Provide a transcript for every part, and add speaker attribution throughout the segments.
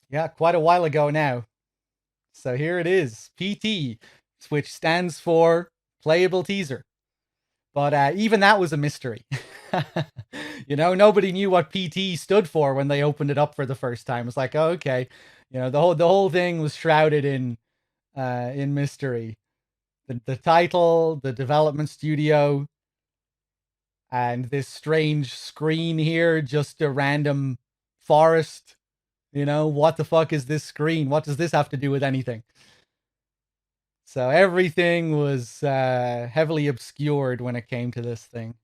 Speaker 1: Yeah, quite a while ago now. So here it is, PT, which stands for Playable Teaser. But even that was a mystery. Nobody knew what PT stood for when they opened it up for the first time. It's like, oh, okay, the whole thing was shrouded in mystery. The title, the development studio, and this strange screen here, just a random forest. What the fuck is this screen? What does this have to do with anything? So everything was heavily obscured when it came to this thing.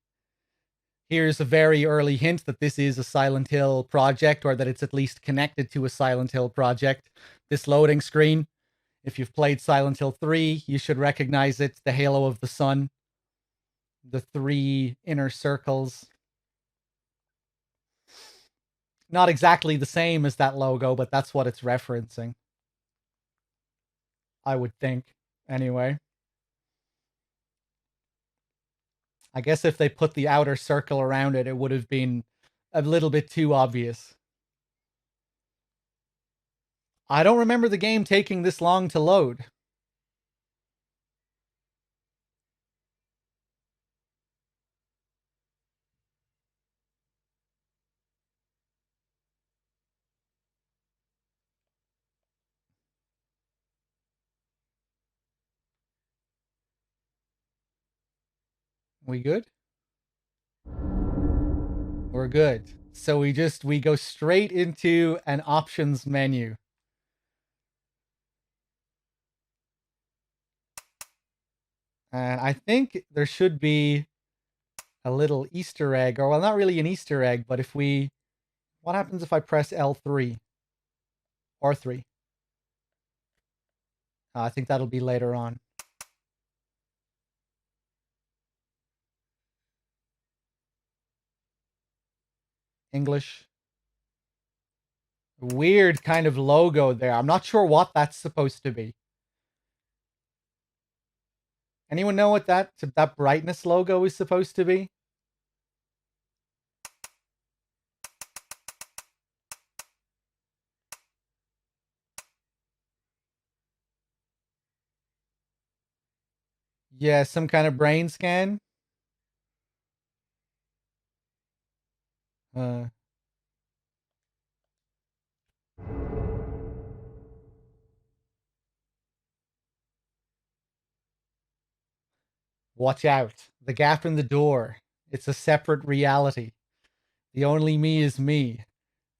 Speaker 1: Here's a very early hint that this is a Silent Hill project, or that it's at least connected to a Silent Hill project. This loading screen, if you've played Silent Hill 3, you should recognize it. The halo of the sun, the 3 inner circles. Not exactly the same as that logo, but that's what it's referencing. I would think, anyway. I guess if they put the outer circle around it, it would have been a little bit too obvious. I don't remember the game taking this long to load. We good? We're good. So we go straight into an options menu. And I think there should be a little Easter egg, or well, not really an Easter egg, but what happens if I press L3 or 3? I think that'll be later on. English. Weird kind of logo there. I'm not sure what that's supposed to be. Anyone know what that brightness logo is supposed to be? Yeah, some kind of brain scan. Uh, Watch out. The gap in the door. It's a separate reality. The only me is me.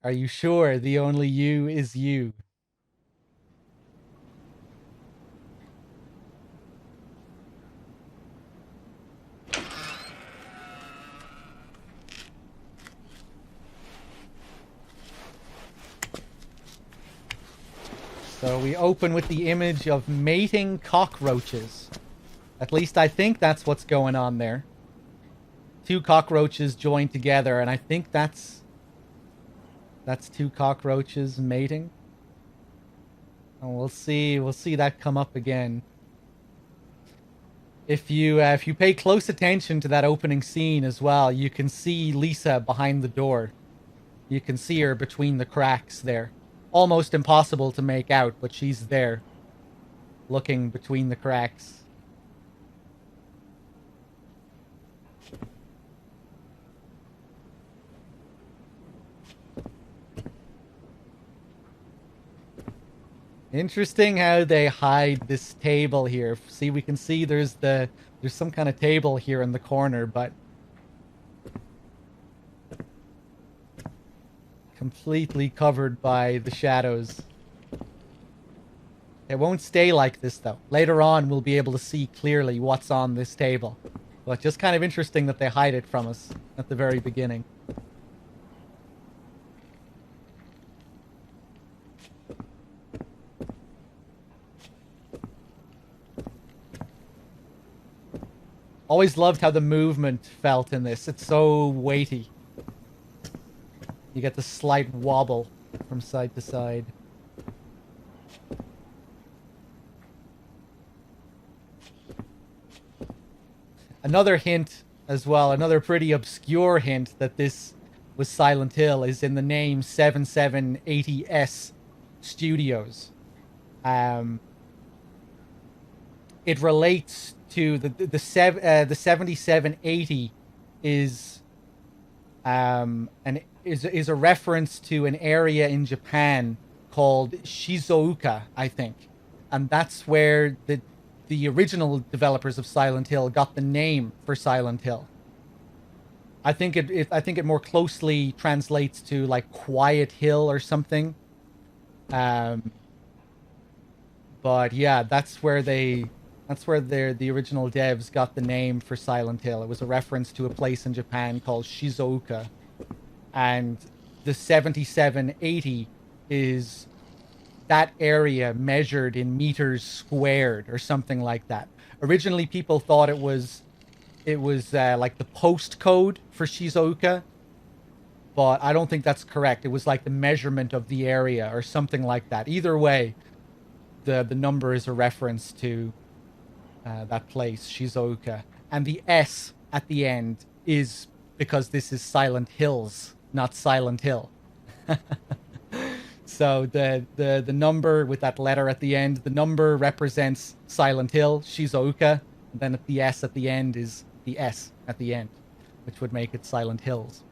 Speaker 1: Are you sure the only you is you? So we open with the image of mating cockroaches. At least I think that's what's going on there. 2 cockroaches joined together, and I think that's 2 cockroaches mating. And we'll see that come up again. If you pay close attention to that opening scene as well, you can see Lisa behind the door. You can see her between the cracks there. Almost impossible to make out, but she's there, looking between the cracks. Interesting how they hide this table here. See, we can see there's some kind of table here in the corner, but completely covered by the shadows. It won't stay like this, though. Later on, we'll be able to see clearly what's on this table. But just kind of interesting that they hide it from us at the very beginning. Always loved how the movement felt in this. It's so weighty. You get the slight wobble from side to side. Another hint as well, another pretty obscure hint that this was Silent Hill is in the name 7780S. studios. It relates to the 7780 is is a reference to an area in Japan called Shizuoka, I think, and that's where the original developers of Silent Hill got the name for Silent Hill. I think it more closely translates to like Quiet Hill or something. But yeah, that's where the original devs got the name for Silent Hill. It was a reference to a place in Japan called Shizuoka. And the 7780 is that area measured in meters squared or something like that. Originally, people thought it was like the postcode for Shizuoka, but I don't think that's correct. It was like the measurement of the area or something like that. Either way, the number is a reference to that place, Shizuoka. And the S at the end is because this is Silent Hills, not Silent Hill. So the number with that letter at the end, the number represents Silent Hill, Shizuoka, and then the S at the end is the S at the end, which would make it Silent Hills.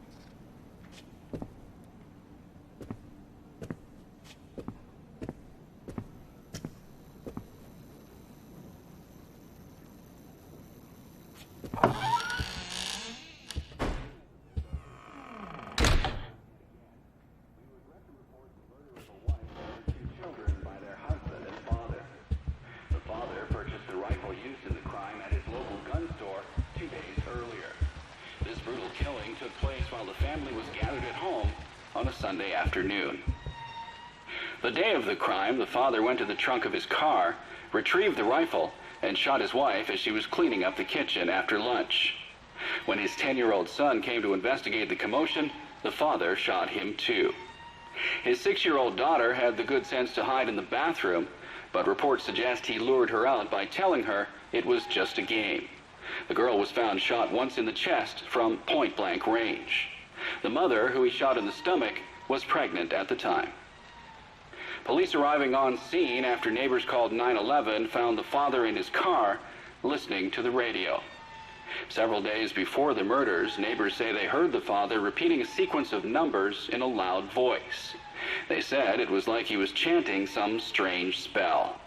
Speaker 2: Sunday afternoon. The day of the crime, the father went to the trunk of his car, retrieved the rifle, and shot his wife as she was cleaning up the kitchen after lunch. When his 10-year-old son came to investigate the commotion, the father shot him too. His 6-year-old daughter had the good sense to hide in the bathroom, but reports suggest he lured her out by telling her it was just a game. The girl was found shot once in the chest from point-blank range. The mother, who he shot in the stomach, was pregnant at the time. Police arriving on scene after neighbors called 911 found the father in his car listening to the radio. Several days before the murders, neighbors say they heard the father repeating a sequence of numbers in a loud voice. They said it was like he was chanting some strange spell.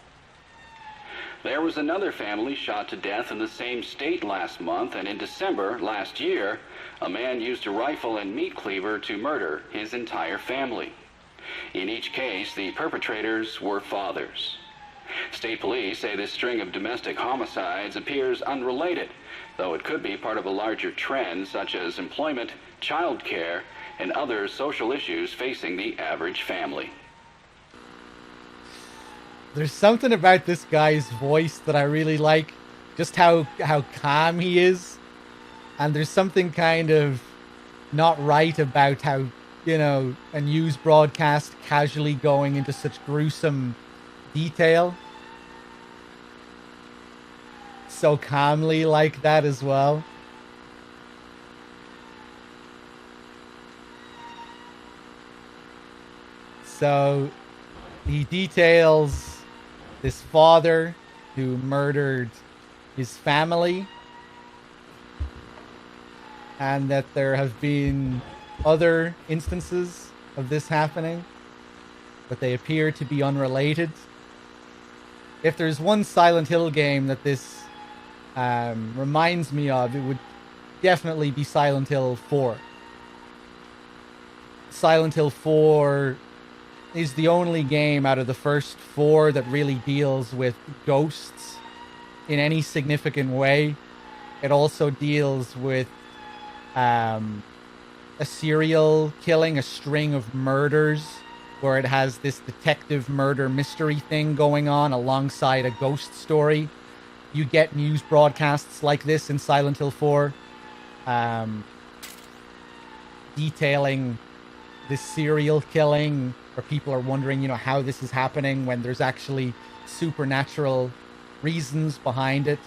Speaker 2: There was another family shot to death in the same state last month, and in December last year, a man used a rifle and meat cleaver to murder his entire family. In each case, the perpetrators were fathers. State police say this string of domestic homicides appears unrelated, though it could be part of a larger trend such as employment, child care, and other social issues facing the average family.
Speaker 1: There's something about this guy's voice that I really like, just how calm he is. And there's something kind of not right about how, you know, a news broadcast casually going into such gruesome detail so calmly like that as well. So he details this father who murdered his family, and that there have been other instances of this happening, but they appear to be unrelated. If there's one Silent Hill game that this reminds me of, it would definitely be Silent Hill 4. Silent Hill 4 is the only game out of the first 4 that really deals with ghosts in any significant way. It also deals with a serial killing, a string of murders, where it has this detective murder mystery thing going on alongside a ghost story. You get news broadcasts like this in Silent Hill 4, detailing this serial killing, where people are wondering, you know, how this is happening when there's actually supernatural reasons behind it.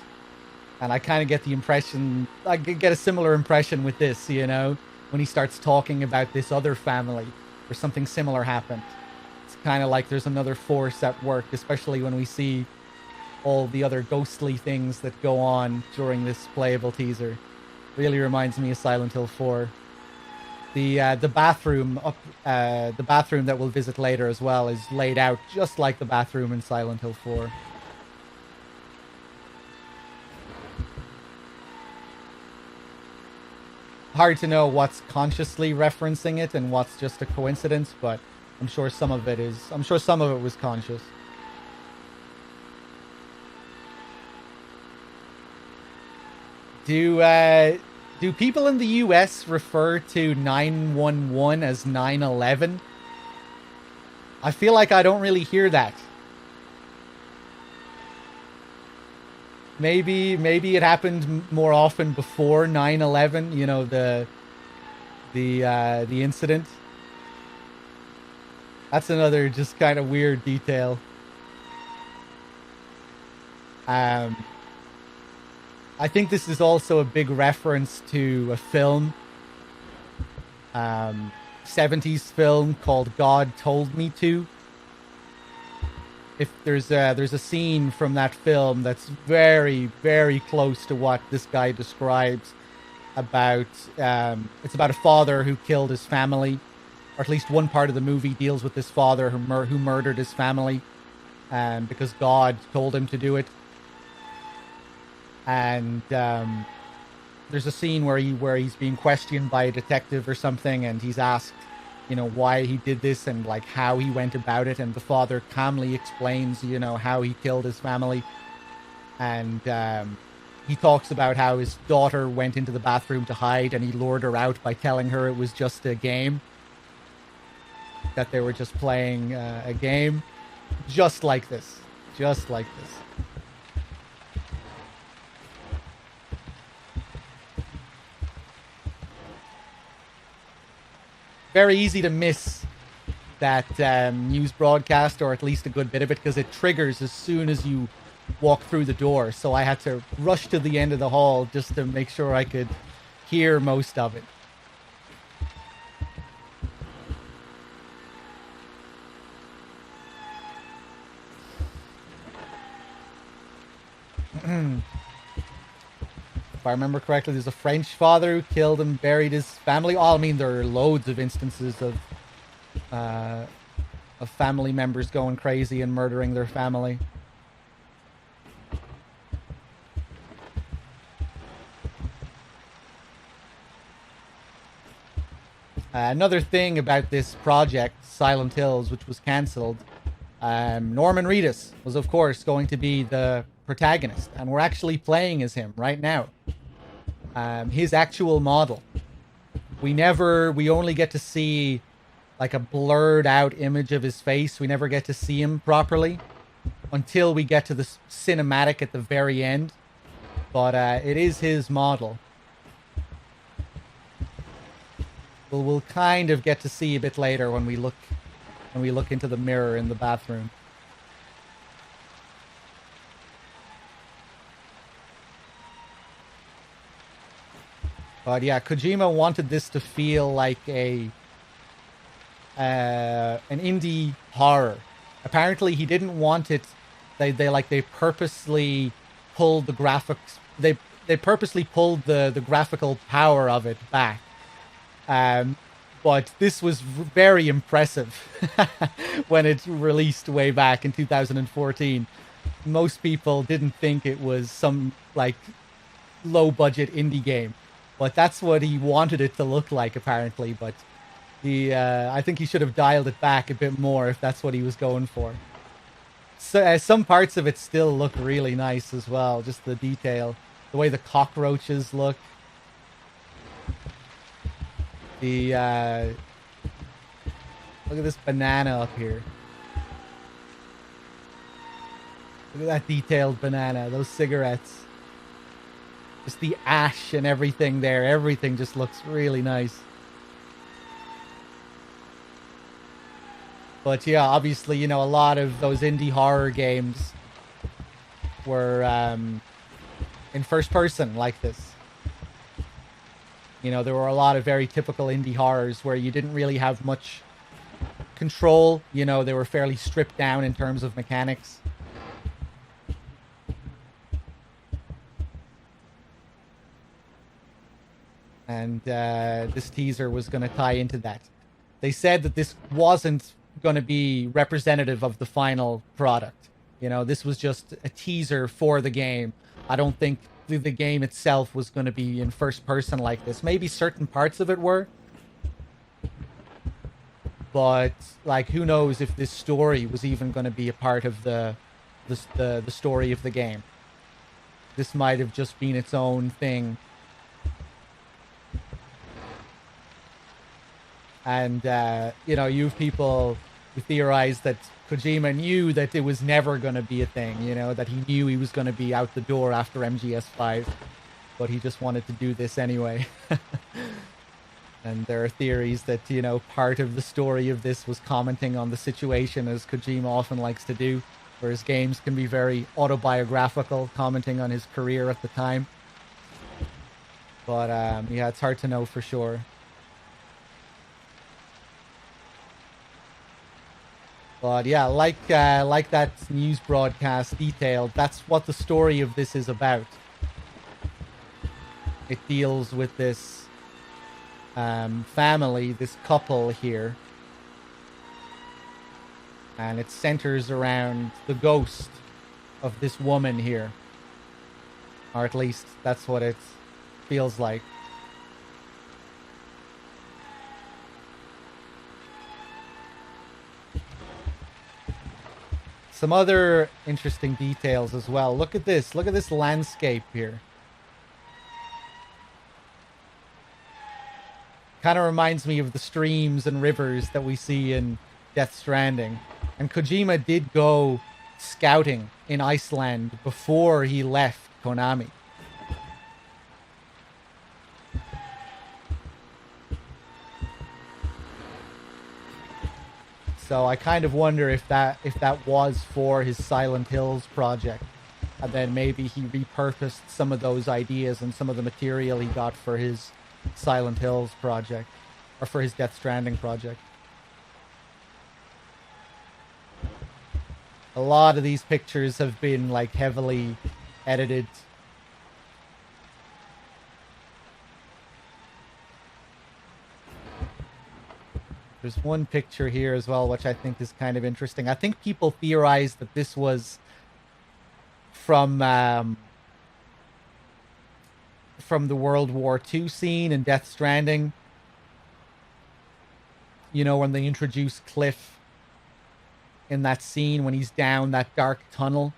Speaker 1: And I kind of get the impression, I get a similar impression with this, you know, when he starts talking about this other family where something similar happened. It's kind of like there's another force at work, especially when we see all the other ghostly things that go on during this playable teaser. Really reminds me of Silent Hill 4. The bathroom the bathroom that we'll visit later as well is laid out just like the bathroom in Silent Hill 4. Hard to know what's consciously referencing it and what's just a coincidence, but I'm sure some of it is. I'm sure some of it was conscious. Do people in the US refer to 911 as 9/11? I feel like I don't really hear that. Maybe it happened more often before 9/11, you know, the incident. That's another just kind of weird detail. I think this is also a big reference to a film, 70s film called God Told Me To. If there's a scene from that film that's very, very close to what this guy describes about, it's about a father who killed his family, or at least one part of the movie deals with this father who murdered his family, because God told him to do it. And there's a scene where he's being questioned by a detective or something, and he's asked, you know, why he did this and like how he went about it, and the father calmly explains, you know, how he killed his family. And he talks about how his daughter went into the bathroom to hide, and he lured her out by telling her it was just a game, that they were just playing a game, just like this, just like this. Very easy to miss that news broadcast, or at least a good bit of it, because it triggers as soon as you walk through the door. So I had to rush to the end of the hall just to make sure I could hear most of it. If I remember correctly, there's a French father who killed and buried his family. Oh, I mean, there are loads of instances of family members going crazy and murdering their family. Another thing about this project, Silent Hills, which was cancelled, Norman Reedus was, of course, going to be the protagonist, and we're actually playing as him right now. His actual model. We only get to see like a blurred out image of his face. We never get to see him properly until we get to the cinematic at the very end. But it is his model. We'll kind of get to see a bit later when we look into the mirror in the bathroom. But yeah, Kojima wanted this to feel like an indie horror. Apparently, he didn't want it. They purposely pulled the graphics. They purposely pulled the graphical power of it back. But this was very impressive when it released way back in 2014. Most people didn't think it was some like low budget indie game. But that's what he wanted it to look like, apparently. But I think he should have dialed it back a bit more if that's what he was going for. So some parts of it still look really nice as well. Just the detail, the way the cockroaches look. Look at this banana up here. Look at that detailed banana. Those cigarettes. Just the ash and everything there. Everything just looks really nice. But yeah, obviously, you know, a lot of those indie horror games were in first person like this. You know, there were a lot of very typical indie horrors where you didn't really have much control. You know, they were fairly stripped down in terms of mechanics. And this teaser was going to tie into that. They said that this wasn't going to be representative of the final product. You know, this was just a teaser for the game. I don't think the game itself was going to be in first person like this. Maybe certain parts of it were. But, like, who knows if this story was even going to be a part of the story of the game. This might have just been its own thing. And, you know, you people who theorize that Kojima knew that it was never going to be a thing, you know, that he knew he was going to be out the door after MGS5, but he just wanted to do this anyway. And there are theories that, you know, part of the story of this was commenting on the situation, as Kojima often likes to do, where his games can be very autobiographical, commenting on his career at the time. But, yeah, it's hard to know for sure. But yeah, like that news broadcast detailed, that's what the story of this is about. It deals with this family, this couple here. And it centers around the ghost of this woman here. Or at least that's what it feels like. Some other interesting details as well. Look at this. Look at this landscape here. Kind of reminds me of the streams and rivers that we see in Death Stranding. And Kojima did go scouting in Iceland before he left Konami. So I kind of wonder if that was for his Silent Hills project. And then maybe he repurposed some of those ideas and some of the material he got for his Silent Hills project. Or for his Death Stranding project. A lot of these pictures have been like heavily edited. There's one picture here as well, which I think is kind of interesting. I think people theorize that this was from the World War II scene in Death Stranding. You know, when they introduce Cliff in that scene when he's down that dark tunnel.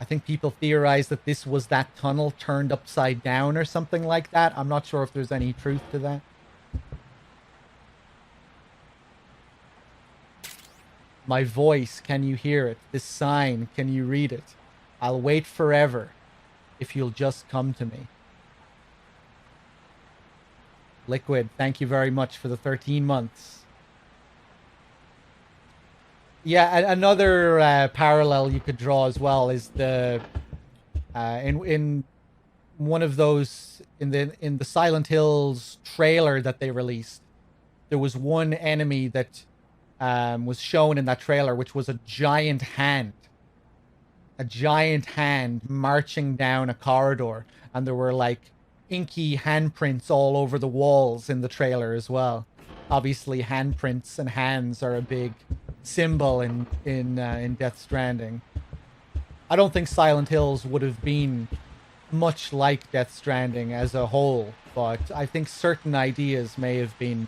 Speaker 1: I think people theorize that this was that tunnel turned upside down or something like that. I'm not sure if there's any truth to that. My voice, can you hear it? This sign, can you read it? I'll wait forever if you'll just come to me. Liquid, thank you very much for the 13 months. Yeah, another parallel you could draw as well is the in one of those in the Silent Hills trailer that they released. There was one enemy that was shown in that trailer, which was a giant hand marching down a corridor, and there were like inky handprints all over the walls in the trailer as well. Obviously, handprints and hands are a big symbol in Death Stranding. I don't think Silent Hills would have been much like Death Stranding as a whole, but I think certain ideas may have been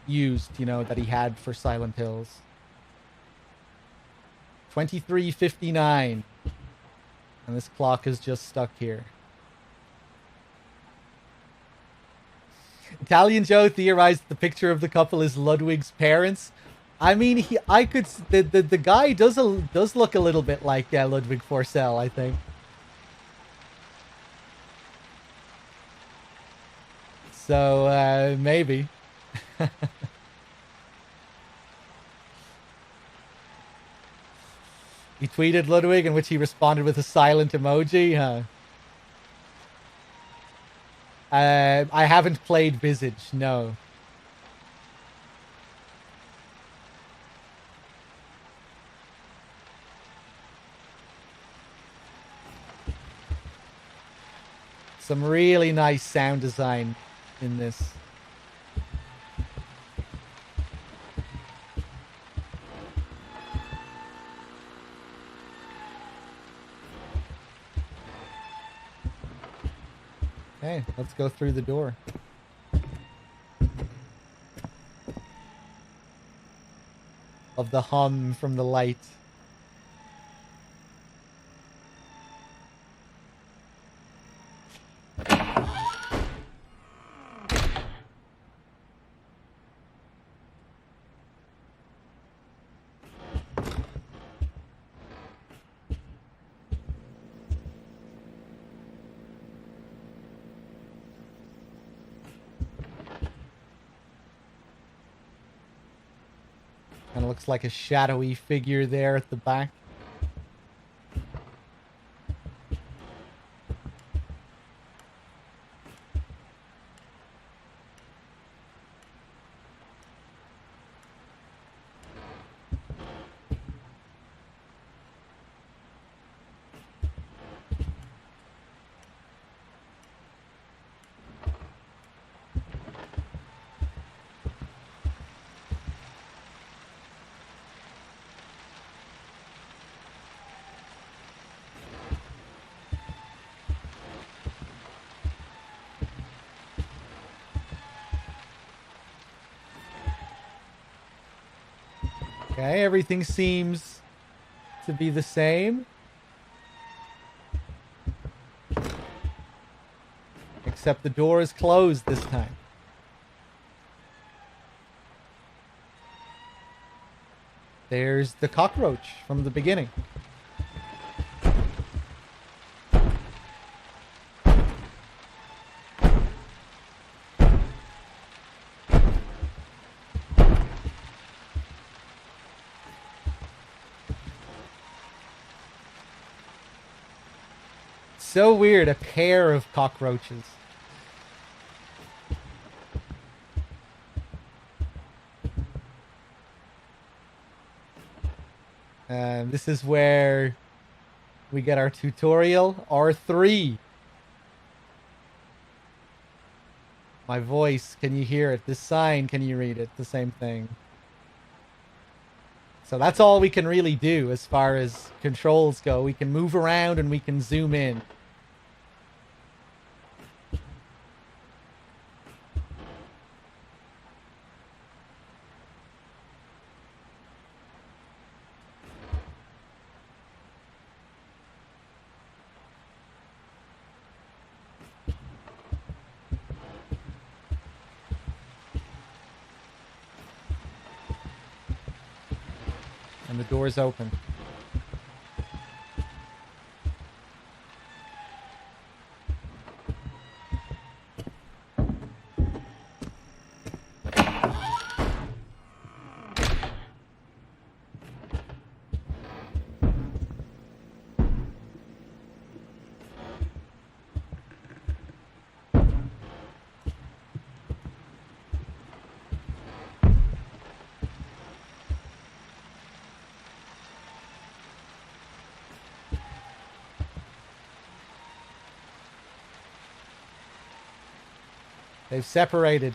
Speaker 1: used, you know, that he had for Silent Hills. 23:59, and this clock is just stuck here. Italian Joe theorized the picture of the couple is Ludwig's parents. I mean, the guy does look a little bit like Ludwig Forssell, I think. So maybe. He tweeted Ludwig, in which he responded with a silent emoji. Huh? I haven't played Visage, no. Some really nice sound design in this. Okay, let's go through the door. Of the hum from the light. Kind of looks like a shadowy figure there at the back. Okay, everything seems to be the same. Except the door is closed this time. There's the cockroach from the beginning. So weird, a pair of cockroaches. This is where we get our tutorial, R3. My voice, can you hear it? This sign, can you read it? The same thing. So that's all we can really do as far as controls go. We can move around and we can zoom in. And the door's open. They've separated.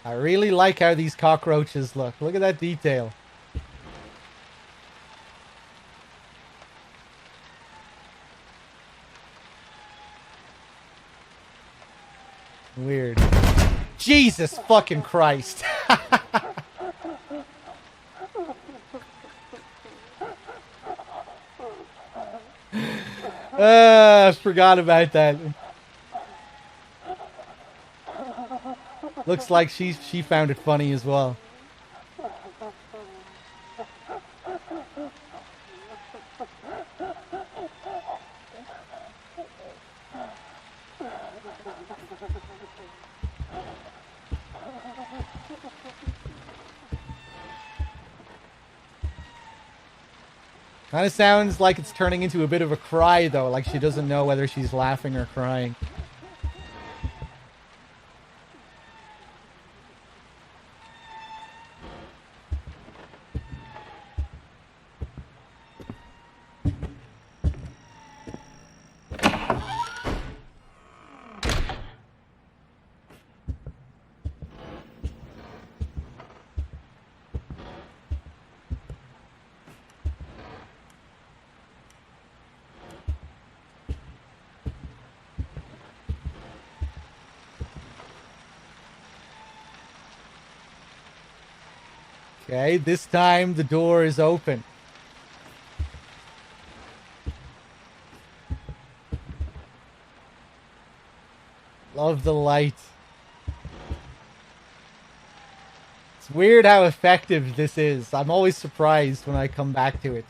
Speaker 1: I really like how these cockroaches look. Look at that detail. Weird. Jesus fucking Christ. I forgot about that. Looks like she found it funny as well. Kind of sounds like it's turning into a bit of a cry, though. Like she doesn't know whether she's laughing or crying. Okay, this time the door is open. Love the light. It's weird how effective this is. I'm always surprised when I come back to it.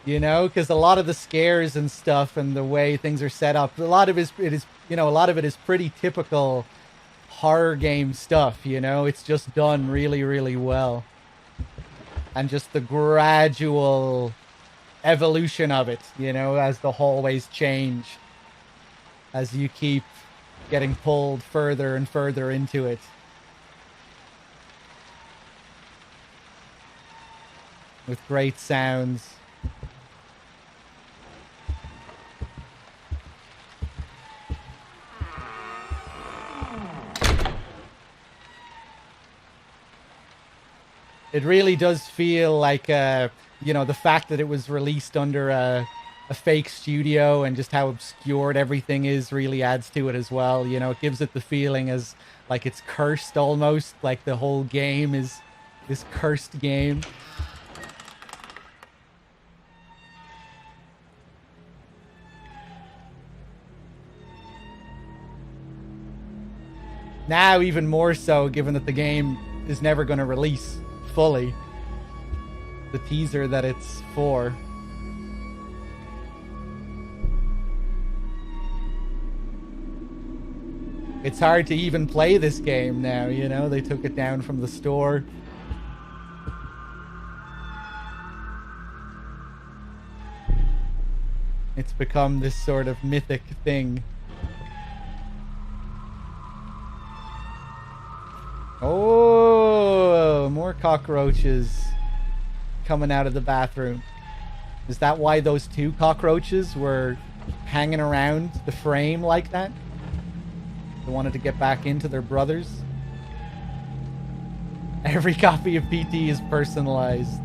Speaker 1: You know, because a lot of the scares and stuff and the way things are set up, a lot of it is, you know, a lot of it is pretty typical horror game stuff. You know, it's just done really, really well, and just the gradual evolution of it. You know, as the hallways change, as you keep getting pulled further and further into it. With great sounds. It really does feel like, you know, the fact that it was released under a fake studio and just how obscured everything is really adds to it as well. You know, it gives it the feeling as like it's cursed almost, like the whole game is this cursed game. Now even more so, given that the game is never going to release fully. The teaser that it's for. It's hard to even play this game now, you know? They took it down from the store. It's become this sort of mythic thing. Oh, more cockroaches coming out of the bathroom. Is that why those two cockroaches were hanging around the frame like that? They wanted to get back into their brothers? Every copy of PT is personalized.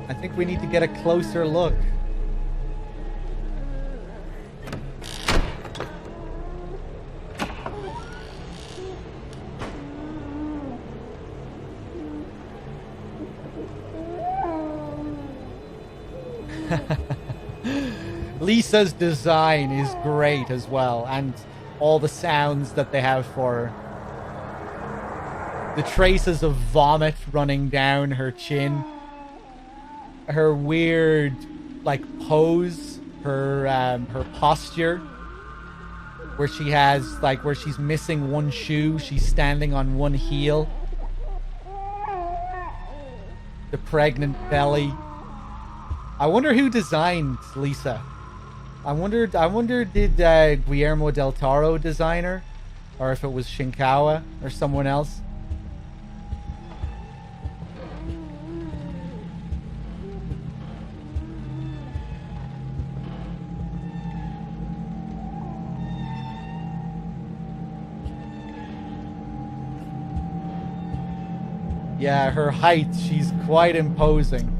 Speaker 1: I think we need to get a closer look. Lisa's design is great as well, and all the sounds that they have for her. The traces of vomit running down her chin. Her weird, like, pose, her posture, where she has, like, where she's missing one shoe, she's standing on one heel. The pregnant belly. I wonder who designed Lisa. I wonder did Guillermo del Toro design her, or if it was Shinkawa or someone else. Yeah, her height, she's quite imposing.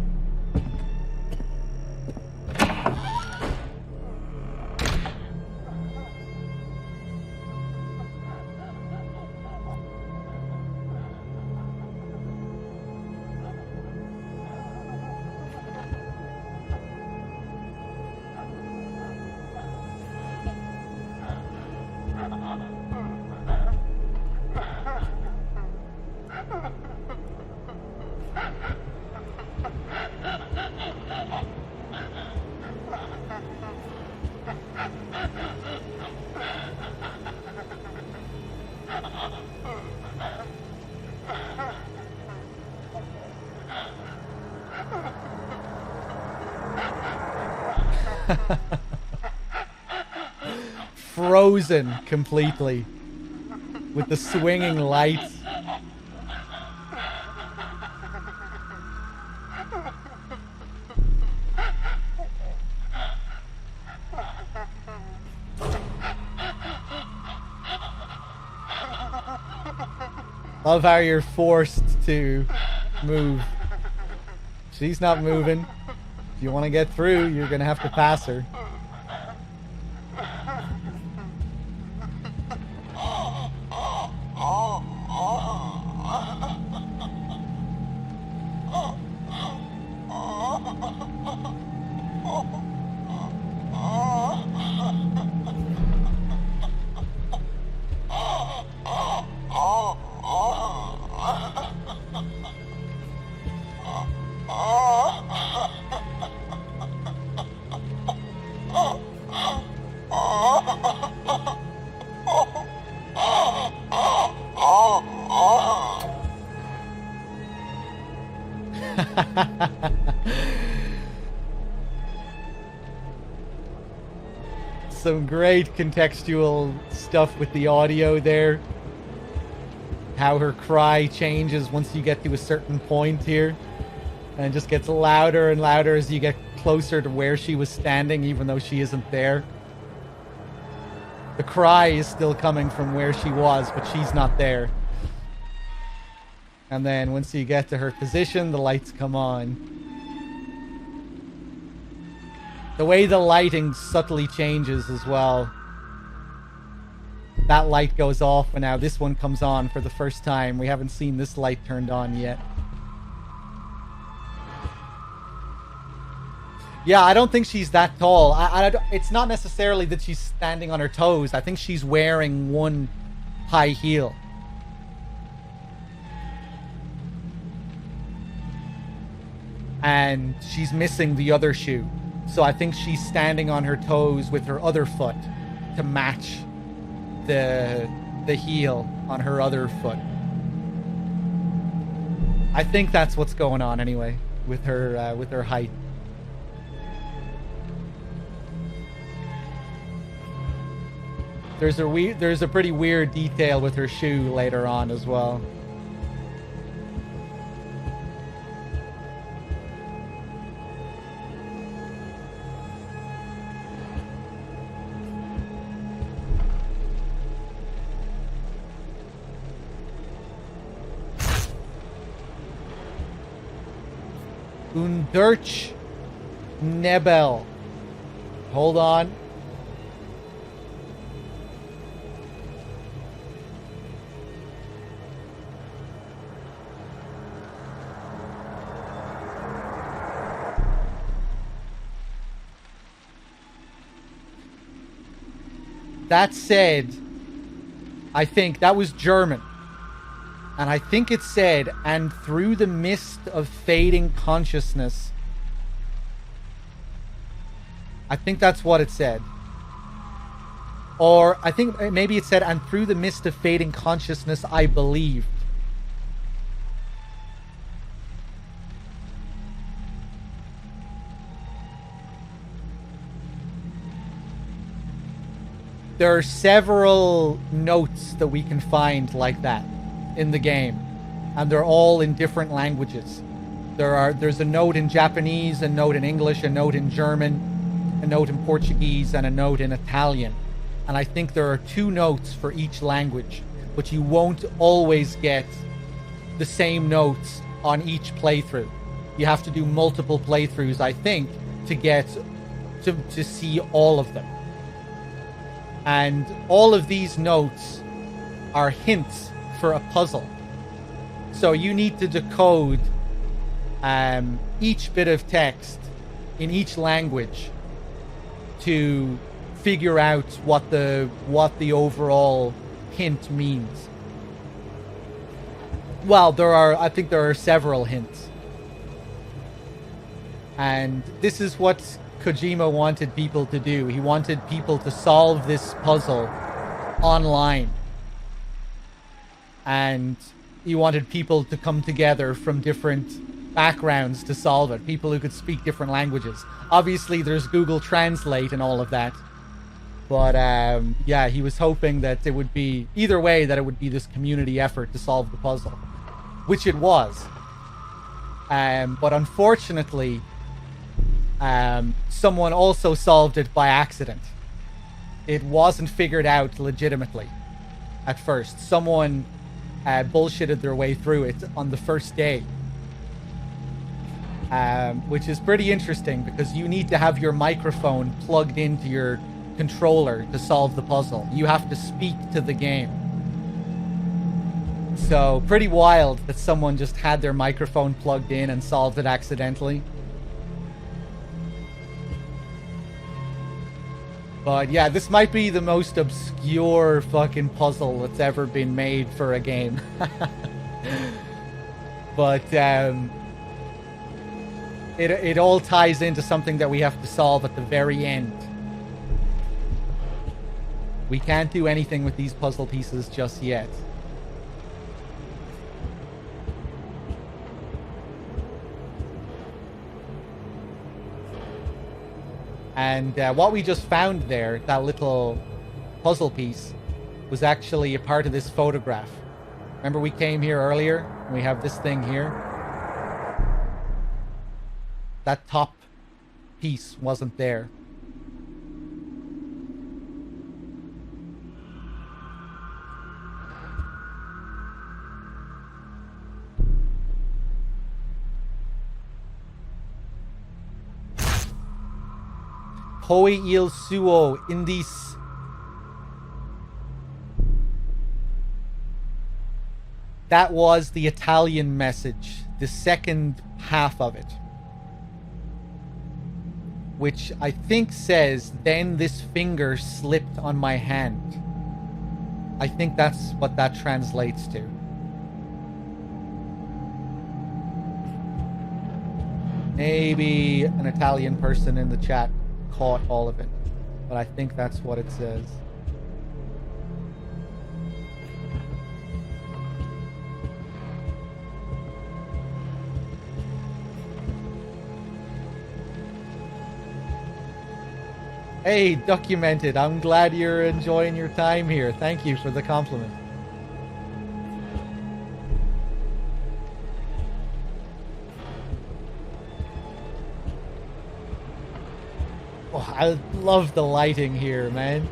Speaker 1: Frozen completely with the swinging lights. Love how you're forced to move. She's not moving. If you want to get through, you're going to have to pass her. Some great contextual stuff with the audio there. How her cry changes once you get to a certain point here. And it just gets louder and louder as you get closer to where she was standing, even though she isn't there. The cry is still coming from where she was, but she's not there. And then once you get to her position, the lights come on. The way the lighting subtly changes as well. That light goes off, and now this one comes on for the first time. We haven't seen this light turned on yet. Yeah, I don't think she's that tall. It's not necessarily that she's standing on her toes. I think she's wearing one high heel. And she's missing the other shoe. So I think she's standing on her toes with her other foot to match the heel on her other foot. I think that's what's going on anyway with her height. There's a pretty weird detail with her shoe later on as well. Undurch Nebel. Hold on. That said, I think that was German. And I think it said, and through the mist of fading consciousness. I think that's what it said. Or I think maybe it said, and through the mist of fading consciousness, I believed. There are several notes that we can find like that in the game, and they're all in different languages. There's a note in Japanese, a note in English, a note in German, a note in Portuguese, and a note in Italian. And I think there are 2 notes for each language, but you won't always get the same notes on each playthrough. You have to do multiple playthroughs, I think, to get to see all of them. And all of these notes are hints for a puzzle. So you need to decode each bit of text in each language to figure out what the overall hint means. Well, I think there are several hints. And this is what Kojima wanted people to do. He wanted people to solve this puzzle online. And he wanted people to come together from different backgrounds to solve it, people who could speak different languages. Obviously, there's Google Translate and all of that. But yeah, he was hoping that it would be, either way, that it would be this community effort to solve the puzzle, which it was. But unfortunately, someone also solved it by accident. It wasn't figured out legitimately at first. Someone bullshitted their way through it on the first day. Which is pretty interesting because you need to have your microphone plugged into your controller to solve the puzzle. You have to speak to the game. So pretty wild that someone just had their microphone plugged in and solved it accidentally. But yeah, this might be the most obscure fucking puzzle that's ever been made for a game. But it all ties into something that we have to solve at the very end. We can't do anything with these puzzle pieces just yet. And what we just found there, that little puzzle piece, was actually a part of this photograph. Remember we came here earlier? And we have this thing here. That top piece wasn't there. Poi il suo indis. That was the Italian message, the second half of it, which I think says, "Then this finger slipped on my hand." I think that's what that translates to. Maybe an Italian person in the chat caught all of it, but I think that's what it says. Hey, Documented, I'm glad you're enjoying your time here. Thank you for the compliment. Oh, I love the lighting here, man.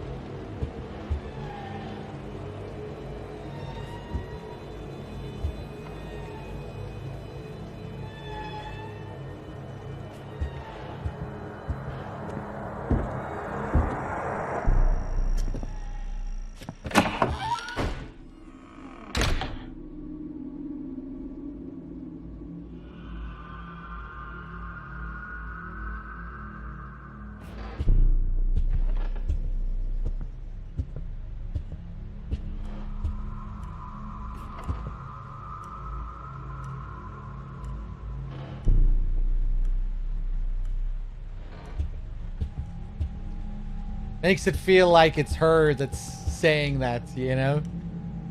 Speaker 1: Makes it feel like it's her that's saying that, you know?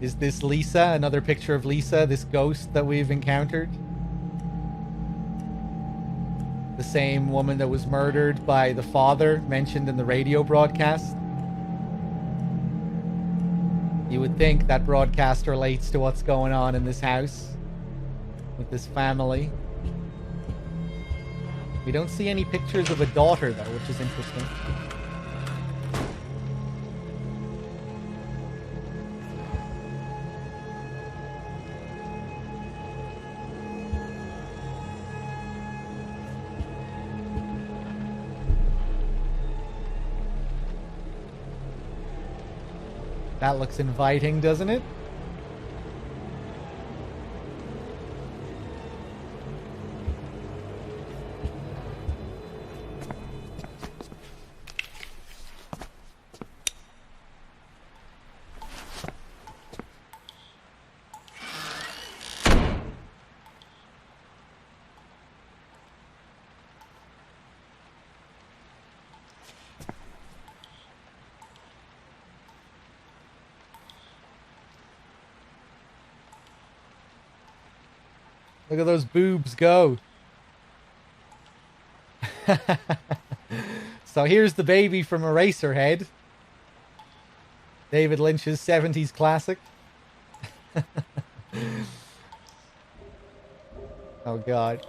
Speaker 1: Is this Lisa? Another picture of Lisa, this ghost that we've encountered? The same woman that was murdered by the father mentioned in the radio broadcast? You would think that broadcast relates to what's going on in this house with this family. We don't see any pictures of a daughter, though, which is interesting. That looks inviting, doesn't it? Look at those boobs go. So here's the baby from Eraserhead. David Lynch's 70s classic. Oh, God.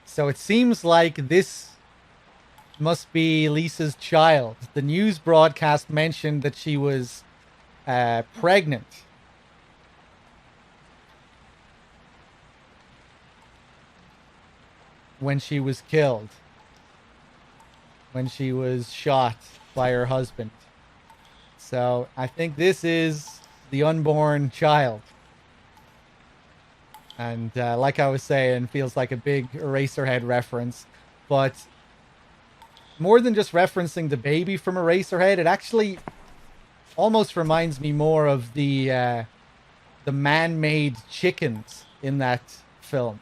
Speaker 1: So it seems like this must be Lisa's child. The news broadcast mentioned that she was pregnant. When she was killed. When she was shot by her husband. So I think this is the unborn child. And like I was saying, feels like a big Eraserhead reference. But more than just referencing the baby from Eraserhead, it actually almost reminds me more of the man-made chickens in that film.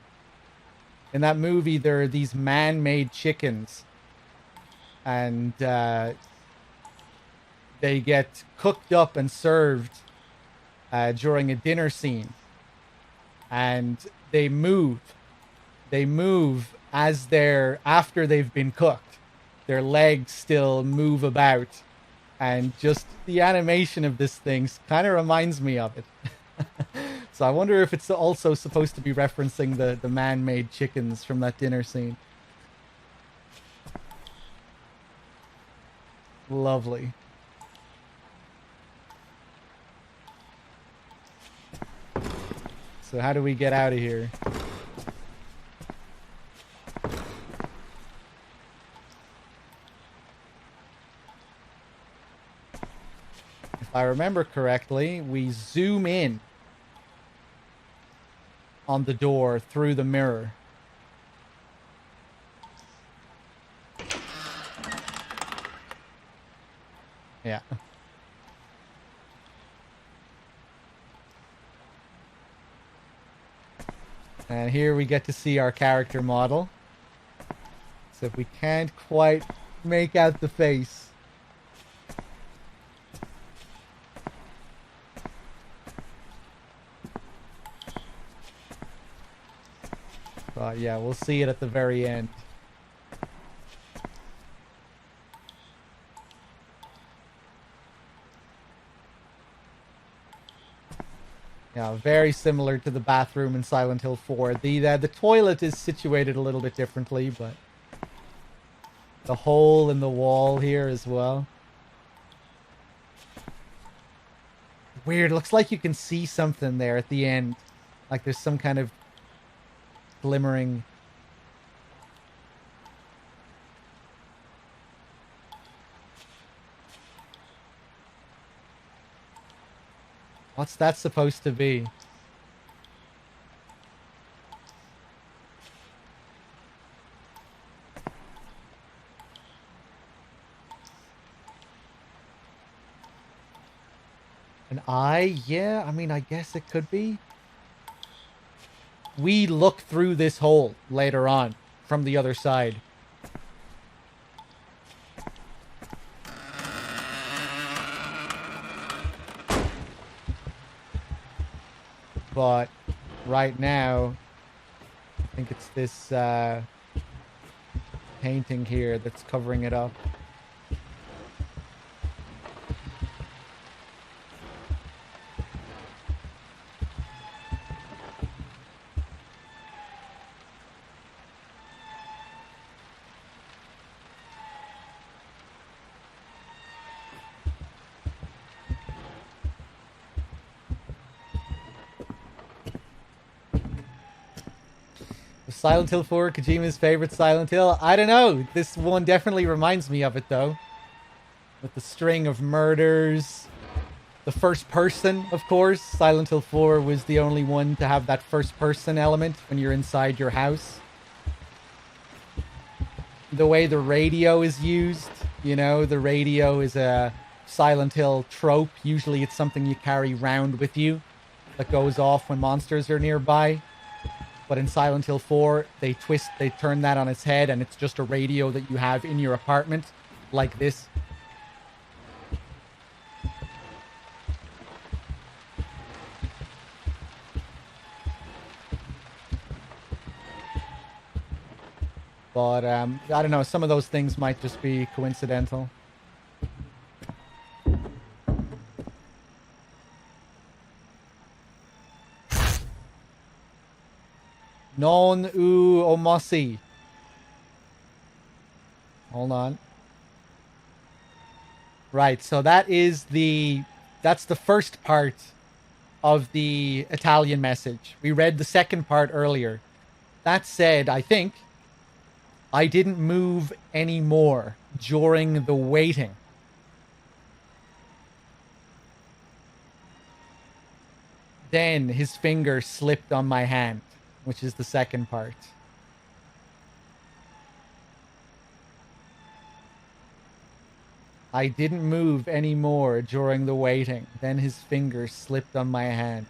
Speaker 1: In that movie, there are these man-made chickens. And they get cooked up and served during a dinner scene. And they move as after they've been cooked. Their legs still move about, and just the animation of this thing kind of reminds me of it. So I wonder if it's also supposed to be referencing the man-made chickens from that dinner scene. Lovely. So how do we get out of here? If I remember correctly, we zoom in on the door through the mirror. Yeah. And here we get to see our character model. So if we can't quite make out the face. But yeah, we'll see it at the very end. Yeah, very similar to the bathroom in Silent Hill 4. The toilet is situated a little bit differently, but the hole in the wall here as well. Weird. Looks like you can see something there at the end. Like there's some kind of glimmering. What's that supposed to be? An eye? Yeah, I mean, I guess it could be. We look through this hole later on from the other side. But right now, I think it's this painting here that's covering it up. Silent Hill 4, Kojima's favorite Silent Hill. I don't know. This one definitely reminds me of it, though. With the string of murders. The first person, of course. Silent Hill 4 was the only one to have that first person element when you're inside your house. The way the radio is used, you know, the radio is a Silent Hill trope. Usually it's something you carry round with you that goes off when monsters are nearby. But in Silent Hill 4, they turn that on its head, and it's just a radio that you have in your apartment, like this. But, I don't know, some of those things might just be coincidental. Non u omosi. Hold on. Right, so that's the first part of the Italian message. We read the second part earlier. That said, I think I didn't move any more during the waiting. Then his finger slipped on my hand, which is the second part. I didn't move any more during the waiting. Then his finger slipped on my hand.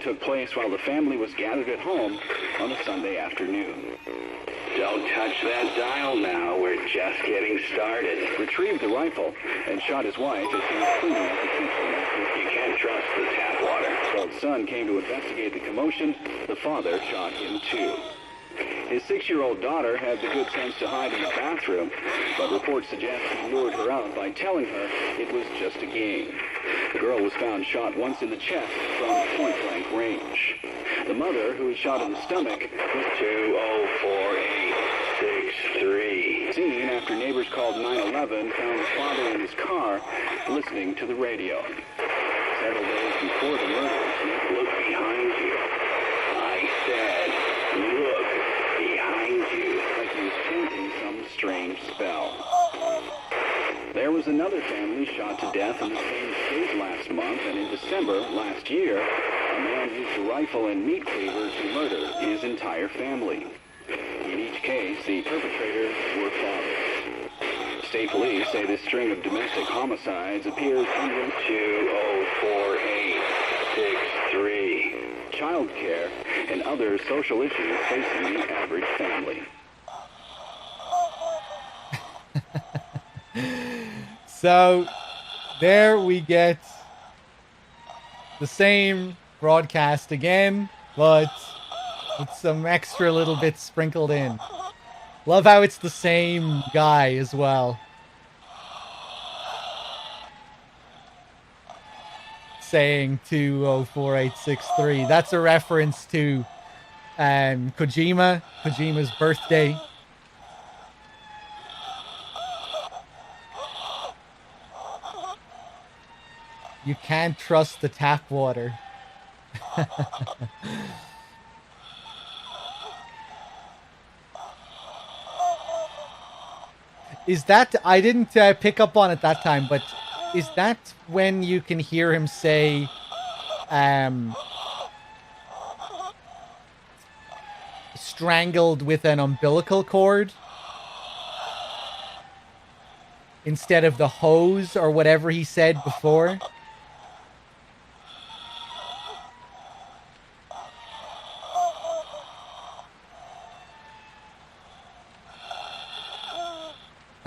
Speaker 2: Took place while the family was gathered at home on a Sunday afternoon. Don't touch that dial now, we're just getting started. Retrieved the rifle and shot his wife as he was cleaning up the kitchen. You can't trust the tap water. While the son came to investigate the commotion, the father shot him too. His 6-year-old daughter had the good sense to hide in the bathroom, but reports suggest he lured her out by telling her it was just a game. The girl was found shot once in the chest from point-blank range. The mother, who was shot in the stomach, was 204-863. Seen after neighbors called 911, found the father in his car listening to the radio. Several days before the murders, look behind you. I said, look behind you, like he was chanting some strange spell. There was another family shot to death in the same state last month, and in December last year, a man used a rifle and meat cleaver to murder his entire family. In each case, the perpetrators were fathers. State police say this string of domestic homicides appears under 204-863, child care, and other social issues facing the average family.
Speaker 1: So, there we get the same broadcast again, but with some extra little bits sprinkled in. Love how it's the same guy as well. Saying 204-863. That's a reference to Kojima's birthday. You can't trust the tap water. Is that... I didn't pick up on it that time, but is that when you can hear him say... strangled with an umbilical cord? Instead of the hose or whatever he said before?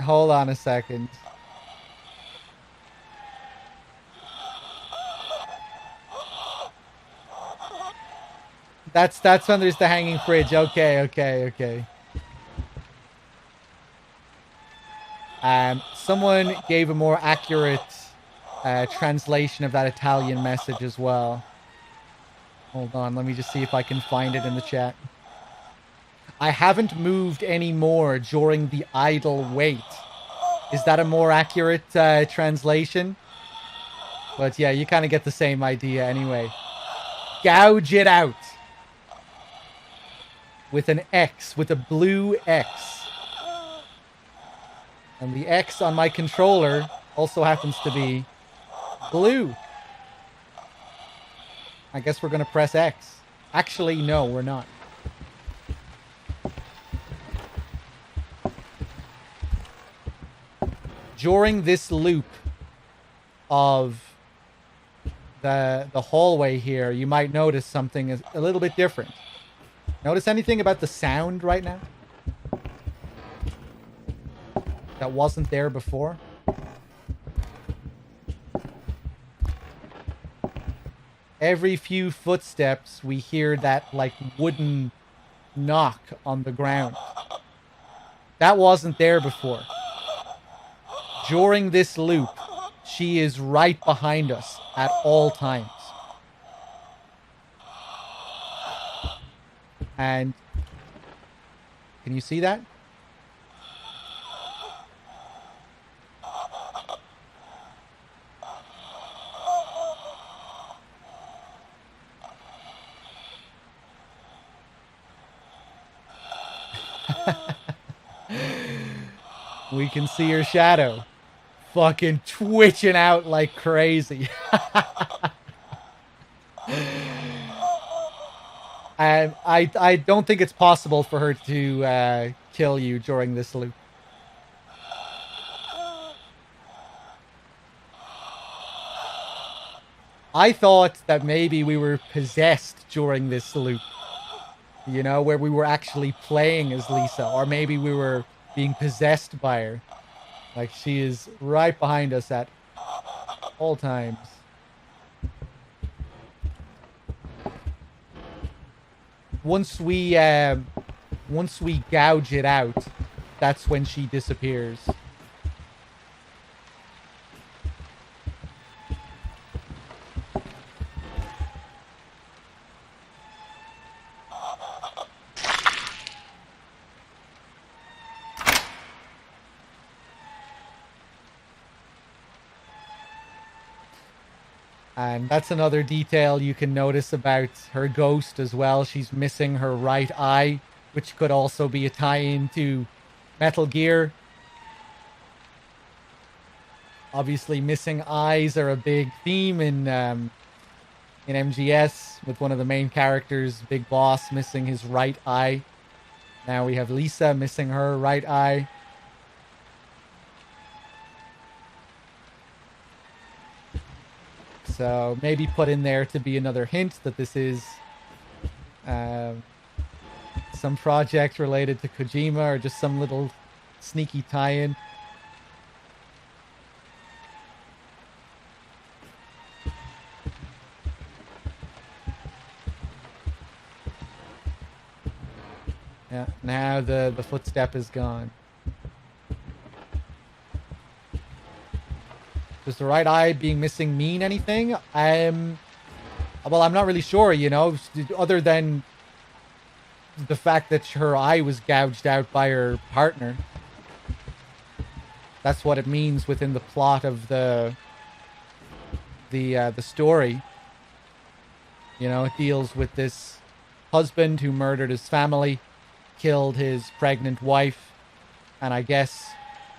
Speaker 1: Hold on a second. That's when there's the hanging fridge. Okay. Someone gave a more accurate translation of that Italian message as well. Hold on, let me just see if I can find it in the chat. I haven't moved any more during the idle wait. Is that a more accurate translation? But yeah, you kind of get the same idea anyway. Gouge it out. With an X, with a blue X. And the X on my controller also happens to be blue. I guess we're going to press X. Actually, no, we're not. During this loop of the hallway here, you might notice something is a little bit different. Notice anything about the sound right now? That wasn't there before? Every few footsteps, we hear that, like, wooden knock on the ground. That wasn't there before. During this loop, she is right behind us at all times. And can you see that? We can see her shadow fucking twitching out like crazy. And I don't think it's possible for her to kill you during this loop. I thought that maybe we were possessed during this loop. You know, where we were actually playing as Lisa. Or maybe we were being possessed by her. Like, she is right behind us at all times. Once we gouge it out, that's when she disappears. And that's another detail you can notice about her ghost as well. She's missing her right eye, which could also be a tie-in to Metal Gear. Obviously, missing eyes are a big theme in MGS, with one of the main characters, Big Boss, missing his right eye. Now we have Lisa missing her right eye. So maybe put in there to be another hint that this is some project related to Kojima, or just some little sneaky tie-in. Yeah, now the footstep is gone. Does the right eye being missing mean anything? Well, I'm not really sure, you know, other than the fact that her eye was gouged out by her partner. That's what it means within the plot of the story. You know, it deals with this husband who murdered his family, killed his pregnant wife, and I guess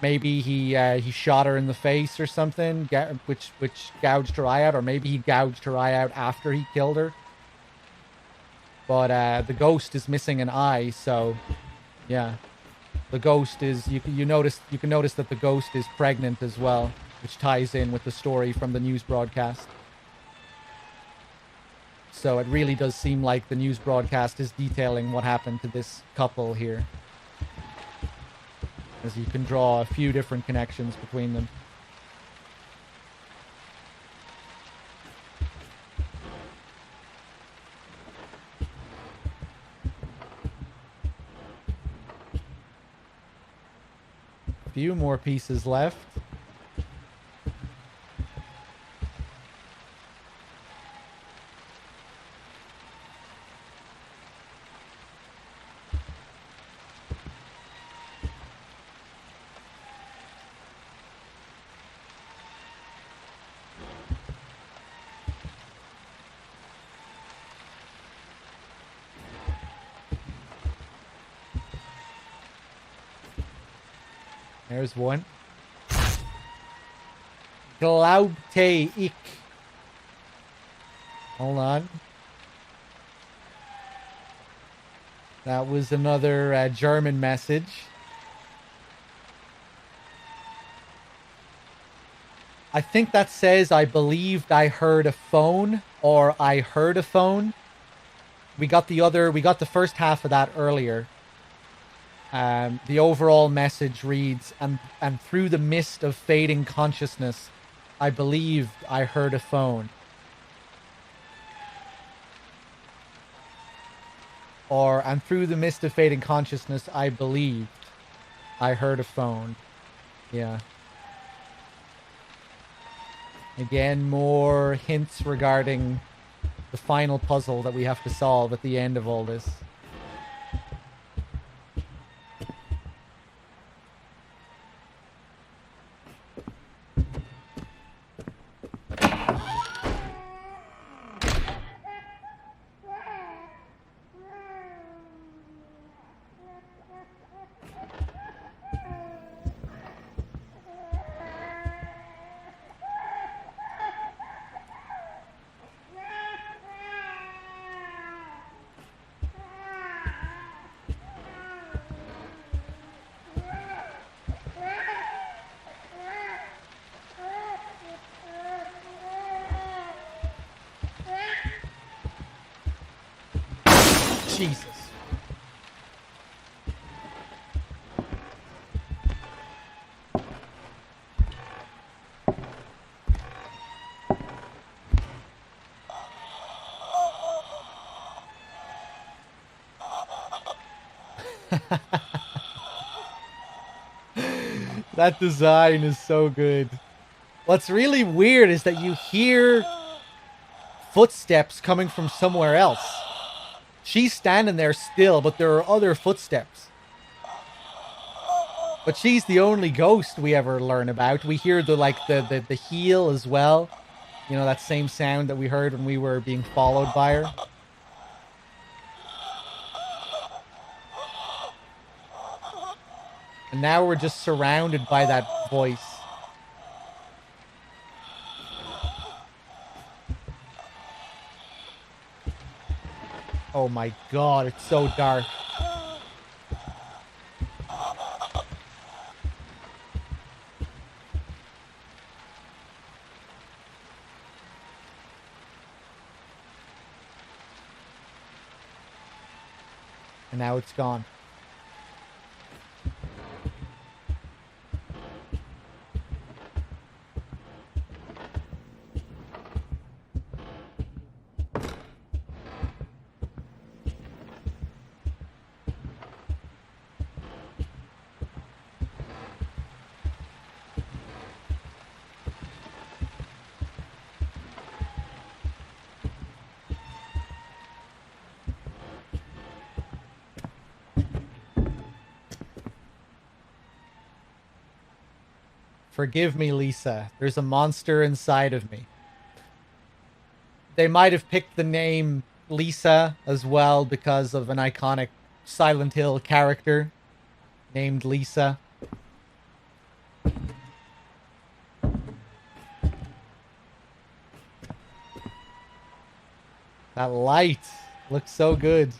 Speaker 1: maybe he shot her in the face or something, which gouged her eye out, or maybe he gouged her eye out after he killed her. But the ghost is missing an eye, so yeah, the ghost is you can notice that the ghost is pregnant as well, which ties in with the story from the news broadcast. So it really does seem like the news broadcast is detailing what happened to this couple here, as you can draw a few different connections between them. A few more pieces left. There's one. Glaubte ich. Hold on. That was another German message. I think that says I believed I heard a phone or I heard a phone. We got the first half of that earlier. The overall message reads, and through the mist of fading consciousness, I believed I heard a phone. Or, and through the mist of fading consciousness, I believed I heard a phone. Yeah. Again, more hints regarding the final puzzle that we have to solve at the end of all this. Jesus. That design is so good. What's really weird is that you hear footsteps coming from somewhere else. She's standing there still, but there are other footsteps. But she's the only ghost we ever learn about. We hear the heel as well. You know, that same sound that we heard when we were being followed by her. And now we're just surrounded by that voice. Oh my god, it's so dark. And now it's gone. Forgive me, Lisa. There's a monster inside of me. They might have picked the name Lisa as well because of an iconic Silent Hill character named Lisa. That light looks so good.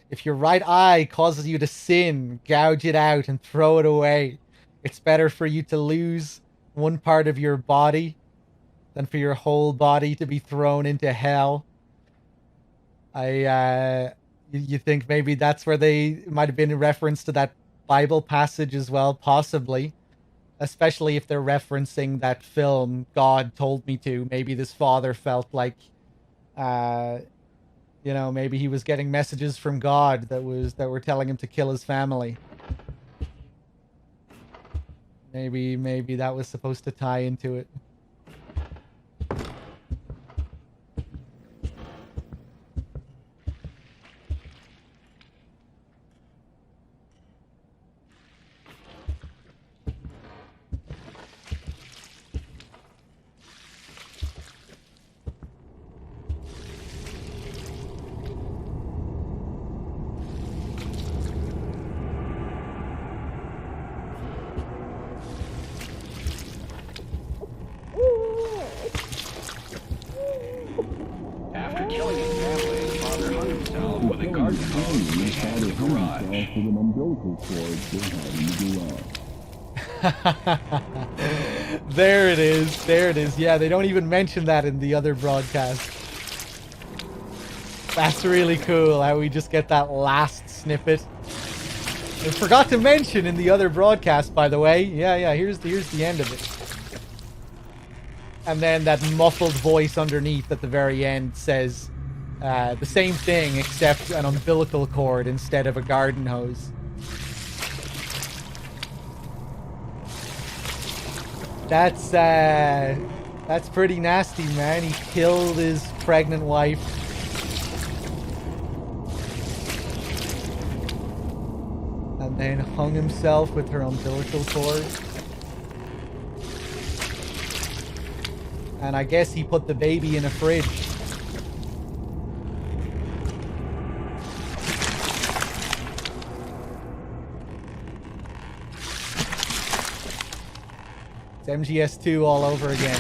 Speaker 1: If your right eye causes you to sin, gouge it out and throw it away. It's better for you to lose one part of your body than for your whole body to be thrown into hell. You think maybe that's where they might have been in reference to that Bible passage as well? Possibly. Especially if they're referencing that film, God Told Me To. Maybe this father felt like, you know, maybe he was getting messages from God that were telling him to kill his family. Maybe that was supposed to tie into it.
Speaker 2: lunch.
Speaker 1: There it is. There it is. Yeah, they don't even mention that in the other broadcast. That's really cool how we just get that last snippet. I forgot to mention in the other broadcast, by the way. Yeah, here's the end of it. And then that muffled voice underneath at the very end says the same thing, except an umbilical cord instead of a garden hose. That's pretty nasty, man. He killed his pregnant wife. And then hung himself with her umbilical cord. And I guess he put the baby in a fridge. It's MGS2 all over again.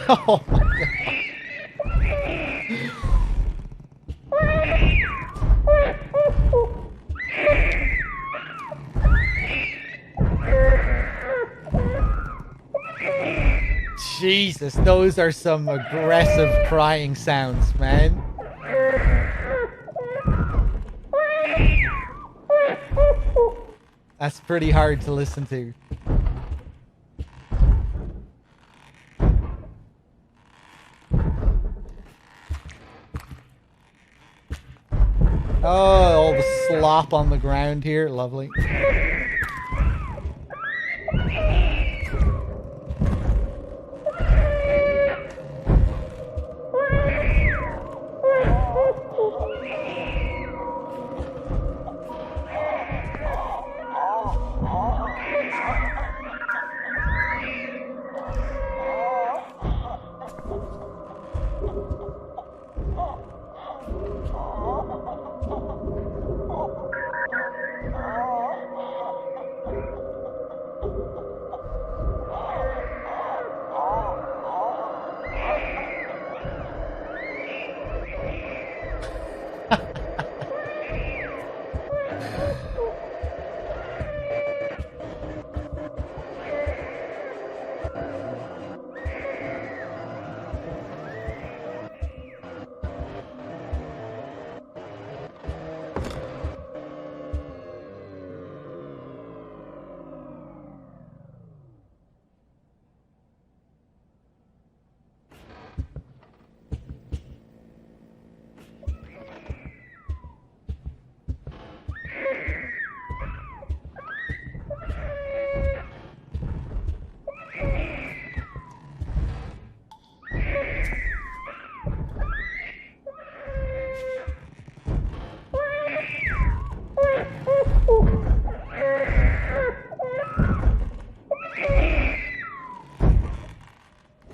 Speaker 1: Oh my god. Jesus, those are some aggressive crying sounds, man. That's pretty hard to listen to. Oh, all the slop on the ground here. Lovely.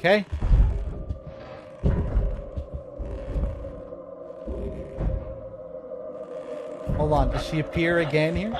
Speaker 1: Okay. Hold on, does she appear again here?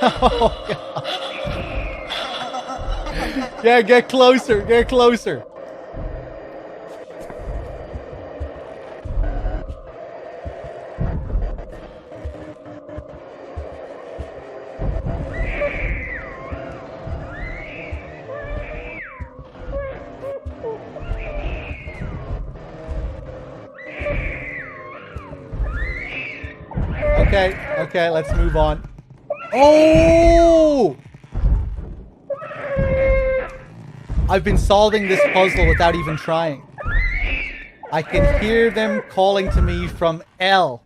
Speaker 1: Oh, God. Yeah, get closer. Get closer. Okay, let's move on. Oh! I've been solving this puzzle without even trying. I can hear them calling to me from L.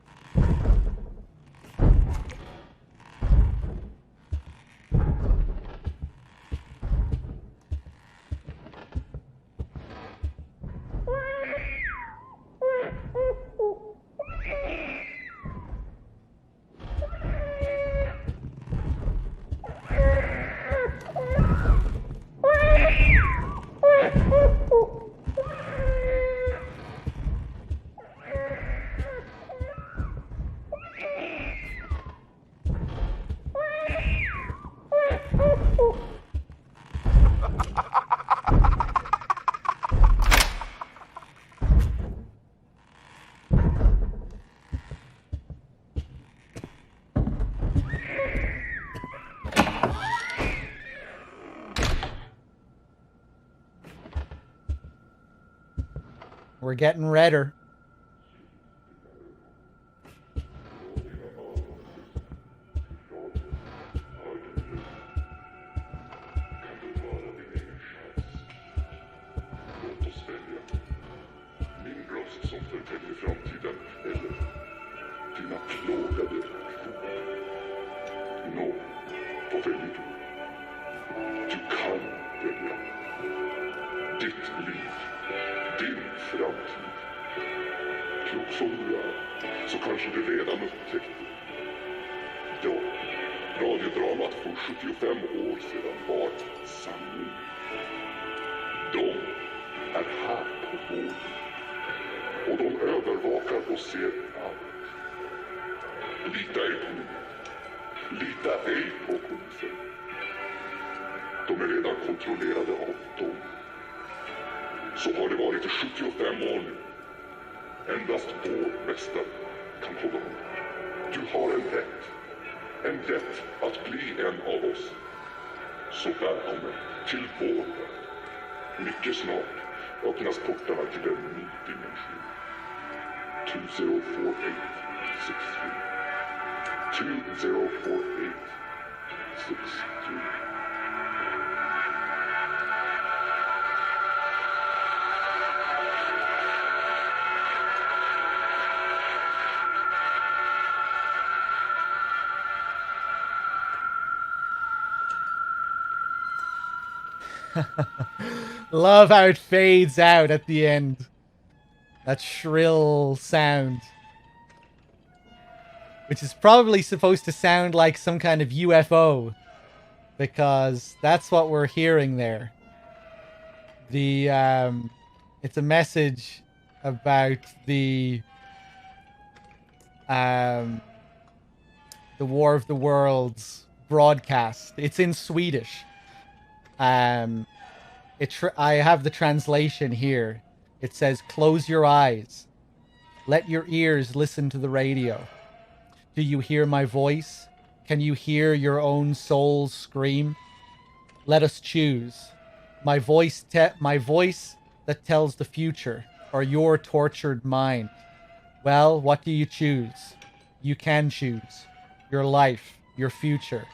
Speaker 1: We're getting redder.
Speaker 3: Så kanske du redan upptäckte. Ja, radiodramat för 75 år sedan var sanning. De är här på jorden. Och de övervakar och ser allt. Lita ej på mig. Lita ej på polisen. De är redan kontrollerade av dem. Så har det varit i 75 år nu. Endast vår mästare kan hålla honom. Du har en rätt. En rätt att bli en av oss. Så välkommen till vår värld. Mycket snart öppnas portarna till en ny dimension. 204863. 204863.
Speaker 1: Love how it fades out at the end. That shrill sound. Which is probably supposed to sound like some kind of UFO. Because that's what we're hearing there. It's a message about the War of the Worlds broadcast. It's in Swedish. I have the translation here. It says, "Close your eyes. Let your ears listen to the radio. Do you hear my voice? Can you hear your own soul scream? Let us choose. My voice that tells the future, or your tortured mind. Well, what do you choose? You can choose. Your life, your future.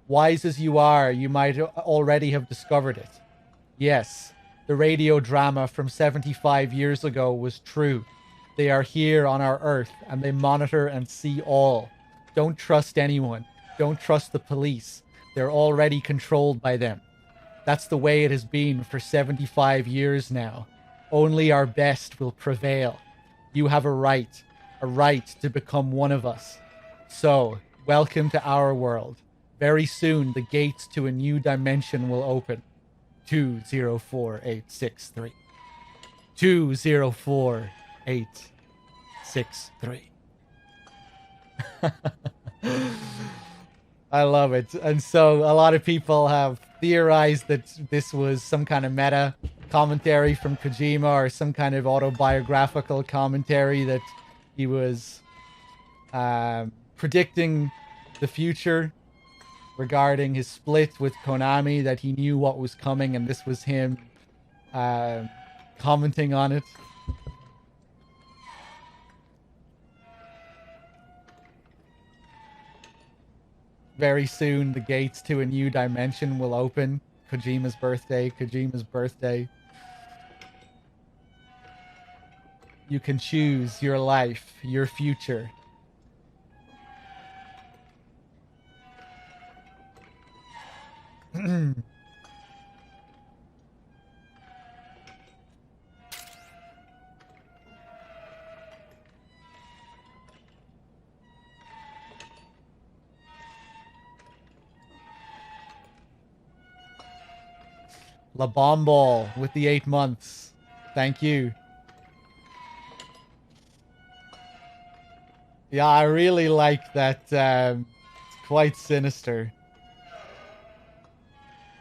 Speaker 1: Wise as you are, you might already have discovered it. Yes, the radio drama from 75 years ago was true. They are here on our Earth, and they monitor and see all. Don't trust anyone. Don't trust the police. They're already controlled by them. That's the way it has been for 75 years now. Only our best will prevail. You have a right to become one of us. So, welcome to our world. Very soon, the gates to a new dimension will open. 204863. 204863. I love it. And so a lot of people have theorized that this was some kind of meta commentary from Kojima or some kind of autobiographical commentary that he was predicting the future regarding his split with Konami, that he knew what was coming and this was him commenting on it. Very soon, the gates to a new dimension will open. Kojima's birthday, Kojima's birthday. You can choose your life, your future. La Bomball with the 8 months. Thank you. Yeah, I really like that. It's quite sinister.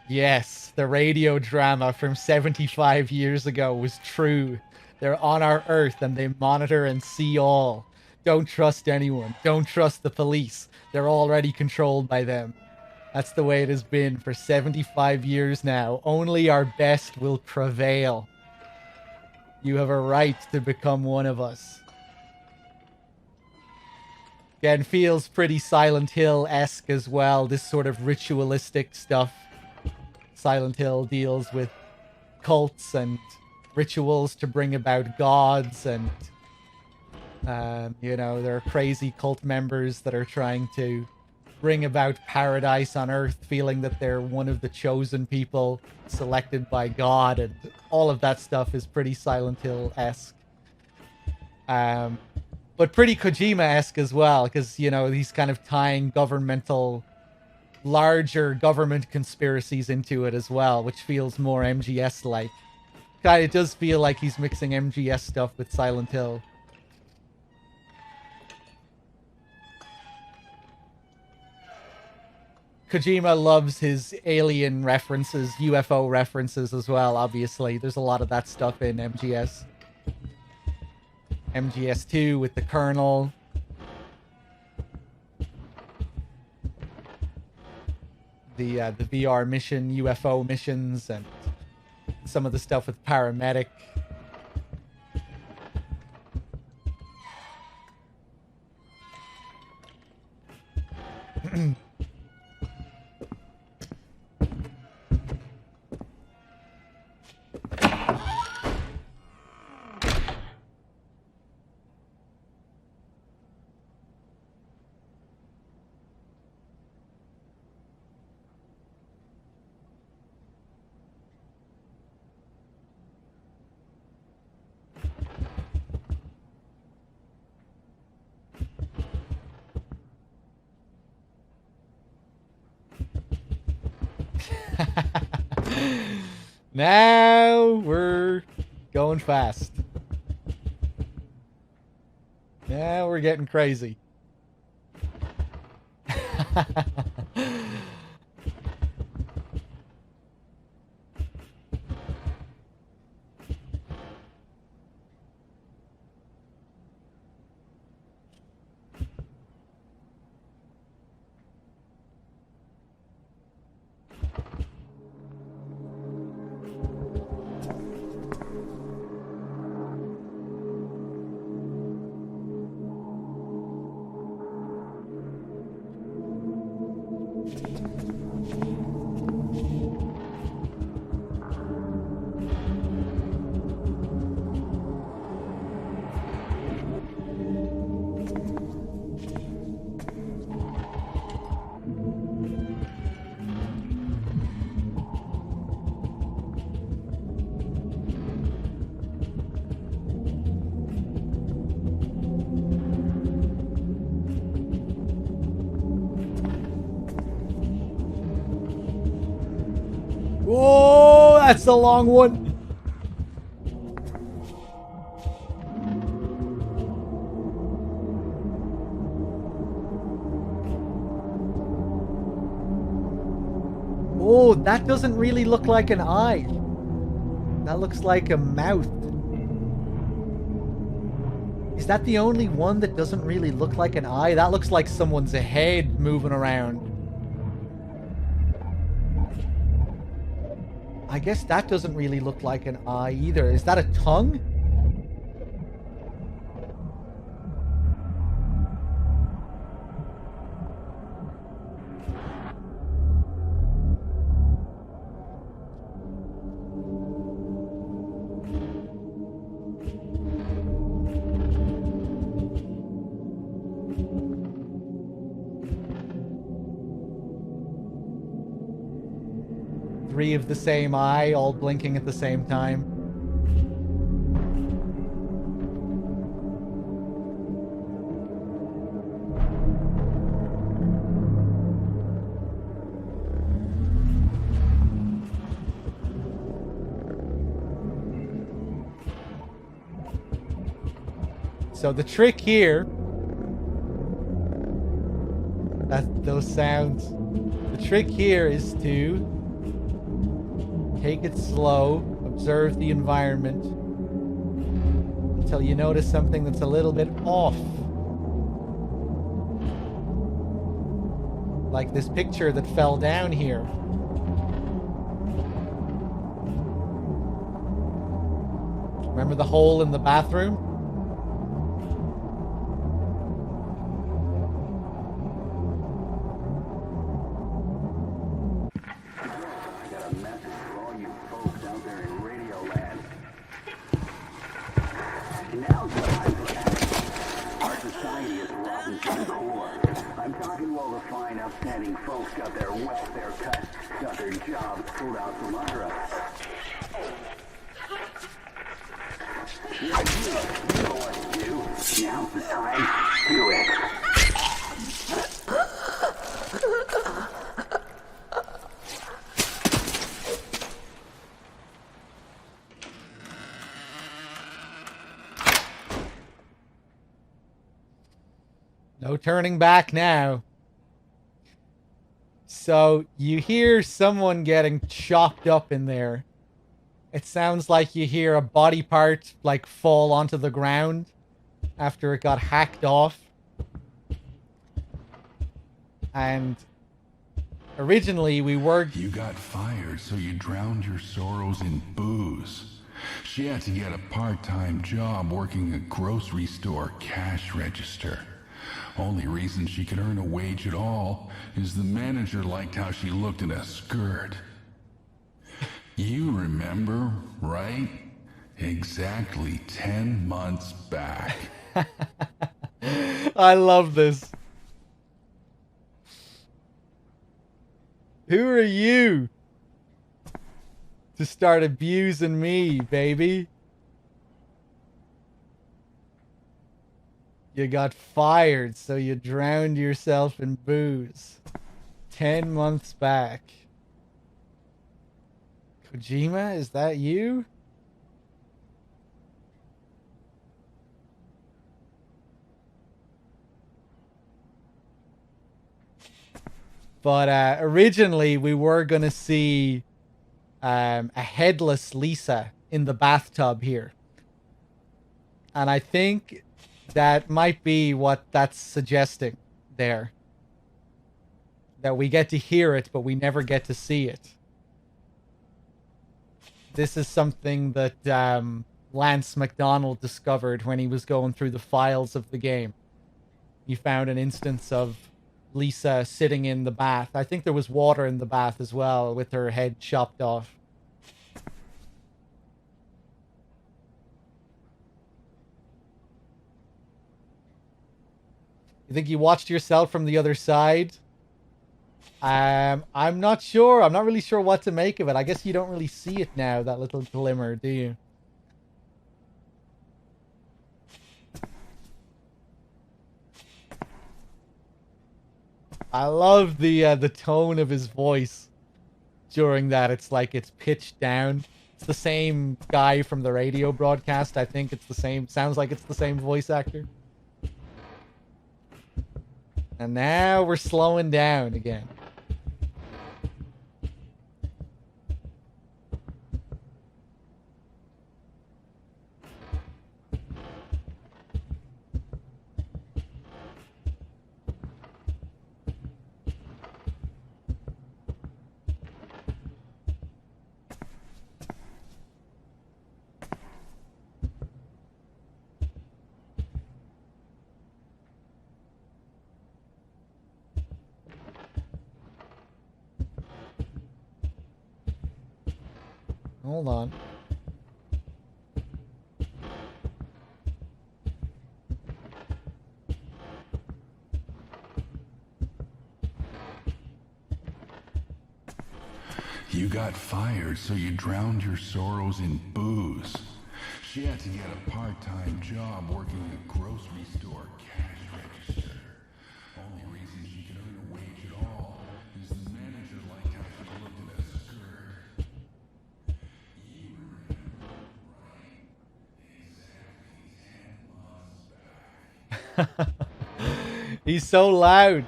Speaker 1: Yes, the radio drama from 75 years ago was true. They're on our Earth and they monitor and see all. Don't trust anyone. Don't trust the police. They're already controlled by them. That's the way it has been for 75 years now. Only our best will prevail. You have a right to become one of us. Again, feels pretty Silent Hill-esque as well. This sort of ritualistic stuff. Silent Hill deals with cults and rituals to bring about gods, and you know, there are crazy cult members that are trying to bring about paradise on Earth, feeling that they're one of the chosen people selected by God, and all of that stuff is pretty Silent Hill-esque. But pretty Kojima-esque as well, because, you know, he's kind of tying larger government conspiracies into it as well, which feels more MGS-like. It does feel like he's mixing MGS stuff with Silent Hill. Kojima loves his alien references, UFO references as well, obviously. There's a lot of that stuff in MGS. MGS2 with the Colonel. The VR mission, UFO missions, and some of the stuff with Paramedic. Now we're going fast. Now we're getting crazy. Whoa, that's a long one. Oh, that doesn't really look like an eye. That looks like a mouth. Is that the only one that doesn't really look like an eye? That looks like someone's head moving around. I guess that doesn't really look like an eye either. Is that a tongue? Three of the same eye, all blinking at the same time. So the trick here, those sounds, the trick here is to take it slow, observe the environment until you notice something that's a little bit off. Like this picture that fell down here. Remember the hole in the bathroom? No turning back now. So you hear someone getting chopped up in there. It sounds like you hear a body part like fall onto the ground after it got hacked off. And originally we were...
Speaker 4: You got fired, so you drowned your sorrows in booze. She had to get a part-time job working a grocery store cash register. Only reason she could earn a wage at all is the manager liked how she looked in a skirt. You remember, right? Exactly 10 months back.
Speaker 1: I love this. Who are you to start abusing me, baby? You got fired, so you drowned yourself in booze. 10 months back. Kojima, is that you? But originally we were going to see a headless Lisa in the bathtub here. And I think that might be what that's suggesting there. That we get to hear it, but we never get to see it. This is something that Lance McDonald discovered when he was going through the files of the game. He found an instance of Lisa sitting in the bath. I think there was water in the bath as well, with her head chopped off. You think you watched yourself from the other side? I'm not sure. I'm not really sure what to make of it. I guess you don't really see it now, that little glimmer, do you? I love the tone of his voice during that. It's like it's pitched down. It's the same guy from the radio broadcast. I think it's the same. Sounds like it's the same voice actor. And now we're slowing down again. Hold on.
Speaker 4: You got fired, so you drowned your sorrows in booze. She had to get a part-time job working a grocery store cash register. Only reason she could earn a wage at all is the manager liked how she looked in a skirt. You remember, right? Exactly 10 months back.
Speaker 1: He's so loud.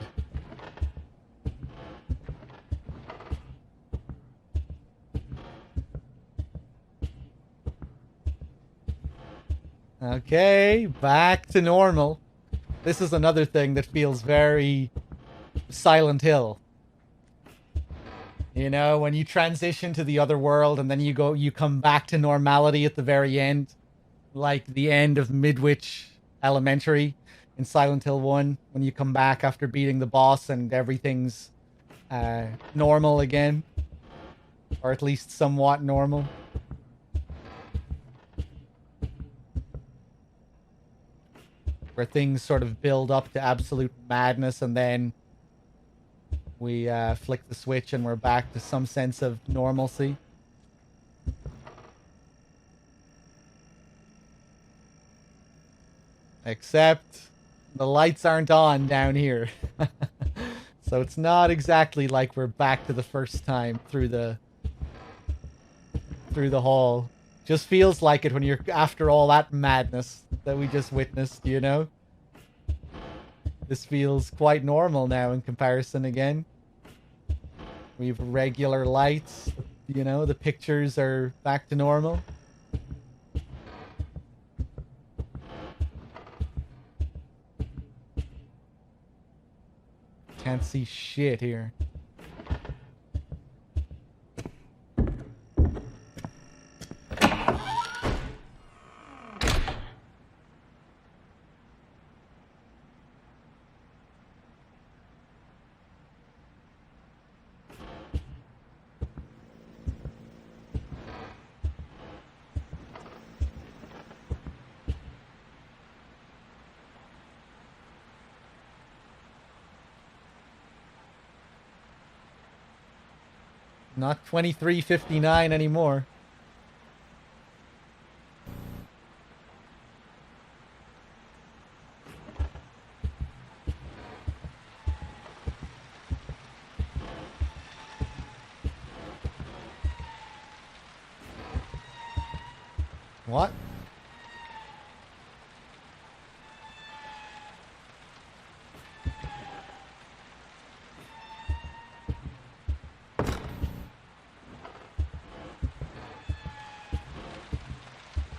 Speaker 1: Okay, back to normal. This is another thing that feels very Silent Hill. You know, when you transition to the other world and then you come back to normality at the very end, like the end of Midwich Elementary in Silent Hill 1, when you come back after beating the boss and everything's normal again, or at least somewhat normal. Where things sort of build up to absolute madness and then we flick the switch and we're back to some sense of normalcy. Except the lights aren't on down here. So it's not exactly like we're back to the first time through the hall. Just feels like it when you're after all that madness that we just witnessed, you know? This feels quite normal now in comparison again. We have regular lights, you know, the pictures are back to normal. Can't see shit here. Not 23:59 anymore. What?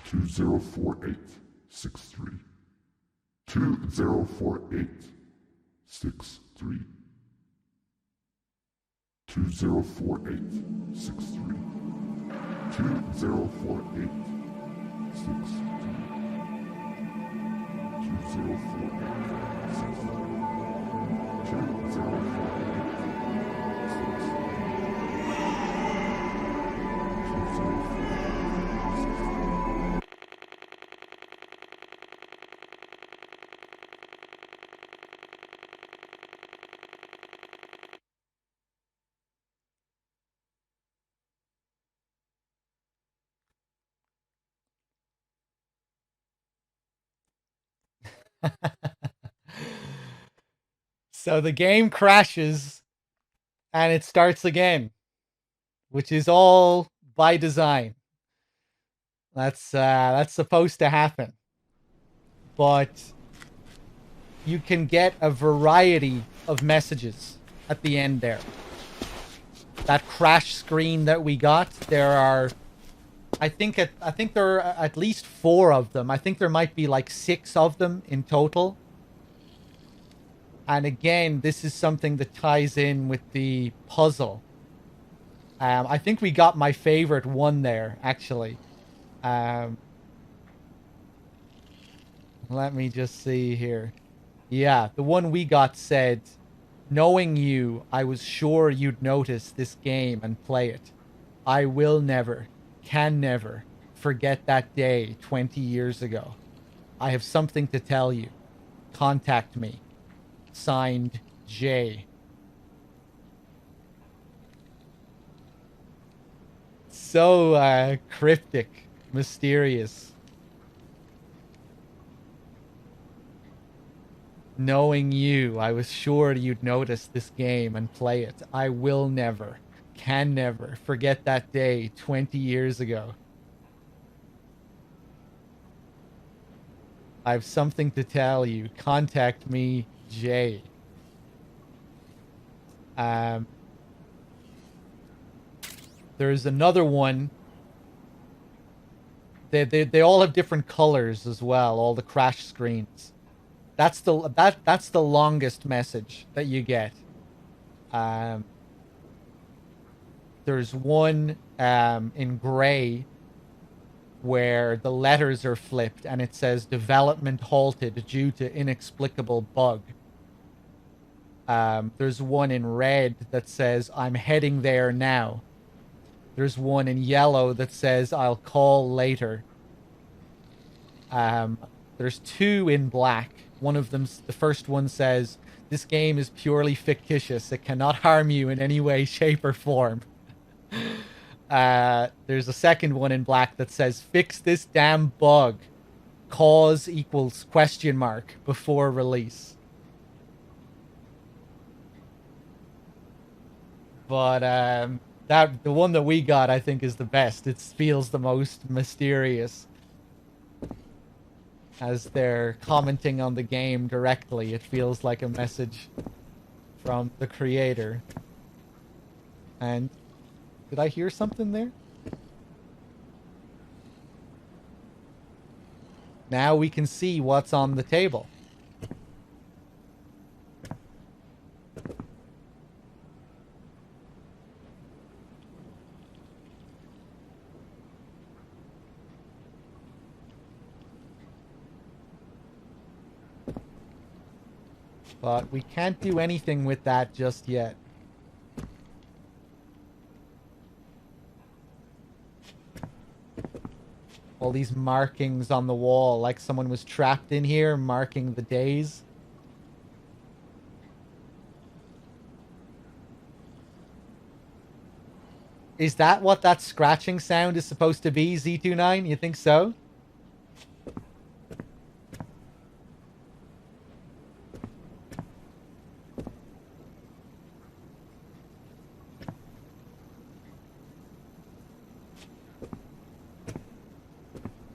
Speaker 3: Two zero four eight 63. 2048 63. 2048 63. 2048 63. 2048
Speaker 1: So the game crashes and it starts again, which is all by design. That's supposed to happen. But you can get a variety of messages at the end there. That crash screen that we got, there are I think there are at least 4 of them. I think there might be like 6 of them in total. And again, this is something that ties in with the puzzle. I think we got my favorite one there, actually. Let me just see here. Yeah, the one we got said, "Knowing you, I was sure you'd notice this game and play it. I will never can never forget that day 20 years ago. I have something to tell you. Contact me. Signed, J. So cryptic, mysterious. Knowing you, I was sure you'd notice this game and play it. I will never, can never forget that day 20 years ago. I have something to tell you. Contact me, Jay. There's another one. They all have different colors as well, all the crash screens. That's the longest message that you get. There's one in gray where the letters are flipped and it says development halted due to inexplicable bug. There's one in red that says I'm heading there now. There's one in yellow that says I'll call later. There's two in black. One of them, the first one says, this game is purely fictitious. It cannot harm you in any way, shape, or form. There's a second one in black that says, fix this damn bug. Cause equals question mark before release. But the one that we got, I think, is the best. It feels the most mysterious. As they're commenting on the game directly, it feels like a message from the creator. And did I hear something there? Now we can see what's on the table. But we can't do anything with that just yet. All these markings on the wall, like someone was trapped in here, marking the days. Is that what that scratching sound is supposed to be, Z29? You think so?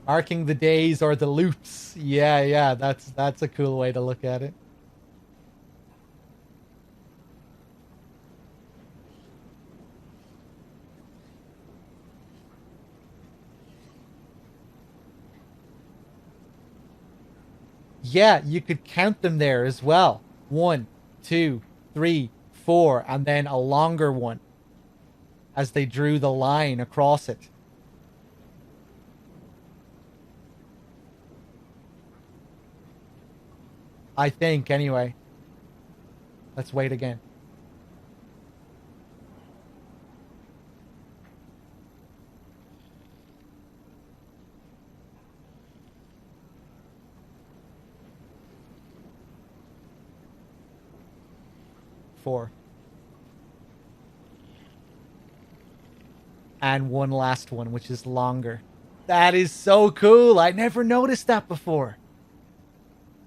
Speaker 1: Marking the days or the loops. Yeah, that's a cool way to look at it. Yeah, you could count them there as well. 1, 2, 3, 4, and then a longer one as they drew the line across it. I think, anyway. Let's wait again. Four. And one last one, which is longer. That is so cool. I never noticed that before.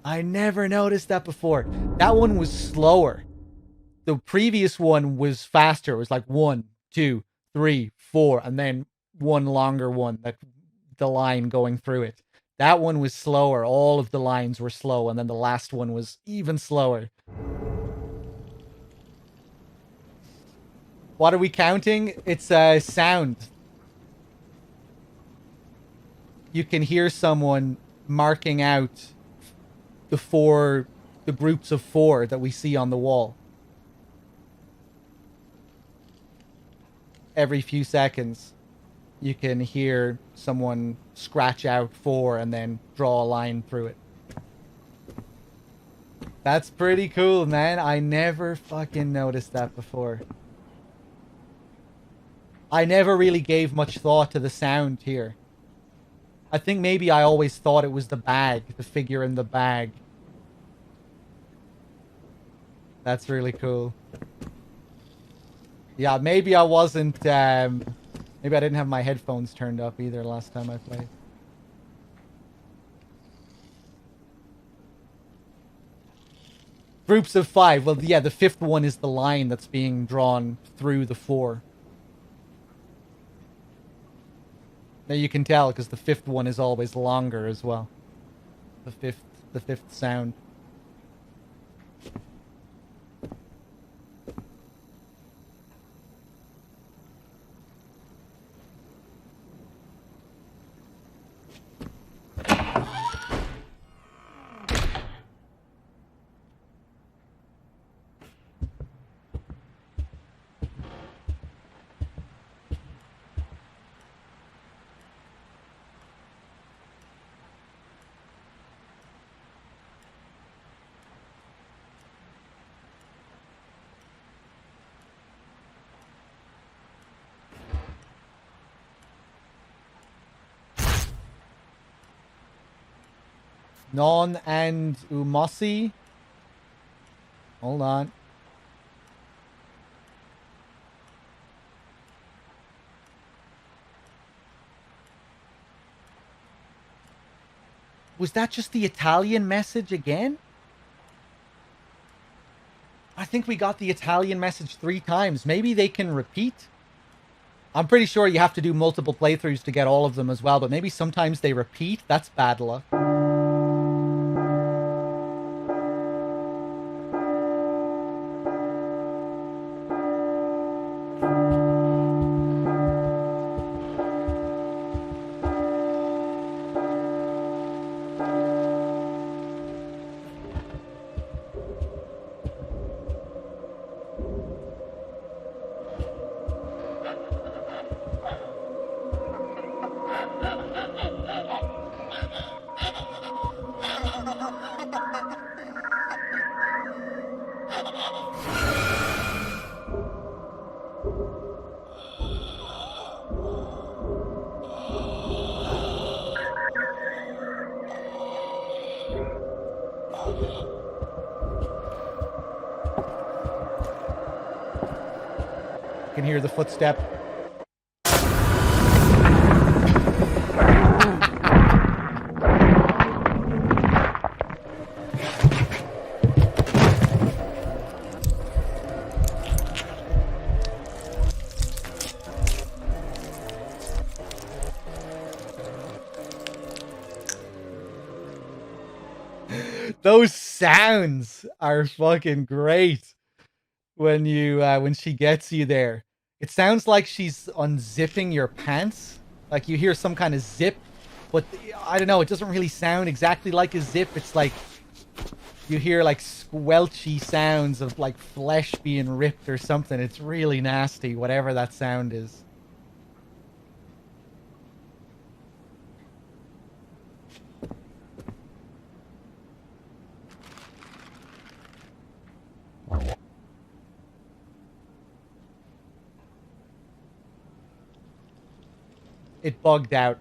Speaker 1: I never noticed that before. That one was slower. The previous one was faster. It was like 1, 2, 3, 4, and then one longer one, that the line going through it. That one was slower. All of the lines were slow, and then the last one was even slower. What are we counting? It's a sound. You can hear someone marking out the groups of 4 that we see on the wall. Every few seconds, you can hear someone scratch out 4 and then draw a line through it. That's pretty cool, man. I never fucking noticed that before. I never really gave much thought to the sound here. I think maybe I always thought it was the bag, the figure in the bag. That's really cool. Yeah, maybe I wasn't, maybe I didn't have my headphones turned up either last time I played. Groups of 5. Well, yeah, the 5th one is the line that's being drawn through the 4. Now you can tell because the 5th one is always longer as well. The fifth sound. Non and Umosi. Hold on. Was that just the Italian message again? I think we got the Italian message 3 times. Maybe they can repeat? I'm pretty sure you have to do multiple playthroughs to get all of them as well, but maybe sometimes they repeat? That's bad luck. You can hear the footstep. Those sounds are fucking great when you when she gets you there. It sounds like she's unzipping your pants. Like you hear some kind of zip, but I don't know, it doesn't really sound exactly like a zip. It's like you hear like squelchy sounds of like flesh being ripped or something. It's really nasty, whatever that sound is. It bugged out.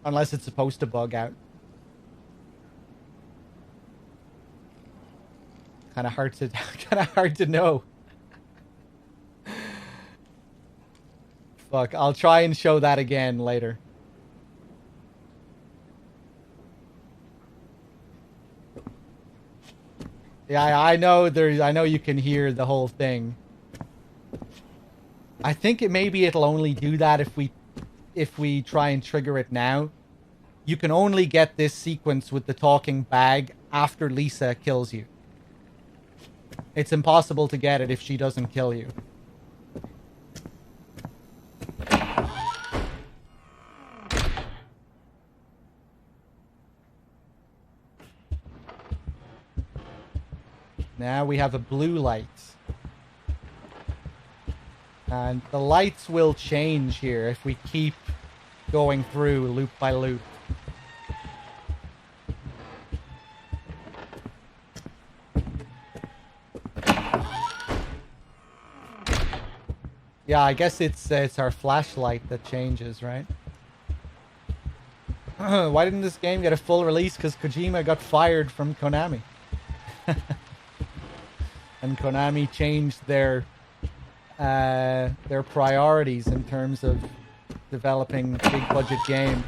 Speaker 1: Unless it's supposed to bug out. Kind of hard to know. Fuck, I'll try and show that again later. Yeah, I know you can hear the whole thing. I think maybe it'll only do that if we try and trigger it now. You can only get this sequence with the talking bag after Lisa kills you. It's impossible to get it if she doesn't kill you. Now we have a blue light. And the lights will change here if we keep going through loop by loop. Yeah, I guess it's our flashlight that changes, right? Why didn't this game get a full release? Because Kojima got fired from Konami. And Konami changed their priorities in terms of developing big budget games.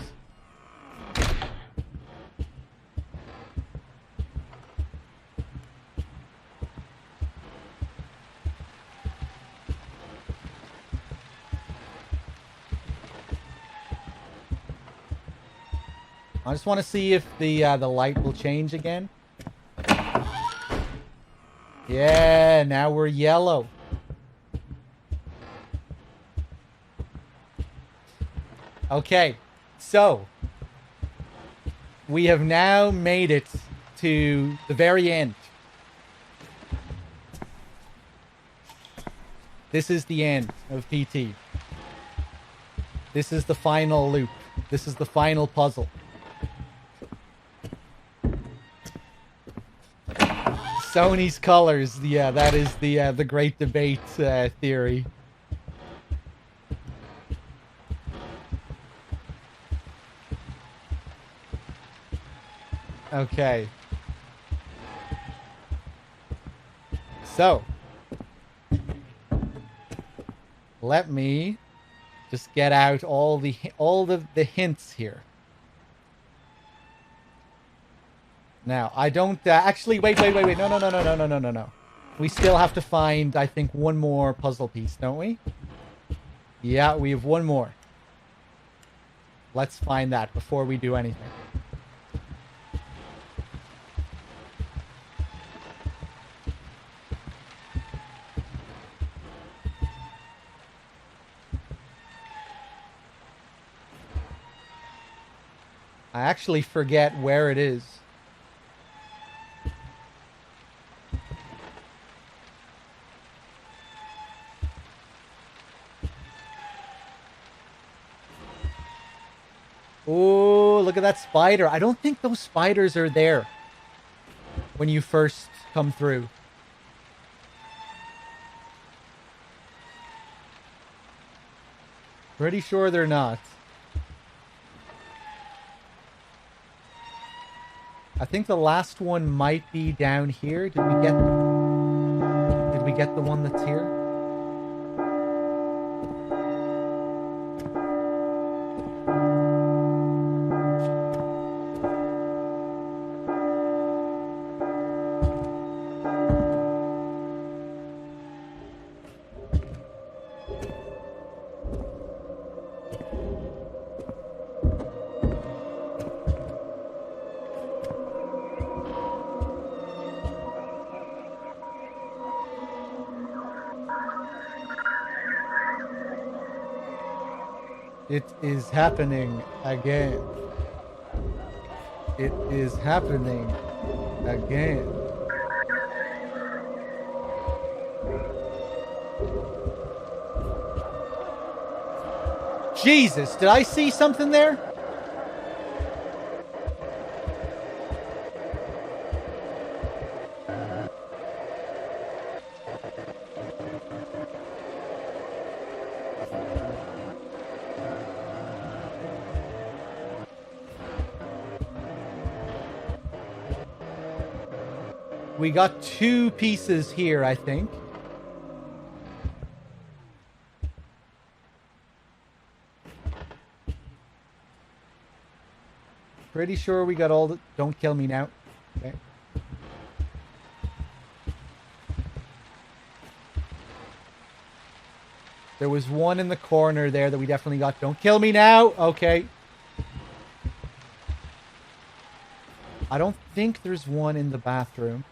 Speaker 1: I just want to see if the light will change again. Yeah, now we're yellow. Okay, so we have now made it to the very end. This is the end of PT. This is the final loop. This is the final puzzle. Sony's colors, yeah, that is the great debate theory. Okay. So, let me just get out all the hints here. Now, I don't actually wait. No. We still have to find, I think, one more puzzle piece, don't we? Yeah, we have one more. Let's find that before we do anything. I actually forget where it is. Oh, look at that spider. I don't think those spiders are there when you first come through. Pretty sure they're not. I think the last one might be down here. Did we get the one that's here? It is happening again. It is happening again. Jesus, did I see something there? We got two pieces here, I think. Pretty sure we got all the... Don't kill me now. Okay. There was one in the corner there that we definitely got. Don't kill me now. Okay. I don't think there's one in the bathroom.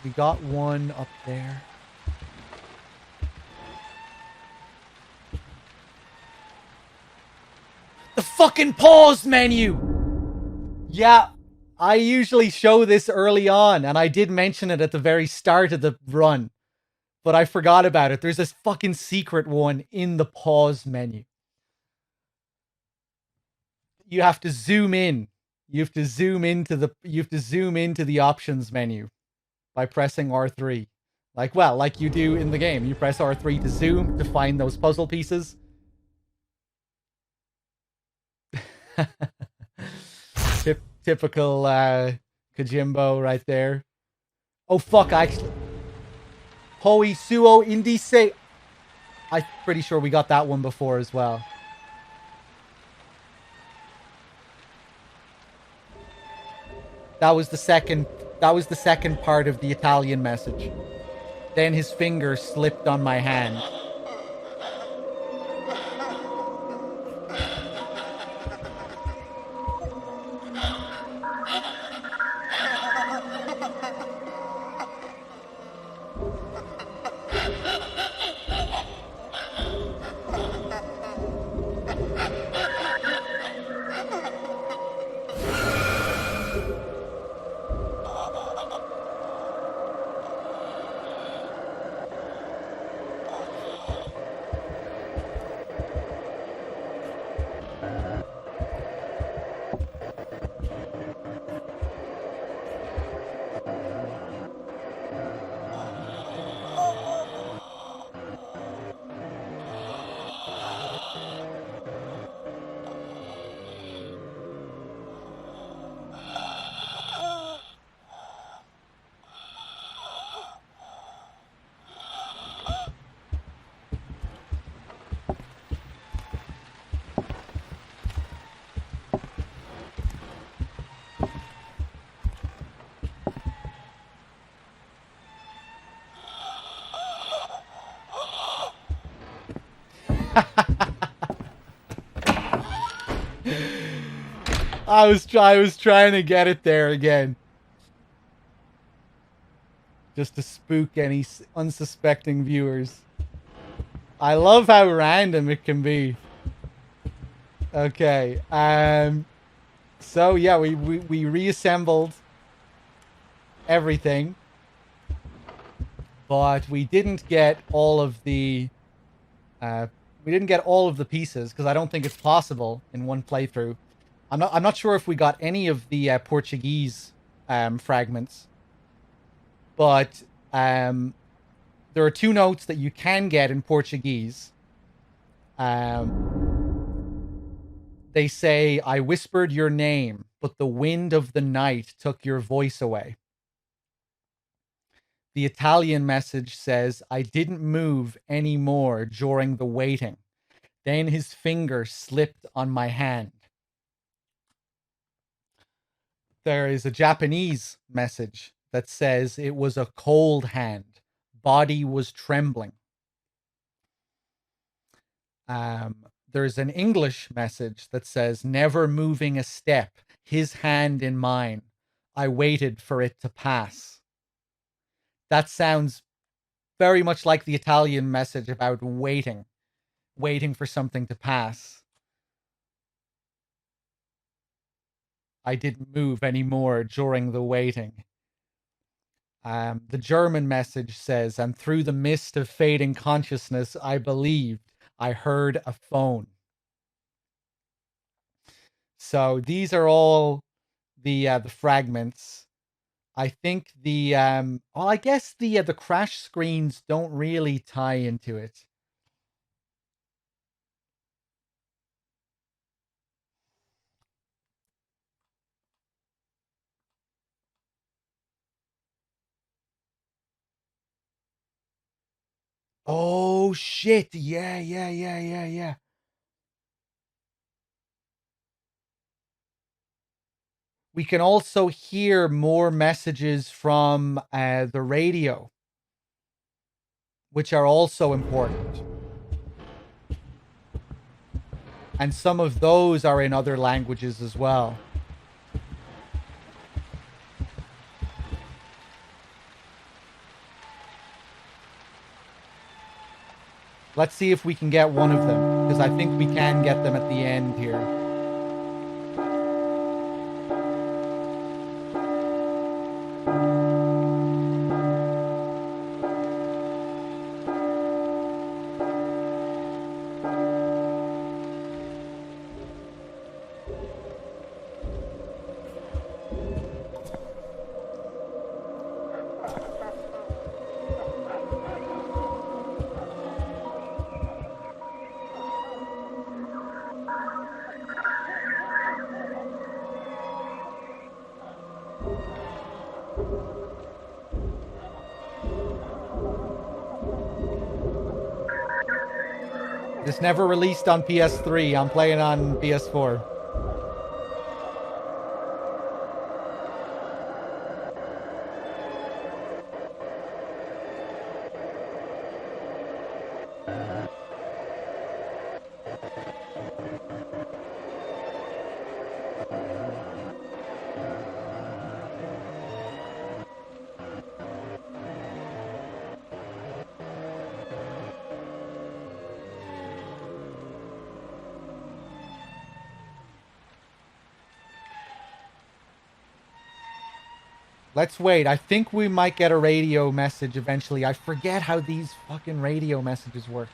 Speaker 1: We got one up there. The fucking pause menu! Yeah, I usually show this early on, and I did mention it at the very start of the run. but I forgot about it. There's this fucking secret one in the pause menu. You have to zoom in. You have to zoom into the options menu by pressing R3. Like you do in the game. You press R3 to zoom to find those puzzle pieces. Typical Kojimbo right there. Oh fuck, actually. Hoi Suo Indice. I'm pretty sure we got that one before as well. That was the second part of the Italian message. Then his finger slipped on my hand. I was trying to get it there again. Just to spook any unsuspecting viewers. I love how random it can be. Okay. So yeah, we reassembled everything. But we didn't get all of the pieces because I don't think it's possible in one playthrough. I'm not sure if we got any of the Portuguese fragments, but there are 2 notes that you can get in Portuguese. They say, "I whispered your name, but the wind of the night took your voice away." The Italian message says, "I didn't move anymore during the waiting." Then his finger slipped on my hand. There is a Japanese message that says, "It was a cold hand. Body was trembling." There's an English message that says, "Never moving a step. His hand in mine. I waited for it to pass." That sounds very much like the Italian message about waiting for something to pass. I didn't move anymore during the waiting. The German message says, "And through the mist of fading consciousness, I believed I heard a phone." So these are all the fragments. I think I guess the crash screens don't really tie into it. Oh shit! Yeah. We can also hear more messages from the radio, which are also important. And some of those are in other languages as well. Let's see if we can get one of them, because I think we can get them at the end here. This never released on PS3. I'm playing on PS4. Let's wait. I think we might get a radio message eventually. I forget how these fucking radio messages work.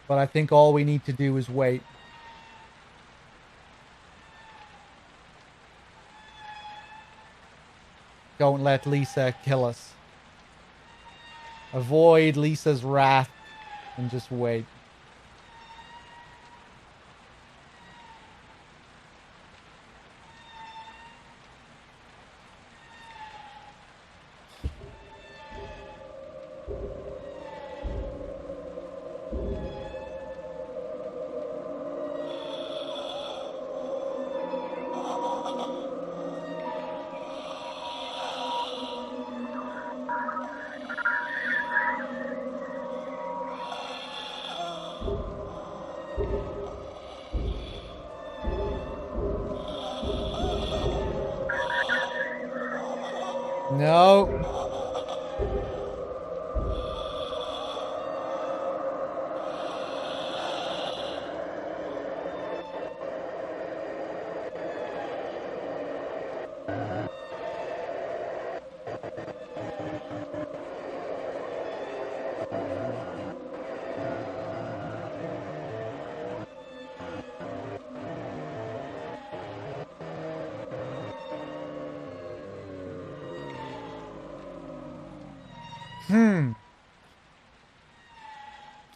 Speaker 1: But I think all we need to do is wait. Don't let Lisa kill us. Avoid Lisa's wrath and just wait. No.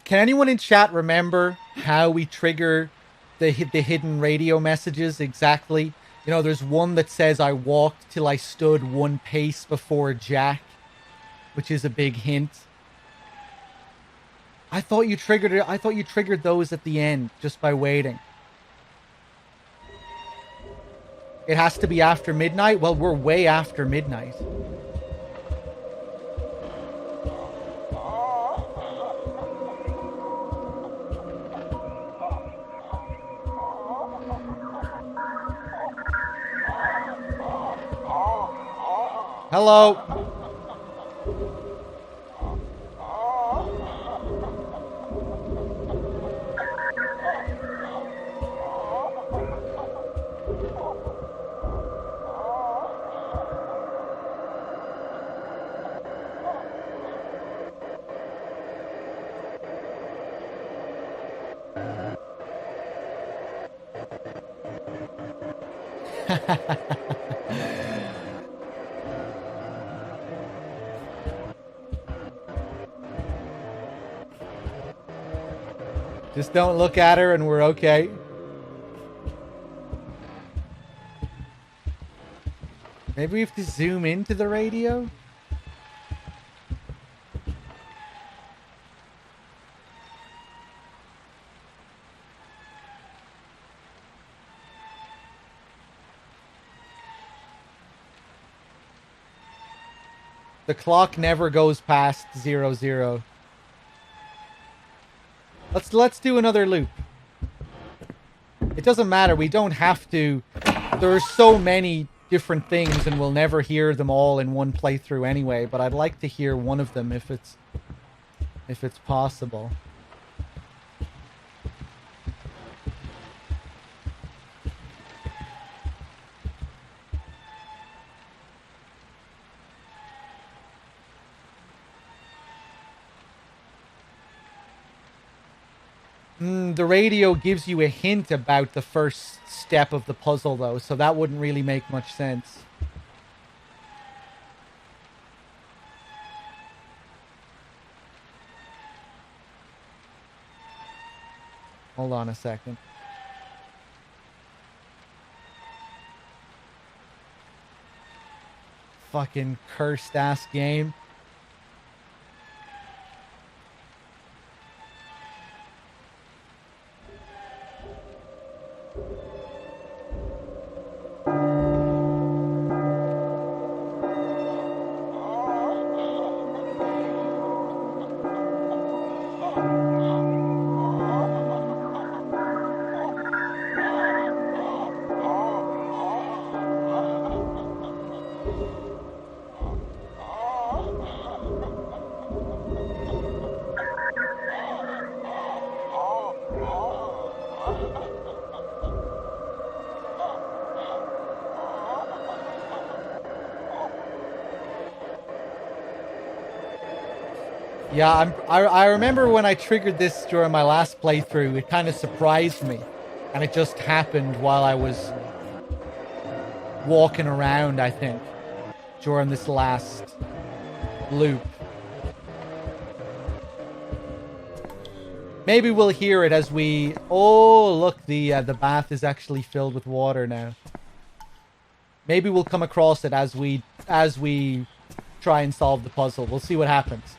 Speaker 1: Can anyone in chat remember how we trigger the hidden radio messages exactly? You know, there's one that says I walked till I stood one pace before Jack, which is a big hint. I thought you triggered it. I thought you triggered those at the end just by waiting. It has to be after midnight? Well, we're way after midnight. Hello. Just don't look at her and we're okay. Maybe we have to zoom into the radio? The clock never goes past 00. Let's do another loop. It doesn't matter. We don't have to. There are so many different things, and we'll never hear them all in one playthrough anyway. But I'd like to hear one of them if it's possible. The radio gives you a hint about the first step of the puzzle, though, so that wouldn't really make much sense. Hold on a second. Fucking cursed-ass game. Yeah, I remember when I triggered this during my last playthrough, it kind of surprised me. And it just happened while I was walking around, I think, during this last loop. Maybe we'll hear it as we... Oh, look, the bath is actually filled with water now. Maybe we'll come across it as we try and solve the puzzle. We'll see what happens.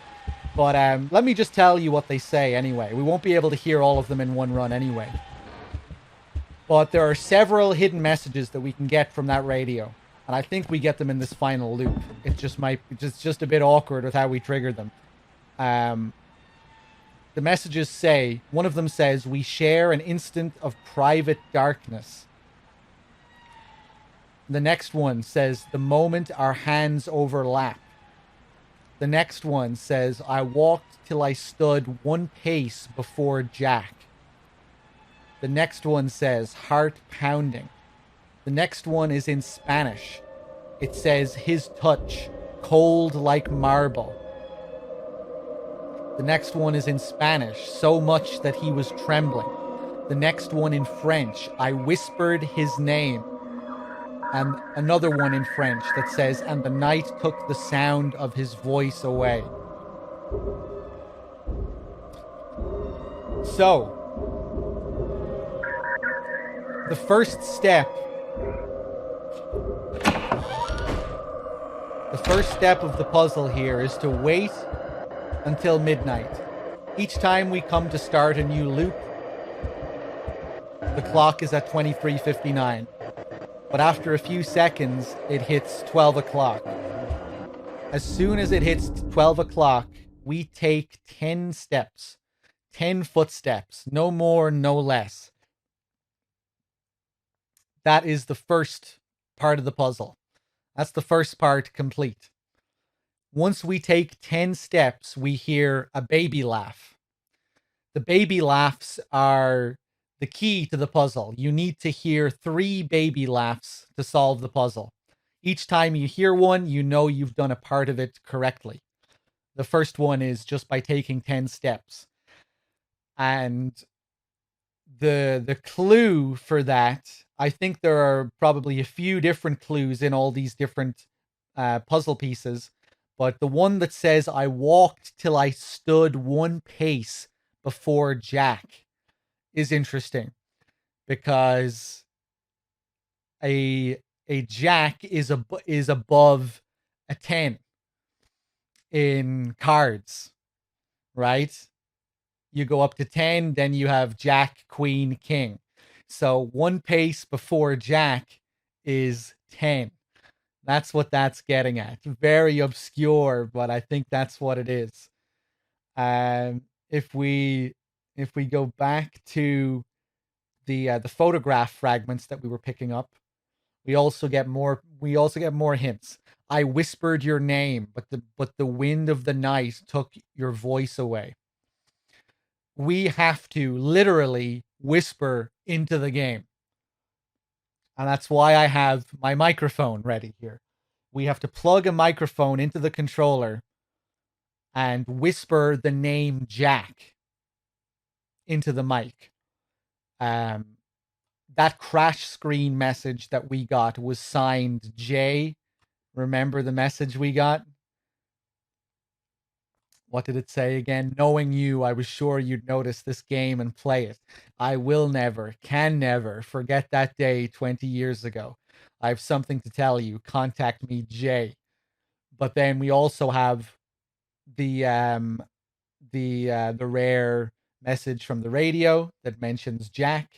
Speaker 1: But let me just tell you what they say anyway. We won't be able to hear all of them in one run anyway. But there are several hidden messages that we can get from that radio. And I think we get them in this final loop. It just a bit awkward with how we triggered them. The messages say, one of them says, we share an instant of private darkness. The next one says, the moment our hands overlap. The next one says, I walked till I stood one pace before Jack. The next one says, heart pounding. The next one is in Spanish. It says, his touch, cold like marble. The next one is in Spanish, so much that he was trembling. The next one in French, I whispered his name. And another one in French that says, and the night took the sound of his voice away. So, the first step of the puzzle here is to wait until midnight. Each time we come to start a new loop, the clock is at 23:59. But after a few seconds, it hits 12 o'clock. As soon as it hits 12 o'clock, we take 10 steps. 10 footsteps. No more, no less. That is the first part of the puzzle. That's the first part complete. Once we take 10 steps, we hear a baby laugh. The baby laughs are the key to the puzzle. You need to hear 3 baby laughs to solve the puzzle. Each time you hear one, you know you've done a part of it correctly. The first one is just by taking 10 steps. And the clue for that, I think there are probably a few different clues in all these different puzzle pieces. But the one that says, I walked till I stood one pace before Jack is interesting. Because a Jack is above a 10 in cards, right? You go up to 10, then you have Jack, Queen, King. So one pace before Jack is 10. That's what that's getting at. Very obscure, but I think that's what it is. If we go back to the photograph fragments that we were picking up, we also get more hints. I whispered your name, but the wind of the night took your voice away. We have to literally whisper into the game. And that's why I have my microphone ready here. We have to plug a microphone into the controller and whisper the name Jack into the mic. That crash screen message that we got was signed J. Remember the message we got? What did it say again? Knowing you, I was sure you'd notice this game and play it. I will never, can never forget that day 20 years ago. I have something to tell you. Contact me, Jay. But then we also have the rare message from the radio that mentions Jack.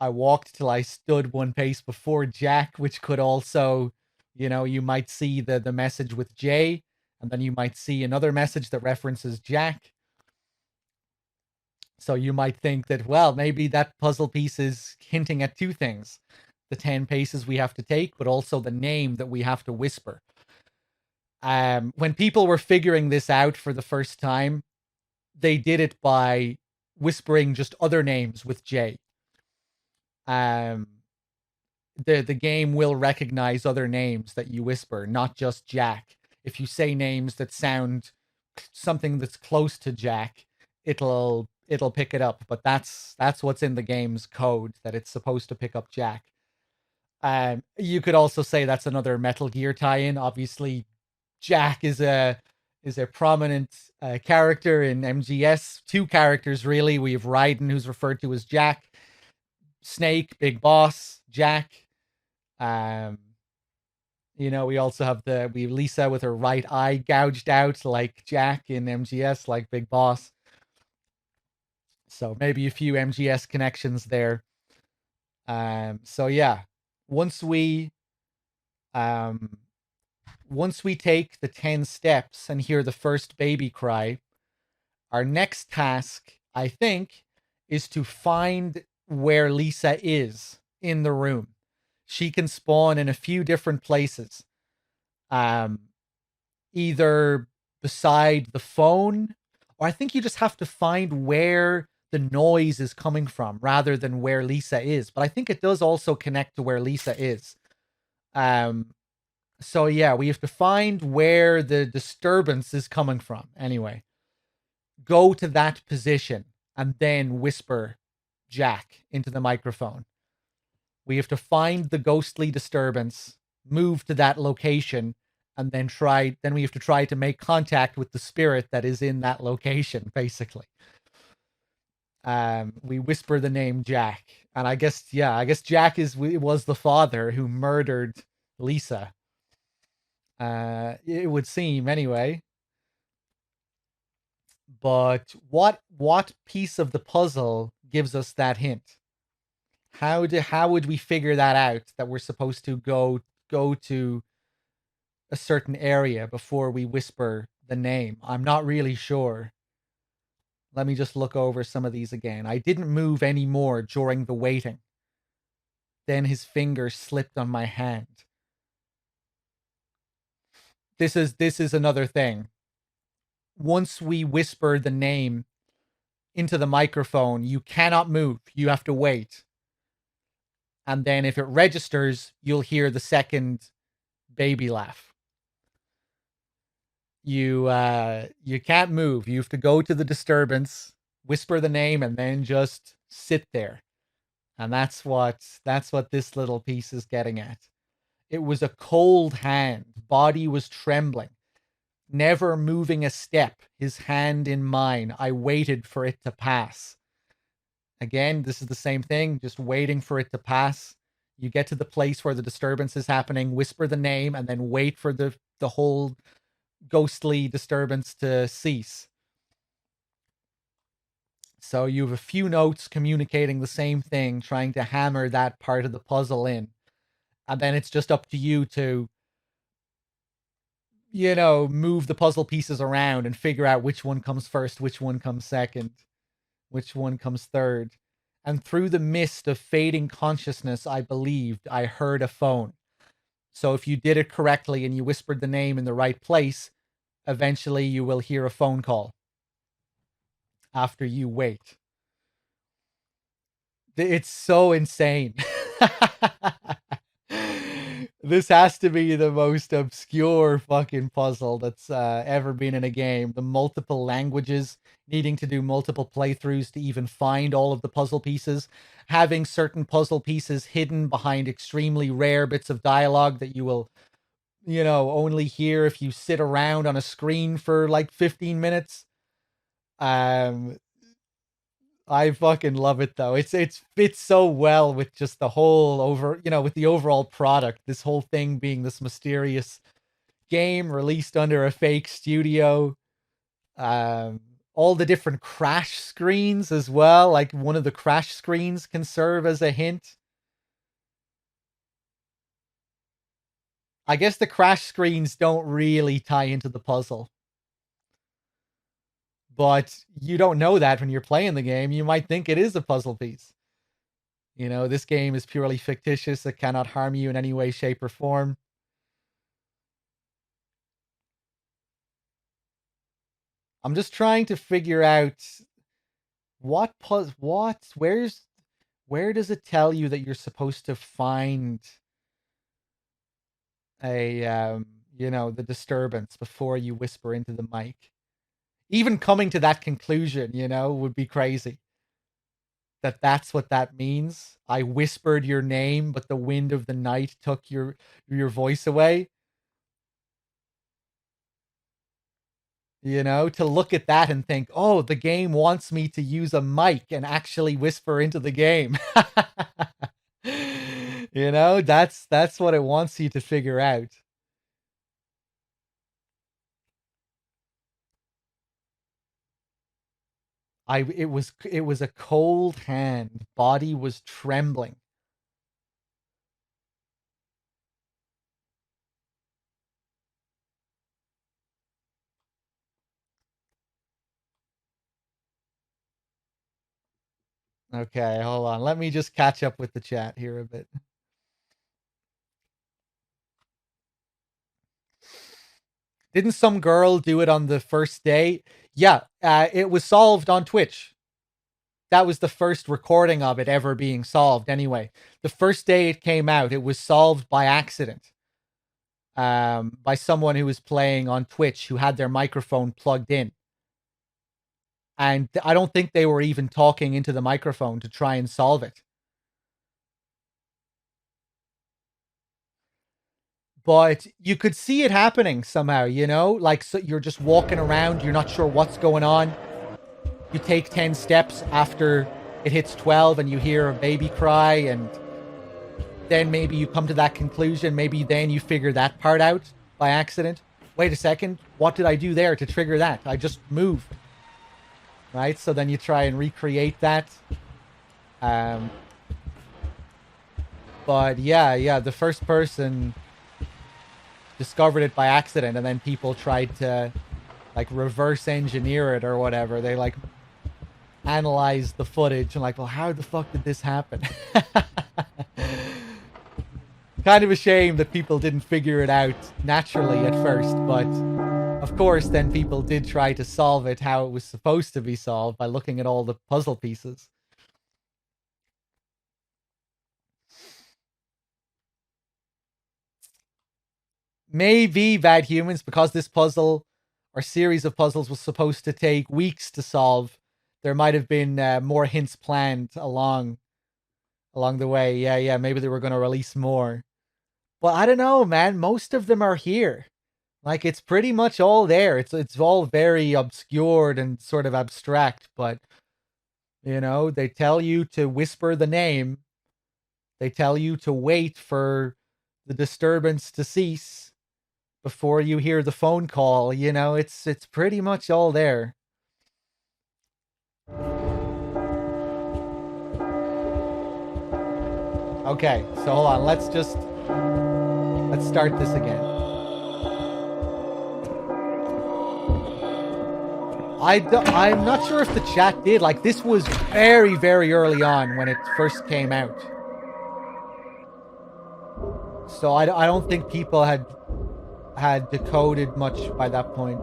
Speaker 1: I walked till I stood one pace before Jack, which could also, you might see the message with Jay. And then you might see another message that references Jack. So you might think that, well, maybe that puzzle piece is hinting at 2 things. The 10 paces we have to take, but also the name that we have to whisper. When people were figuring this out for the first time, they did it by whispering just other names with J. The game will recognize other names that you whisper, not just Jack. if you say names that sound something that's close to Jack, it'll pick it up. But that's what's in the game's code, that it's supposed to pick up Jack. You could also say that's another Metal Gear tie-in. Obviously, Jack is a prominent character in MGS. Two characters really. We have Raiden, who's referred to as Jack. Snake, Big Boss, Jack. We also have Lisa with her right eye gouged out like Jack in MGS, like Big Boss. So maybe a few MGS connections there. So yeah, once we take the 10 steps and hear the first baby cry, our next task, I think, is to find where Lisa is in the room. She can spawn in a few different places. Either beside the phone, or I think you just have to find where the noise is coming from rather than where Lisa is. But I think it does also connect to where Lisa is. So yeah, we have to find where the disturbance is coming from. Anyway, go to that position and then whisper Jack into the microphone. We have to find the ghostly disturbance, move to that location, and then we have to try to make contact with the spirit that is in that location, basically. We whisper the name Jack, and I guess Jack was the father who murdered Lisa. It would seem, anyway. But what piece of the puzzle gives us that hint? How would we figure that out, that we're supposed to go to a certain area before we whisper the name? I'm not really sure. Let me just look over some of these again. I didn't move any more during the waiting. Then his finger slipped on my hand. This is another thing. Once we whisper the name into the microphone, you cannot move. You have to wait. And then if it registers, you'll hear the second baby laugh. You can't move. You have to go to the disturbance, whisper the name, and then just sit there. And that's what this little piece is getting at. It was a cold hand. Body was trembling. Never moving a step, his hand in mine. I waited for it to pass. Again, this is the same thing, just waiting for it to pass. You get to the place where the disturbance is happening, whisper the name, and then wait for the whole ghostly disturbance to cease. So you have a few notes communicating the same thing, trying to hammer that part of the puzzle in. And then it's just up to you to, move the puzzle pieces around and figure out which one comes first, which one comes second, which one comes third. And through the mist of fading consciousness, I believed I heard a phone. So if you did it correctly and you whispered the name in the right place, eventually you will hear a phone call after you wait. It's so insane. This has to be the most obscure fucking puzzle that's ever been in a game. The multiple languages, needing to do multiple playthroughs to even find all of the puzzle pieces, having certain puzzle pieces hidden behind extremely rare bits of dialogue that you will, only hear if you sit around on a screen for like 15 minutes. I fucking love it though. It fits so well with just the whole with the overall product. This whole thing being this mysterious game released under a fake studio. All the different crash screens as well. Like one of the crash screens can serve as a hint. I guess the crash screens don't really tie into the puzzle. But you don't know that when you're playing the game. You might think it is a puzzle piece. This game is purely fictitious. It cannot harm you in any way, shape, or form. I'm just trying to figure out where does it tell you that you're supposed to find a the disturbance before you whisper into the mic. Even coming to that conclusion, would be crazy. That's what that means. I whispered your name, but the wind of the night took your voice away. To look at that and think, oh, the game wants me to use a mic and actually whisper into the game. That's what it wants you to figure out. It was a cold hand. Body was trembling. Okay, hold on. Let me just catch up with the chat here a bit. Didn't some girl do it on the first day? Yeah, it was solved on Twitch. That was the first recording of it ever being solved anyway. The first day it came out, it was solved by accident. By someone who was playing on Twitch who had their microphone plugged in. And I don't think they were even talking into the microphone to try and solve it. But you could see it happening somehow, like, so you're just walking around, you're not sure what's going on. You take 10 steps after it hits 12 and you hear a baby cry, and then maybe you come to that conclusion. Maybe then you figure that part out by accident. Wait a second, what did I do there to trigger that? I just moved. Right? So then you try and recreate that. But yeah, the first person discovered it by accident, and then people tried to like reverse engineer it or whatever. They like analyzed the footage and like, well, how the fuck did this happen? Kind of a shame that people didn't figure it out naturally at first, but of course then people did try to solve it how it was supposed to be solved by looking at all the puzzle pieces. Maybe Bad Humans, because this puzzle or series of puzzles was supposed to take weeks to solve, there might have been more hints planned along the way. Yeah, maybe they were going to release more. But I don't know, man. Most of them are here. Like, it's pretty much all there. It's all very obscured and sort of abstract, but they tell you to whisper the name. They tell you to wait for the disturbance to cease before you hear the phone call. It's pretty much all there. Okay, so hold on. Let's start this again. I'm not sure if the chat did. Like, this was very, very early on when it first came out. So I don't think people had decoded much by that point.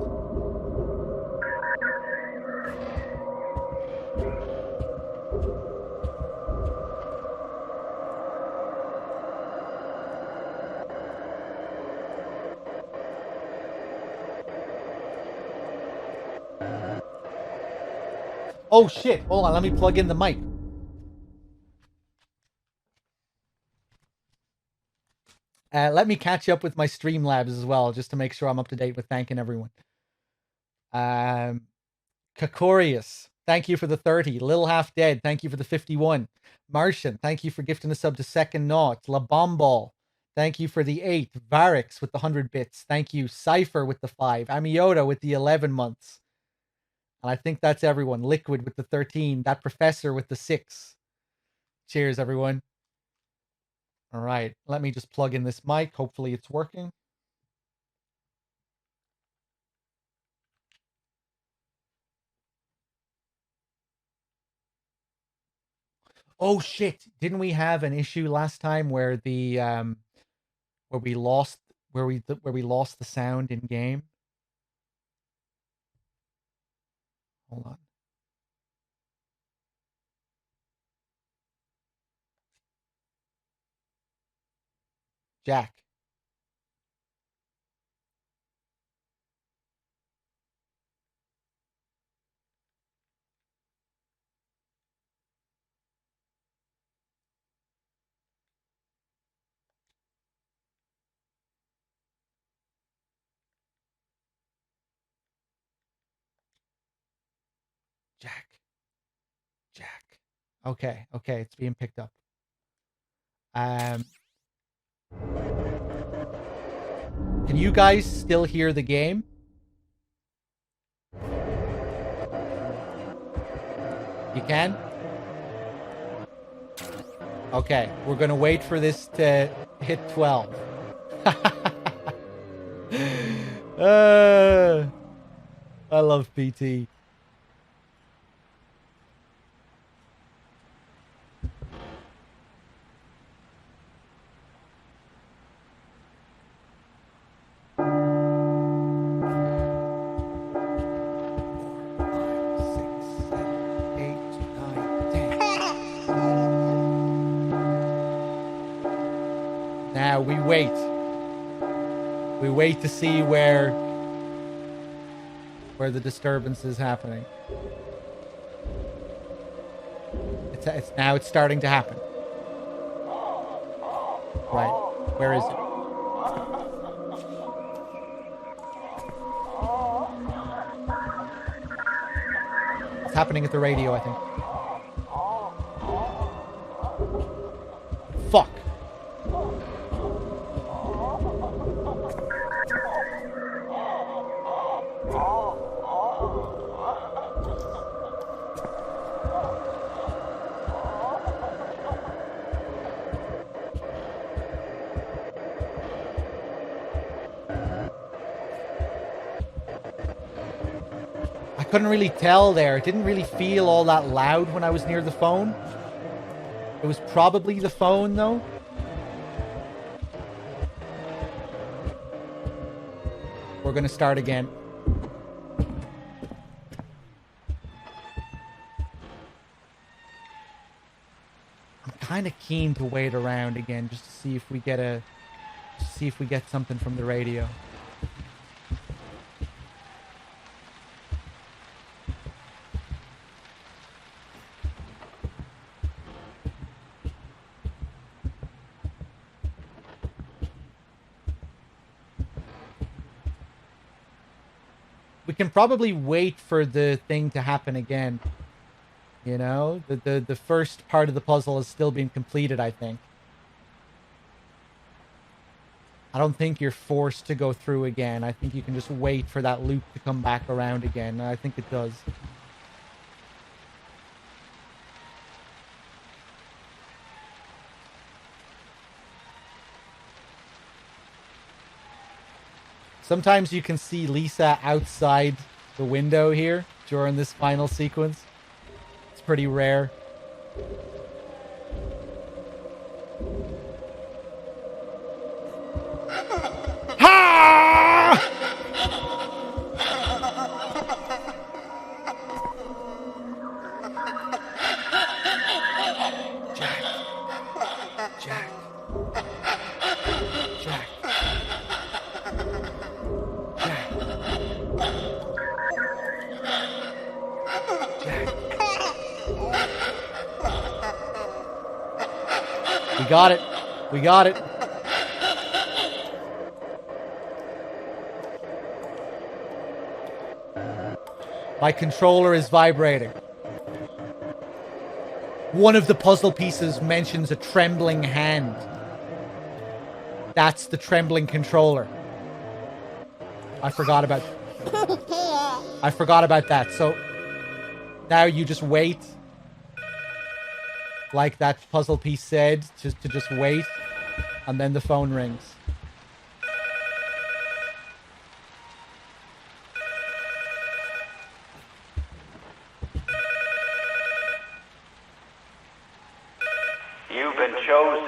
Speaker 1: Oh shit, hold on, let me plug in the mic. Let me catch up with my Streamlabs as well, just to make sure I'm up to date with thanking everyone. Kakorius, thank you for the 30. Lil Half Dead, thank you for the 51. Martian, thank you for gifting a sub to Second Naught. La Bomball, thank you for the 8. Varix with the 100 bits. Thank you. Cypher with the 5. Amiota with the 11 months. And I think that's everyone. Liquid with the 13. That Professor with the 6. Cheers, everyone. All right, let me just plug in this mic. Hopefully it's working. Oh shit! Didn't we have an issue last time where the where we lost the sound in game? Hold on. Jack. Jack. Jack. Okay, it's being picked up. Can you guys still hear the game? You can? Okay, we're gonna wait for this to hit 12. I love PT. Now we wait. We wait to see where the disturbance is happening. It's now it's starting to happen. Right. Where is it? It's happening at the radio, I think. Fuck. I couldn't really tell there. It didn't really feel all that loud when I was near the phone. It was probably the phone, though. We're gonna start again. I'm kind of keen to wait around again just to see if we get something from the radio. We can probably wait for the thing to happen again. You know, the first part of the puzzle has still been completed, I think. I don't think you're forced to go through again. I think you can just wait for that loop to come back around again. I think it does. Sometimes you can see Lisa outside the window here during this final sequence. It's pretty rare. Got it. We got it. My controller is vibrating. One of the puzzle pieces mentions a trembling hand. That's the trembling controller. I forgot about that. So now you just wait. Like that puzzle piece said, to just wait, and then the phone rings.
Speaker 5: You've been chosen.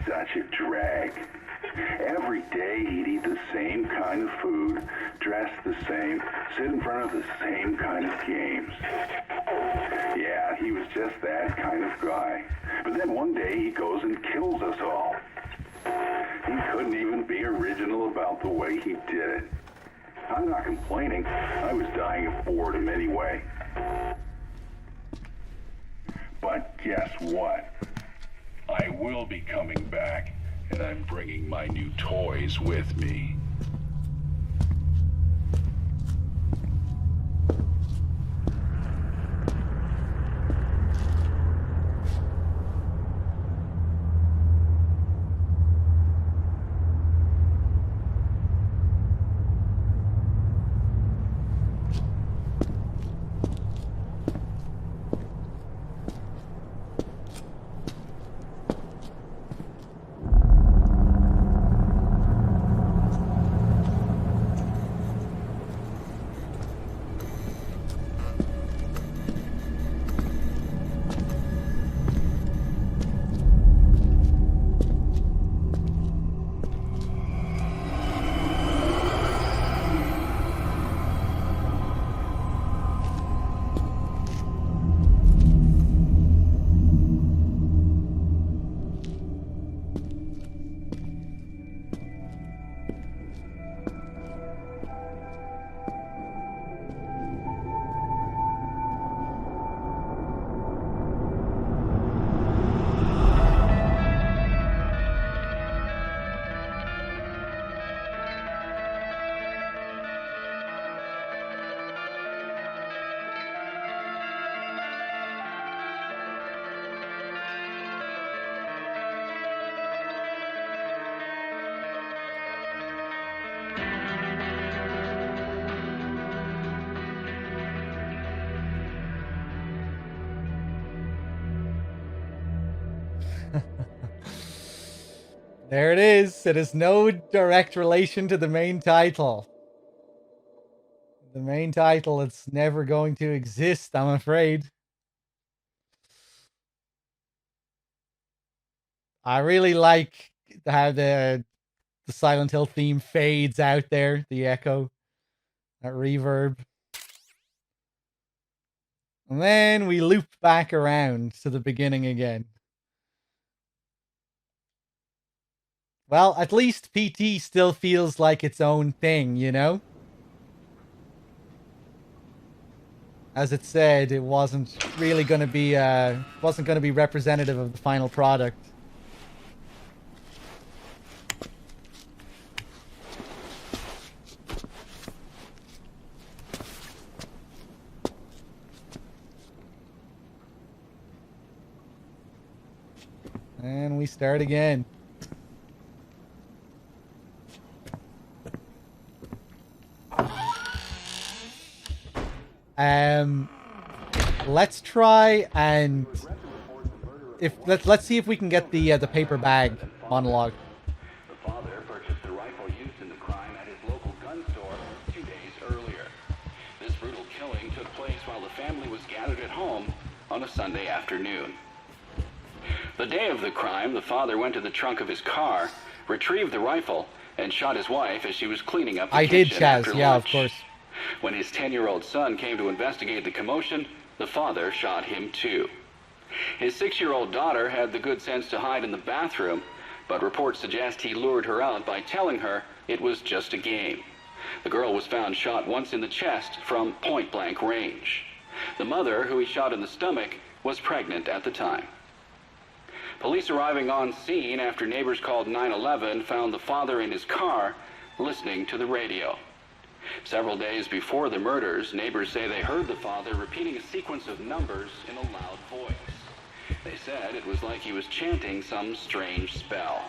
Speaker 3: such a drag. Every day he'd eat the same kind of food, dress the same, sit in front of the same kind of games. Yeah, he was just that kind of guy. But then one day he goes and kills us all. He couldn't even be original about the way he did it. I'm not complaining. I was dying of boredom anyway. But guess what? I will be coming back, and I'm bringing my new toys with me.
Speaker 1: There it is. It has no direct relation to the main title. The main title, it's never going to exist, I'm afraid. I really like how the Silent Hill theme fades out there, the echo, that reverb. And then we loop back around to the beginning again. Well, at least PT still feels like its own thing, you know? As it said, it wasn't really going to be representative of the final product. And we start again. Let's try and let's see if we can get the paper bag monologue.
Speaker 2: The father purchased the rifle used in the crime at his local gun store 2 days earlier. This brutal killing took place while the family was gathered at home on a Sunday afternoon. The day of the crime, the father went to the trunk of his car, retrieved the rifle, and shot his wife as she was cleaning up the kitchen after lunch.
Speaker 1: Yeah, of course.
Speaker 2: When his 10-year-old son came to investigate the commotion, the father shot him too. His 6-year-old daughter had the good sense to hide in the bathroom, but reports suggest he lured her out by telling her it was just a game. The girl was found shot once in the chest from point-blank range. The mother, who he shot in the stomach, was pregnant at the time. Police arriving on scene after neighbors called 911 found the father in his car listening to the radio. Several days before the murders, neighbors say they heard the father repeating a sequence of numbers in a loud voice. They said it was like he was chanting some strange spell.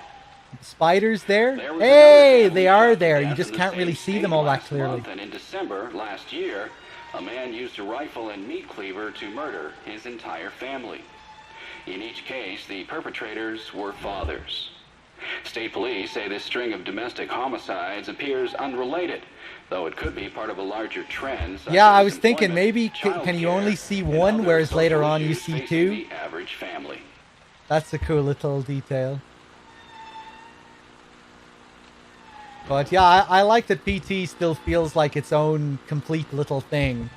Speaker 1: Spiders there? Hey, they are there. You just can't really see them all that clearly.
Speaker 2: And in December last year, a man used a rifle and meat cleaver to murder his entire family. In each case, the perpetrators were fathers. State police say this string of domestic homicides appears unrelated, though it could be part of a larger trend.
Speaker 1: Yeah, I was thinking maybe can you only see one, whereas later on you see two?
Speaker 2: The average family.
Speaker 1: That's a cool little detail. But yeah, I like that PT still feels like its own complete little thing.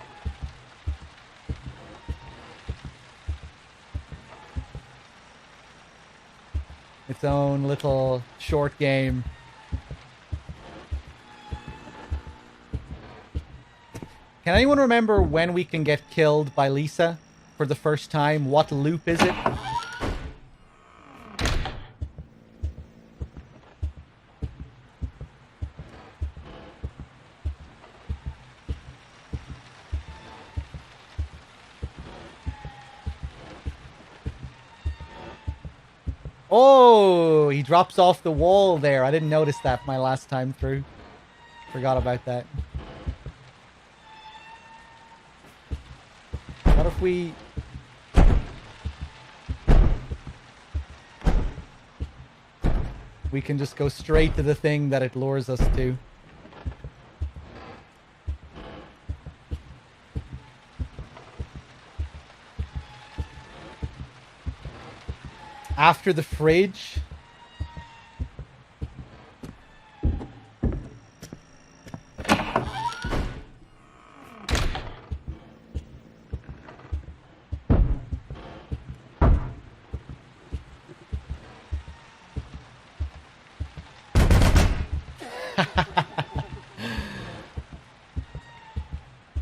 Speaker 1: Its own little short game. Can anyone remember when we can get killed by Lisa for the first time? What loop is it? Oh, he drops off the wall there. I didn't notice that my last time through. Forgot about that. What if we... We can just go straight to the thing that it lures us to. After the fridge.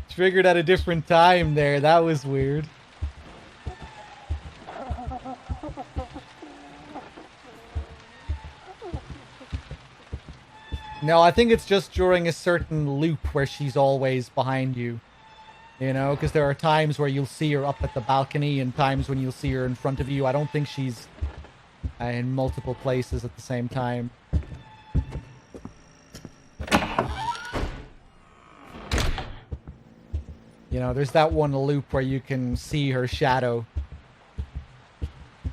Speaker 1: Triggered at a different time there. That was weird. No, I think it's just during a certain loop where she's always behind you. You know, because there are times where you'll see her up at the balcony and times when you'll see her in front of you. I don't think she's in multiple places at the same time. You know, there's that one loop where you can see her shadow.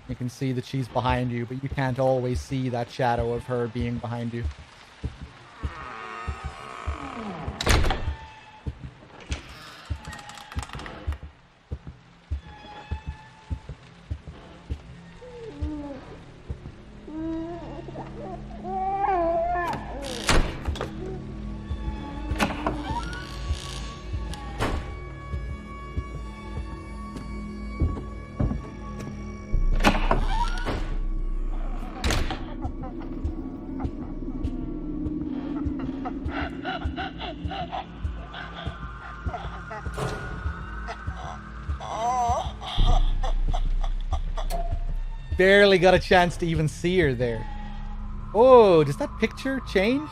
Speaker 1: You can see that she's behind you, but you can't always see that shadow of her being behind you. Barely got a chance to even see her there. Oh, does that picture change?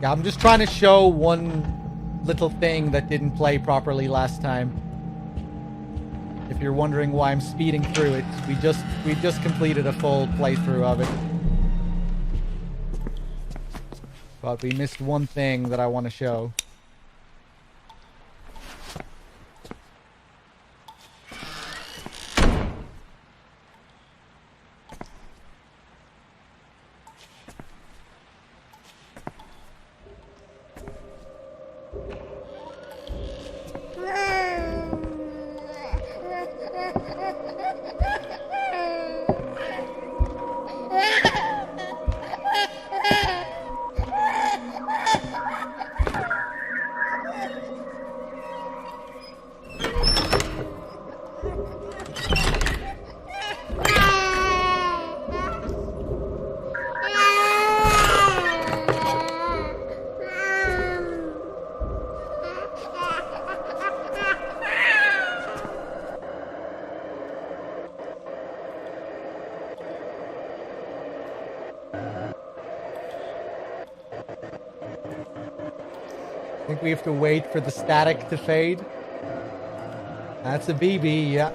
Speaker 1: Yeah, I'm just trying to show one little thing that didn't play properly last time. If you're wondering why I'm speeding through it, we just completed a full playthrough of it. But we missed one thing that I want to show. I think we have to wait for the static to fade. That's a BB, yeah.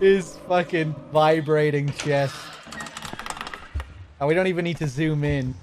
Speaker 1: His fucking vibrating chest. And we don't even need to zoom in.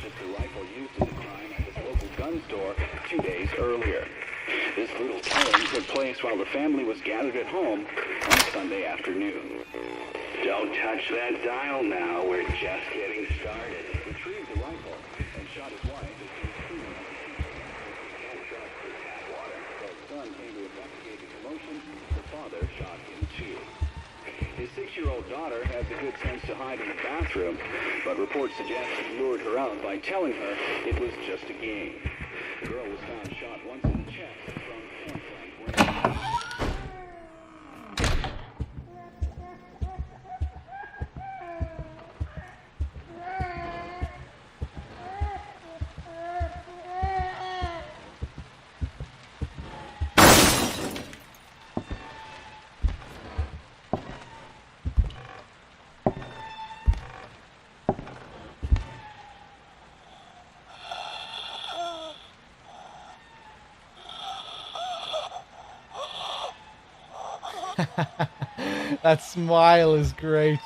Speaker 2: purchased the rifle used in the crime at his local gun store 2 days earlier. This brutal killing took place while the family was gathered at home on Sunday afternoon. Don't touch that dial now. We're just getting started. Retrieved the rifle and shot his wife as she was cleaning up the kitchen. He had drugs for tap water. Though his son came to investigate the commotion, the father shot him too. His 6-year-old daughter had the good sense to hide in the bathroom, but reports suggest he lured her out by telling her it was just a game. The girl was found shot once in the chest from point-blank range.
Speaker 1: That smile is great.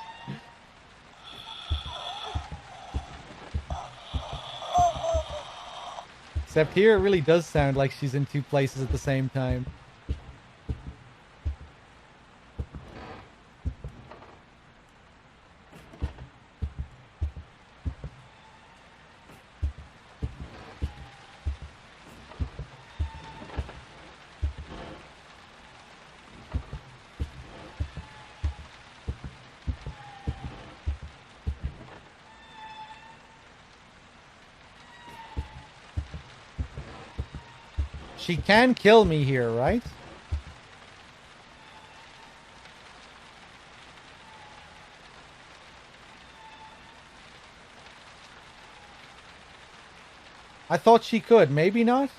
Speaker 1: Except here it really does sound like she's in two places at the same time. She can kill me here, right? I thought she could. Maybe not?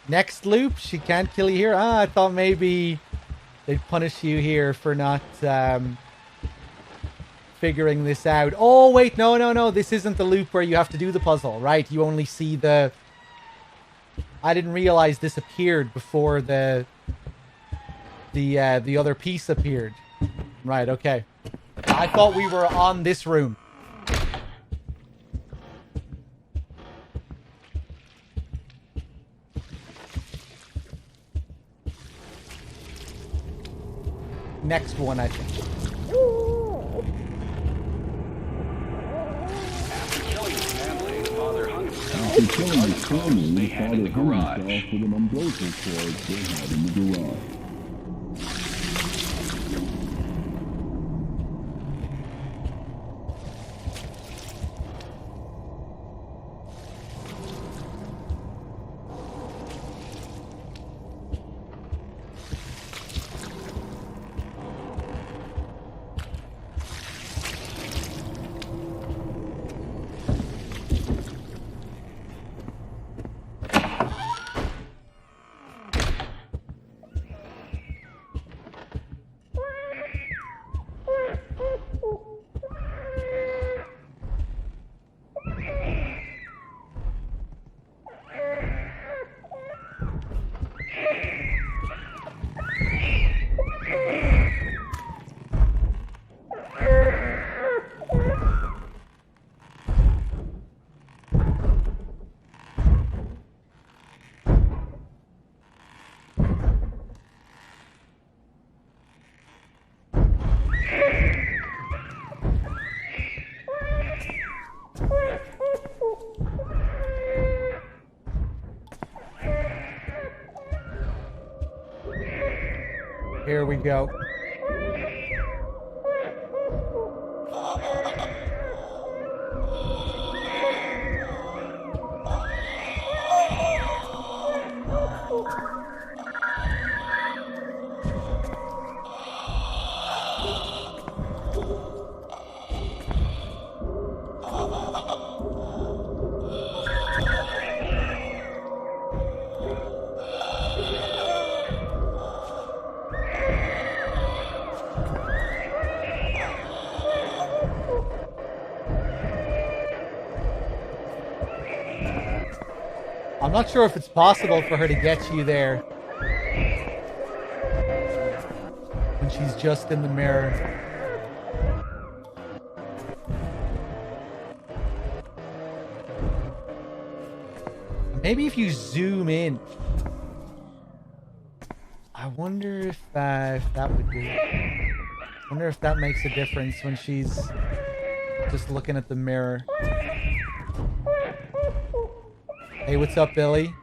Speaker 1: Next loop, she can't kill you here. Ah, I thought maybe they'd punish you here for not figuring this out. Oh, wait, no. This isn't the loop where you have to do the puzzle, right? You only see the... I didn't realize this appeared before the other piece appeared. Right, okay. I thought we were on this room. Next one, I think.
Speaker 2: After killing his family, the father hung himself
Speaker 3: After killing his family,
Speaker 2: they
Speaker 3: the
Speaker 2: had
Speaker 3: father
Speaker 2: in the
Speaker 3: hung
Speaker 2: garage.
Speaker 3: himself with an umbilical cord they had in the garage.
Speaker 1: Here we go. I'm not sure if it's possible for her to get you there and she's just in the mirror. Maybe if you zoom in. I wonder if that would be... I wonder if that makes a difference when she's just looking at the mirror. Hey, what's up, Billy?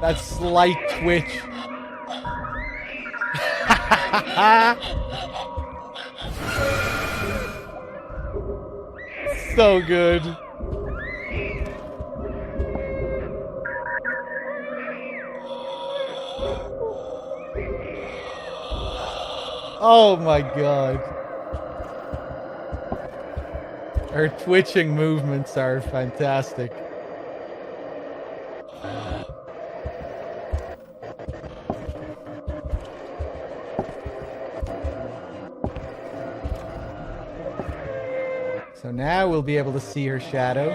Speaker 1: That slight twitch. So good. Oh my god. Her twitching movements are fantastic. So now we'll be able to see her shadow.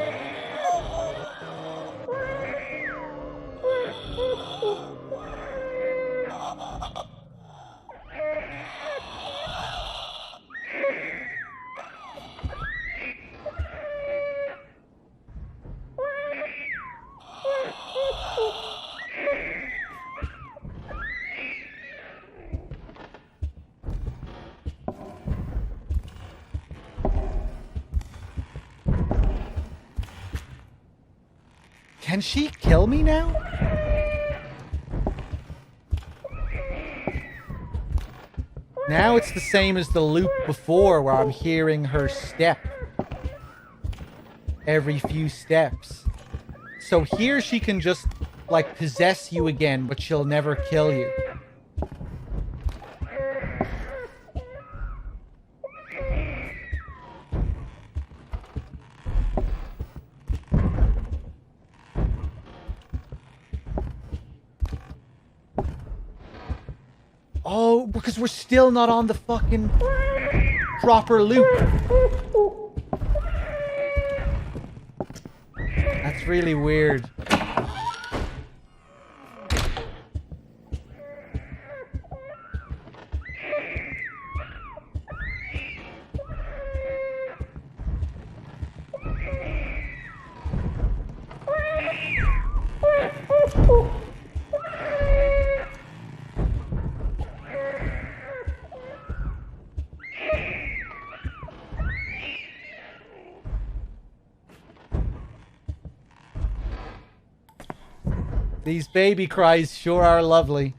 Speaker 1: Can she kill me now? Now it's the same as the loop before where I'm hearing her step every few steps. So here she can just like possess you again, but she'll never kill you. Oh, because we're still not on the fucking proper loop. That's really weird. These baby cries sure are lovely.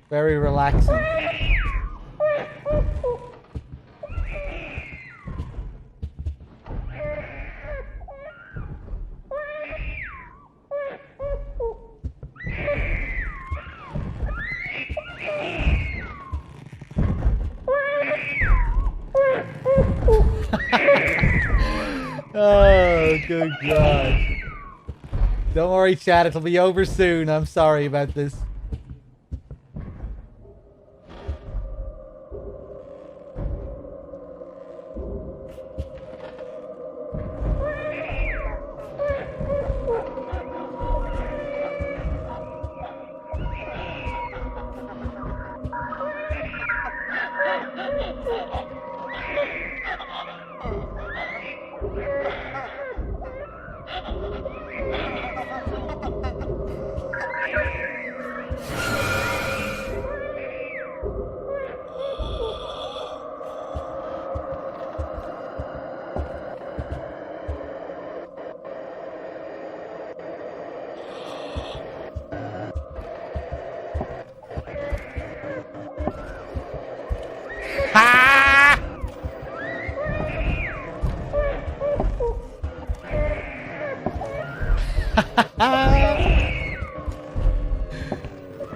Speaker 1: Very relaxing. Oh, good God. Don't worry, chat. It'll be over soon. I'm sorry about this.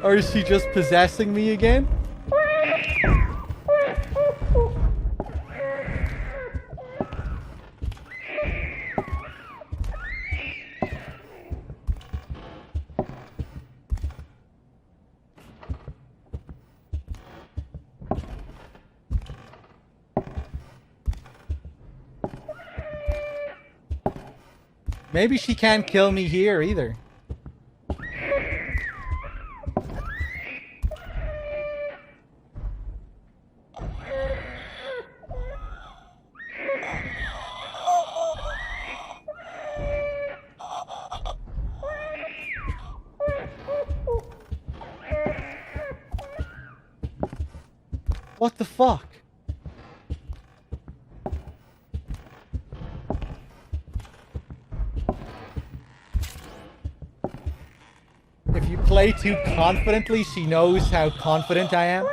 Speaker 1: Or is she just possessing me again? Maybe she can't kill me here either. What the fuck? If you play too confidently, she knows how confident I am.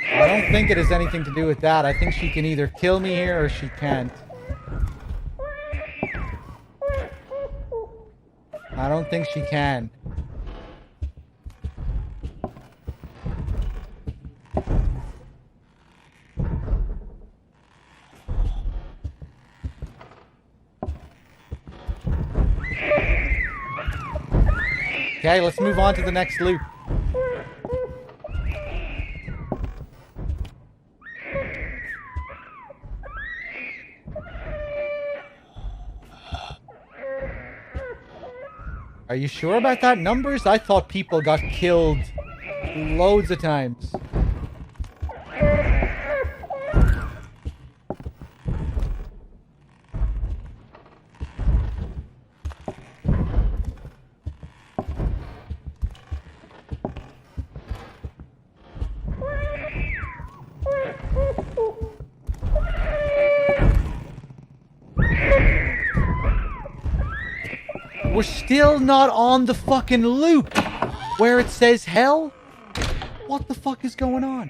Speaker 1: I don't think it has anything to do with that. I think she can either kill me here or she can't. I don't think she can. Okay, let's move on to the next loop. Are you sure about that numbers? I thought people got killed loads of times. We're still not on the fucking loop where it says hell? What the fuck is going on?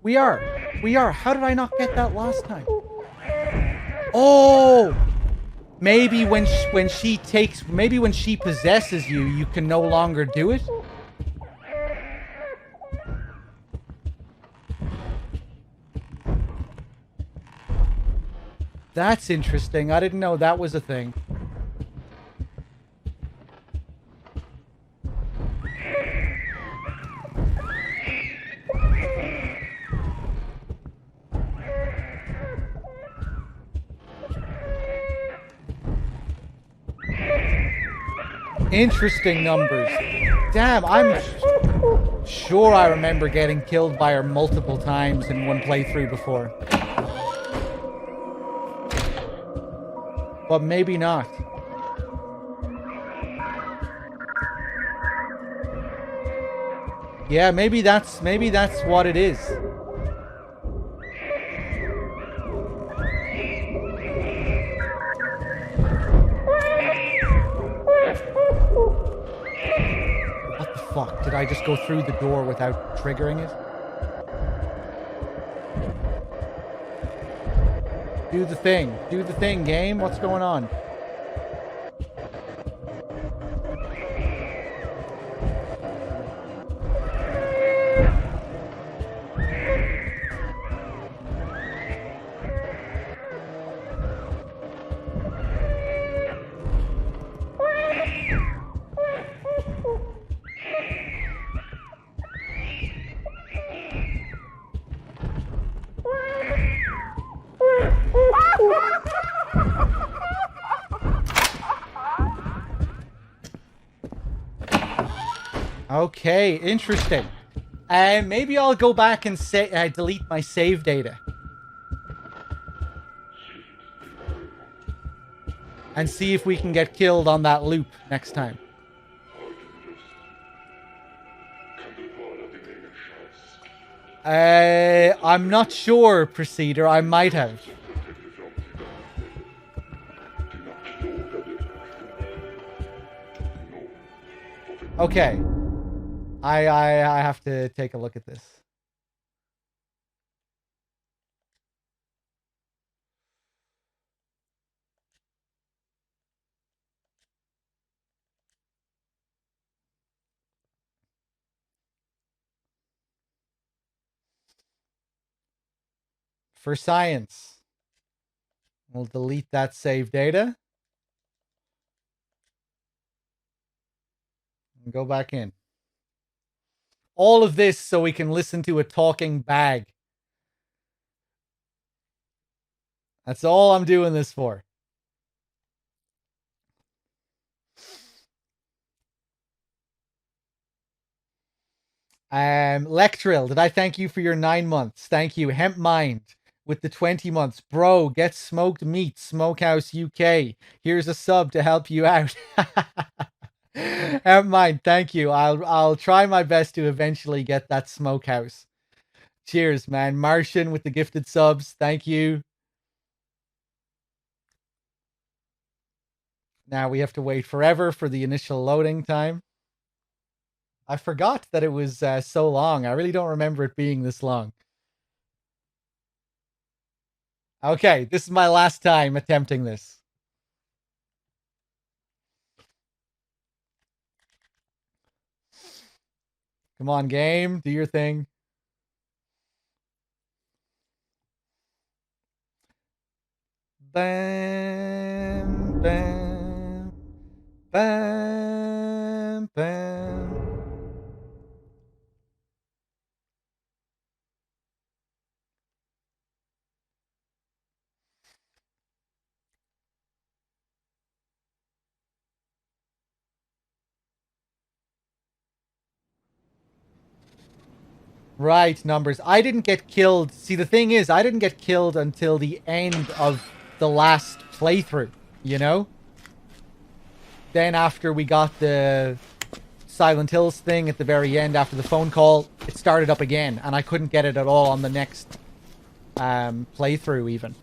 Speaker 1: We are. How did I not get that last time? Oh! Maybe when she possesses you, you can no longer do it? That's interesting. I didn't know that was a thing. Interesting numbers. Damn, I'm sure I remember getting killed by her multiple times in one playthrough before. But maybe not. Yeah, maybe that's what it is. What the fuck? Did I just go through the door without triggering it? Do the thing. Do the thing, game. What's going on? Okay, interesting. Maybe I'll go back and say delete my save data. And see if we can get killed on that loop next time. I'm not sure, Procedure. I might have. Okay. I have to take a look at this. For science. We'll delete that save data. And go back in. All of this so we can listen to a talking bag. That's all I'm doing this for. Lectril, did I thank you for your 9 months? Thank you. Hemp Mind with the 20 months. Bro, get smoked meat. Smokehouse UK. Here's a sub to help you out. Hemp Mind, thank you. I'll try my best to eventually get that smokehouse. Cheers, man. Martian with the gifted subs. Thank you. Now we have to wait forever for the initial loading time. I forgot that it was so long. I really don't remember it being this long. Okay, this is my last time attempting this. Come on, game. Do your thing. Bam, bam, bam, bam. Right, numbers. I didn't get killed. See, the thing is, I didn't get killed until the end of the last playthrough, you know? Then after we got the Silent Hills thing at the very end, after the phone call, it started up again, and I couldn't get it at all on the next playthrough even.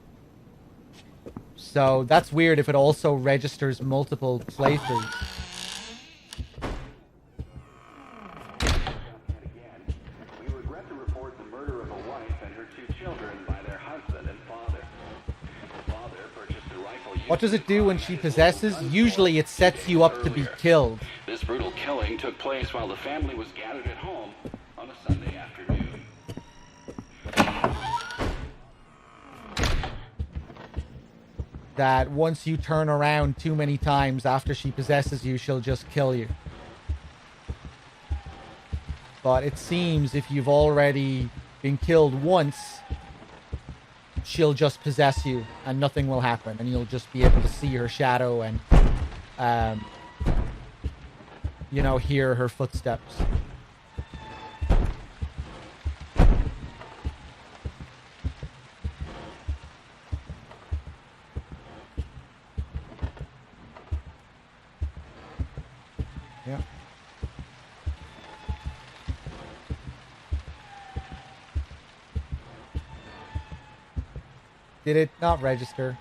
Speaker 1: So that's weird if it also registers multiple playthroughs. What does it do when she possesses? Usually it sets you up to be killed.
Speaker 2: This brutal killing took place while the family was gathered at home on a Sunday afternoon.
Speaker 1: That once you turn around too many times after she possesses you, she'll just kill you. But it seems if you've already been killed once, she'll just possess you and nothing will happen, and you'll just be able to see her shadow and you know, hear her footsteps. Yeah. Did it not register?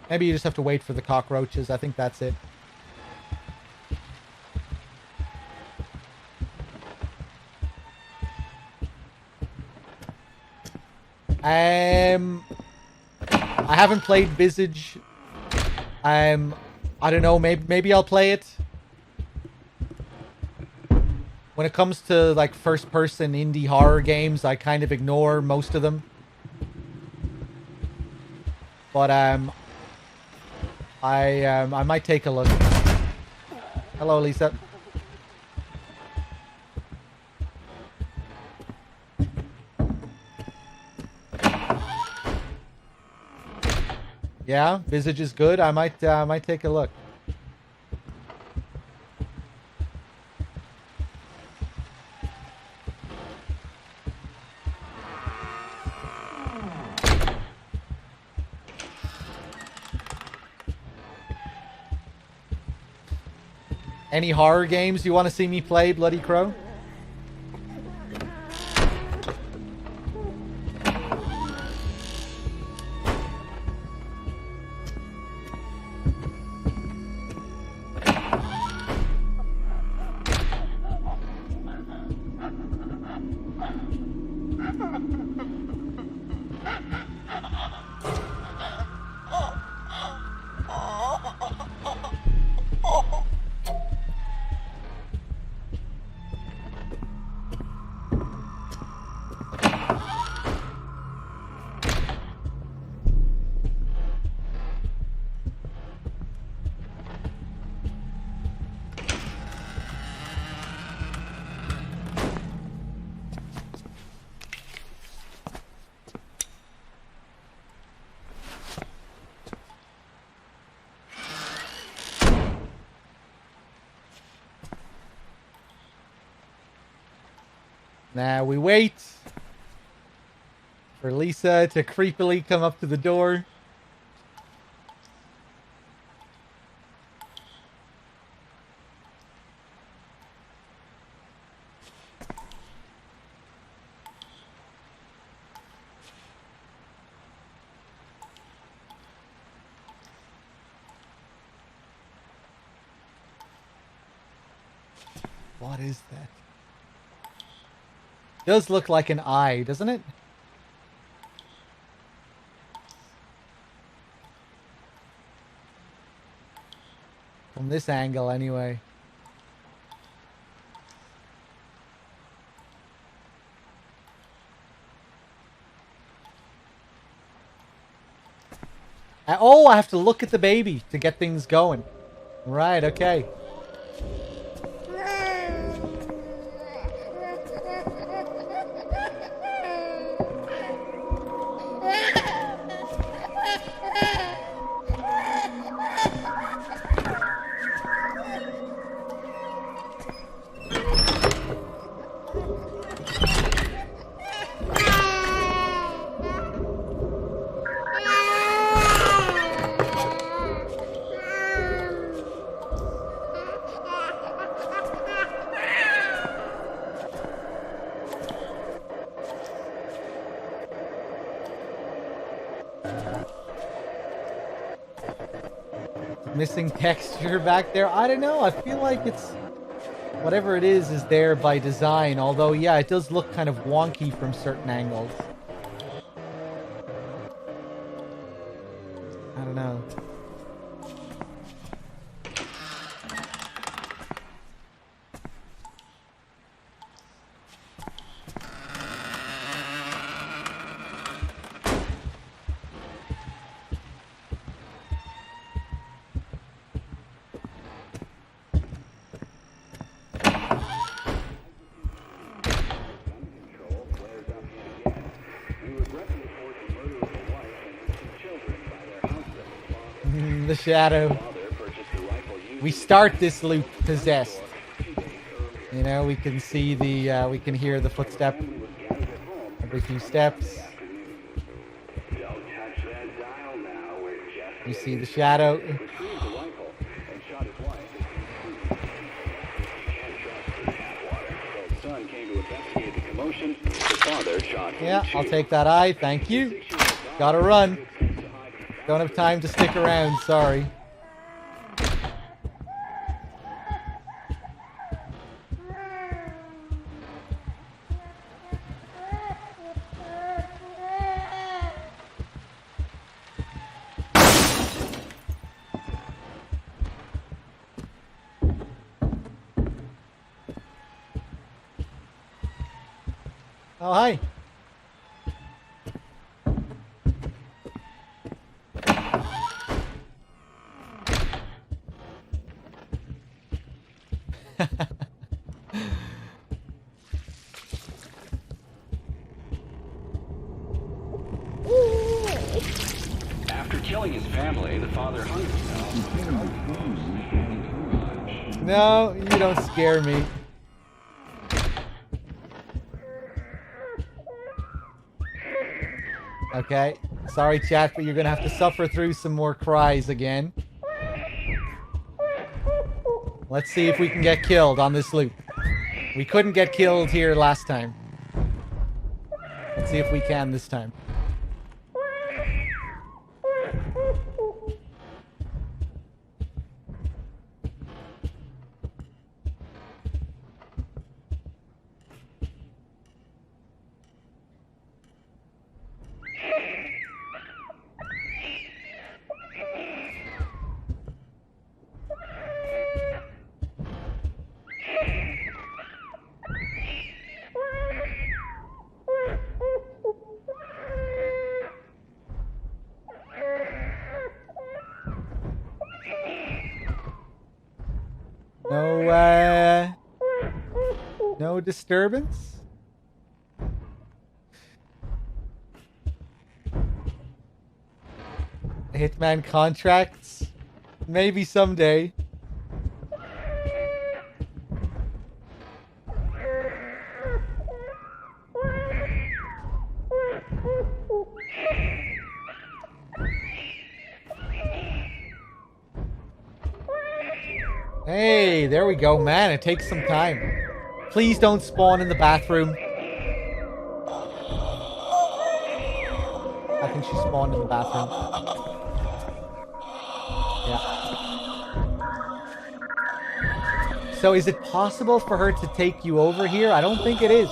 Speaker 1: Maybe you just have to wait for the cockroaches. I think that's it. I haven't played Visage. I don't know. Maybe I'll play it. When it comes to like first-person indie horror games, I kind of ignore most of them. But I might take a look. Hello, Lisa. Yeah, Visage is good. I might take a look. Any horror games you want to see me play, Bloody Crow? Now we wait for Lisa to creepily come up to the door. What is that? Does look like an eye, doesn't it? From this angle, anyway. Oh, I have to look at the baby to get things going. Right, okay. Missing texture back there. I don't know. I feel like it's whatever it is there by design. Although, yeah, it does look kind of wonky from certain angles. I don't know. The shadow. We start this loop possessed. You know, we can see the, we can hear the footstep every few steps. You see the shadow. Yeah, I'll take that eye. Thank you. Gotta run. Don't have time to stick around, sorry. Oh, hi.
Speaker 2: After killing his family, the father hung himself.
Speaker 1: No, you don't scare me. Okay. Sorry, chat, but you're gonna have to suffer through some more cries again. Let's see if we can get killed on this loop. We couldn't get killed here last time. Let's see if we can this time. No disturbance? Hitman contracts? Maybe someday. Hey, there we go, man. It takes some time. Please don't spawn in the bathroom. I think she spawned in the bathroom. Yeah. So is it possible for her to take you over here? I don't think it is.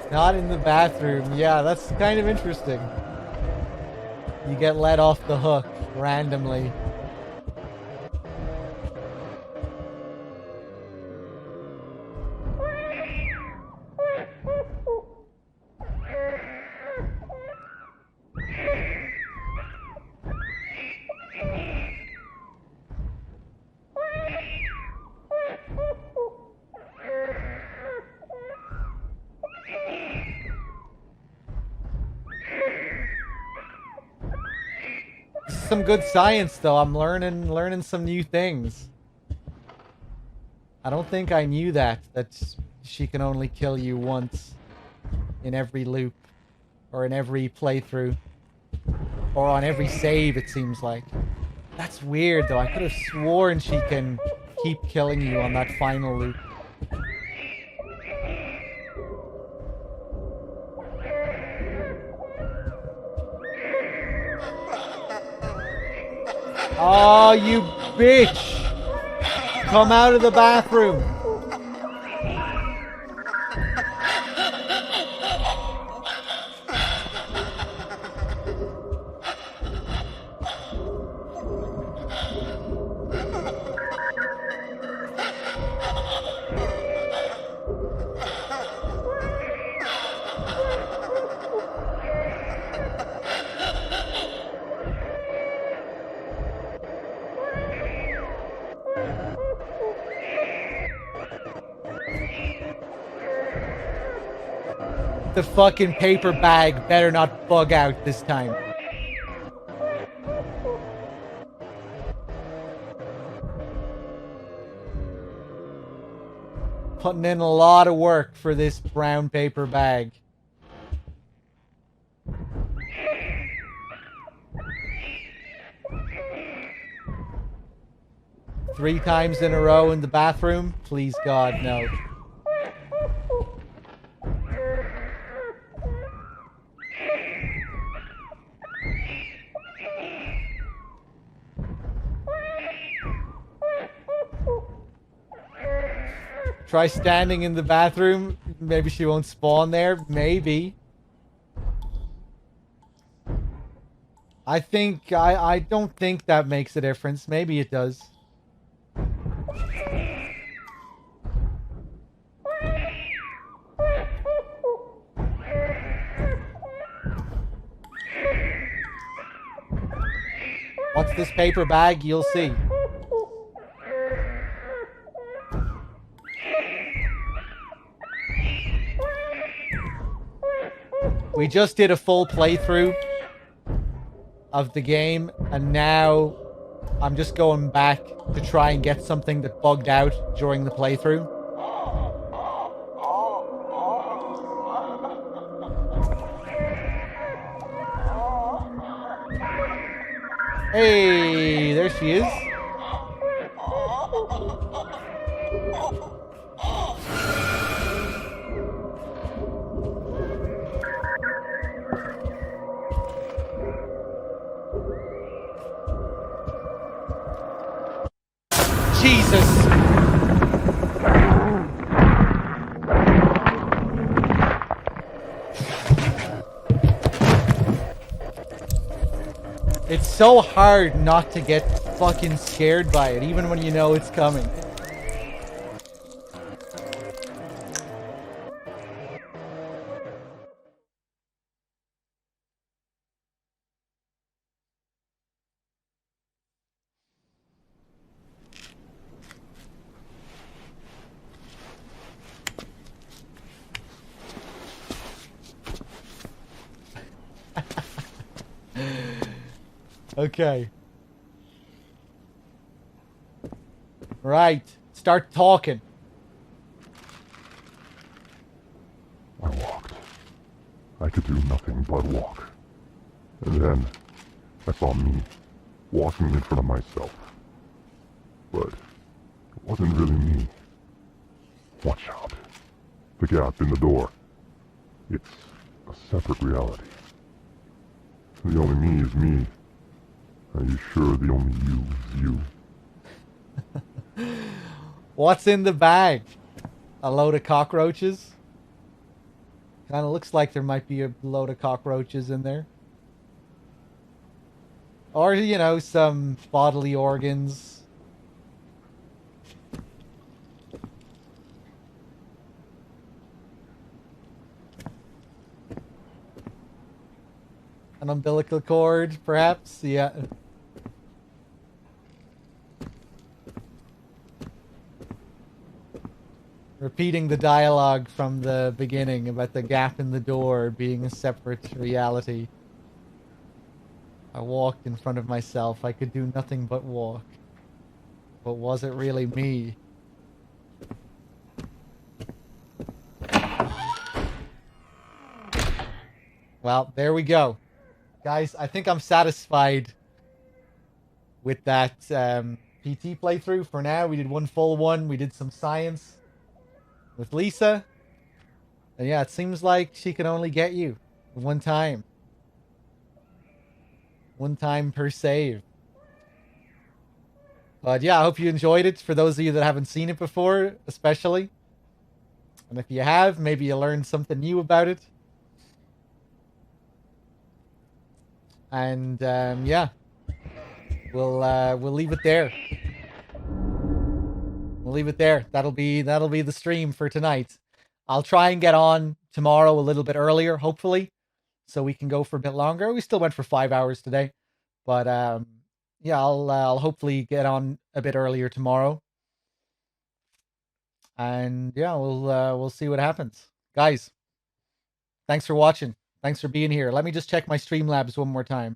Speaker 1: Not in the bathroom. Yeah, that's kind of interesting. You get let off the hook randomly. Some good science though. I'm learning some new things. I don't think I knew that she can only kill you once in every loop or in every playthrough or on every save, it seems like. That's weird though. I could have sworn she can keep killing you on that final loop. Oh, you bitch! Come out of the bathroom! The fucking paper bag better not bug out this time. Putting in a lot of work for this brown paper bag. Three times in a row in the bathroom? Please God, no. Try standing in the bathroom. Maybe she won't spawn there. Maybe. I don't think that makes a difference. Maybe it does. What's this paper bag? You'll see. We just did a full playthrough of the game, and now I'm just going back to try and get something that bugged out during the playthrough. Hey, there she is. Jesus. It's so hard not to get fucking scared by it, even when you know it's coming. Okay. Right. Start talking.
Speaker 3: I walked. I could do nothing but walk. And then I saw me walking in front of myself. But it wasn't really me. Watch out. The gap in the door. It's a separate reality. The only me is me. Are you sure the only you is you?
Speaker 1: What's in the bag? A load of cockroaches? Kind of looks like there might be a load of cockroaches in there. Or, you know, some bodily organs. An umbilical cord, perhaps? Yeah. Repeating the dialogue from the beginning about the gap in the door being a separate reality. I walked in front of myself. I could do nothing but walk. But was it really me? Well, there we go. Guys, I think I'm satisfied with that PT playthrough for now. We did one full one. We did some science with Lisa. And yeah, it seems like she can only get you one time. One time per save. But yeah, I hope you enjoyed it. For those of you that haven't seen it before, especially. And if you have, maybe you learned something new about it. And yeah, we'll leave it there. We'll leave it there. That'll be the stream for tonight. I'll try and get on tomorrow a little bit earlier, hopefully, so we can go for a bit longer. We still went for 5 hours today, but yeah, I'll hopefully get on a bit earlier tomorrow, and yeah, we'll see what happens, guys. Thanks for watching. Thanks for being here. Let me just check my Streamlabs one more time.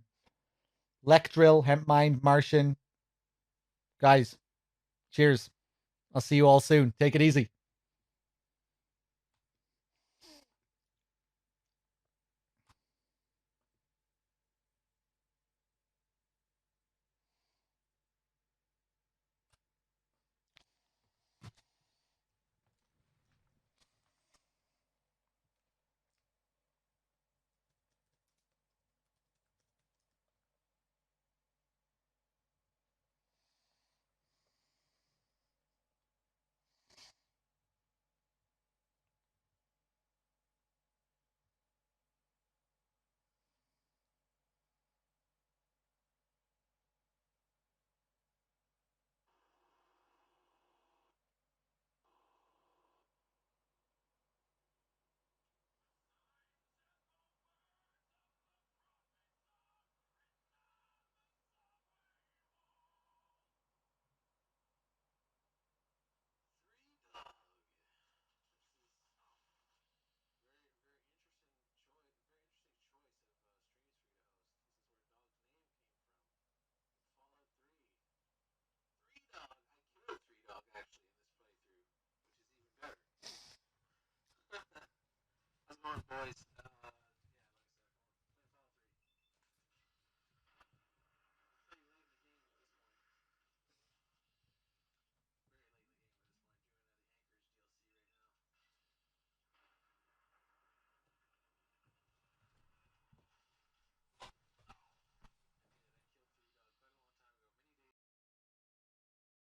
Speaker 1: Lectrill, Hempmind, Martian, guys. Cheers. I'll see you all soon. Take it easy. Boys.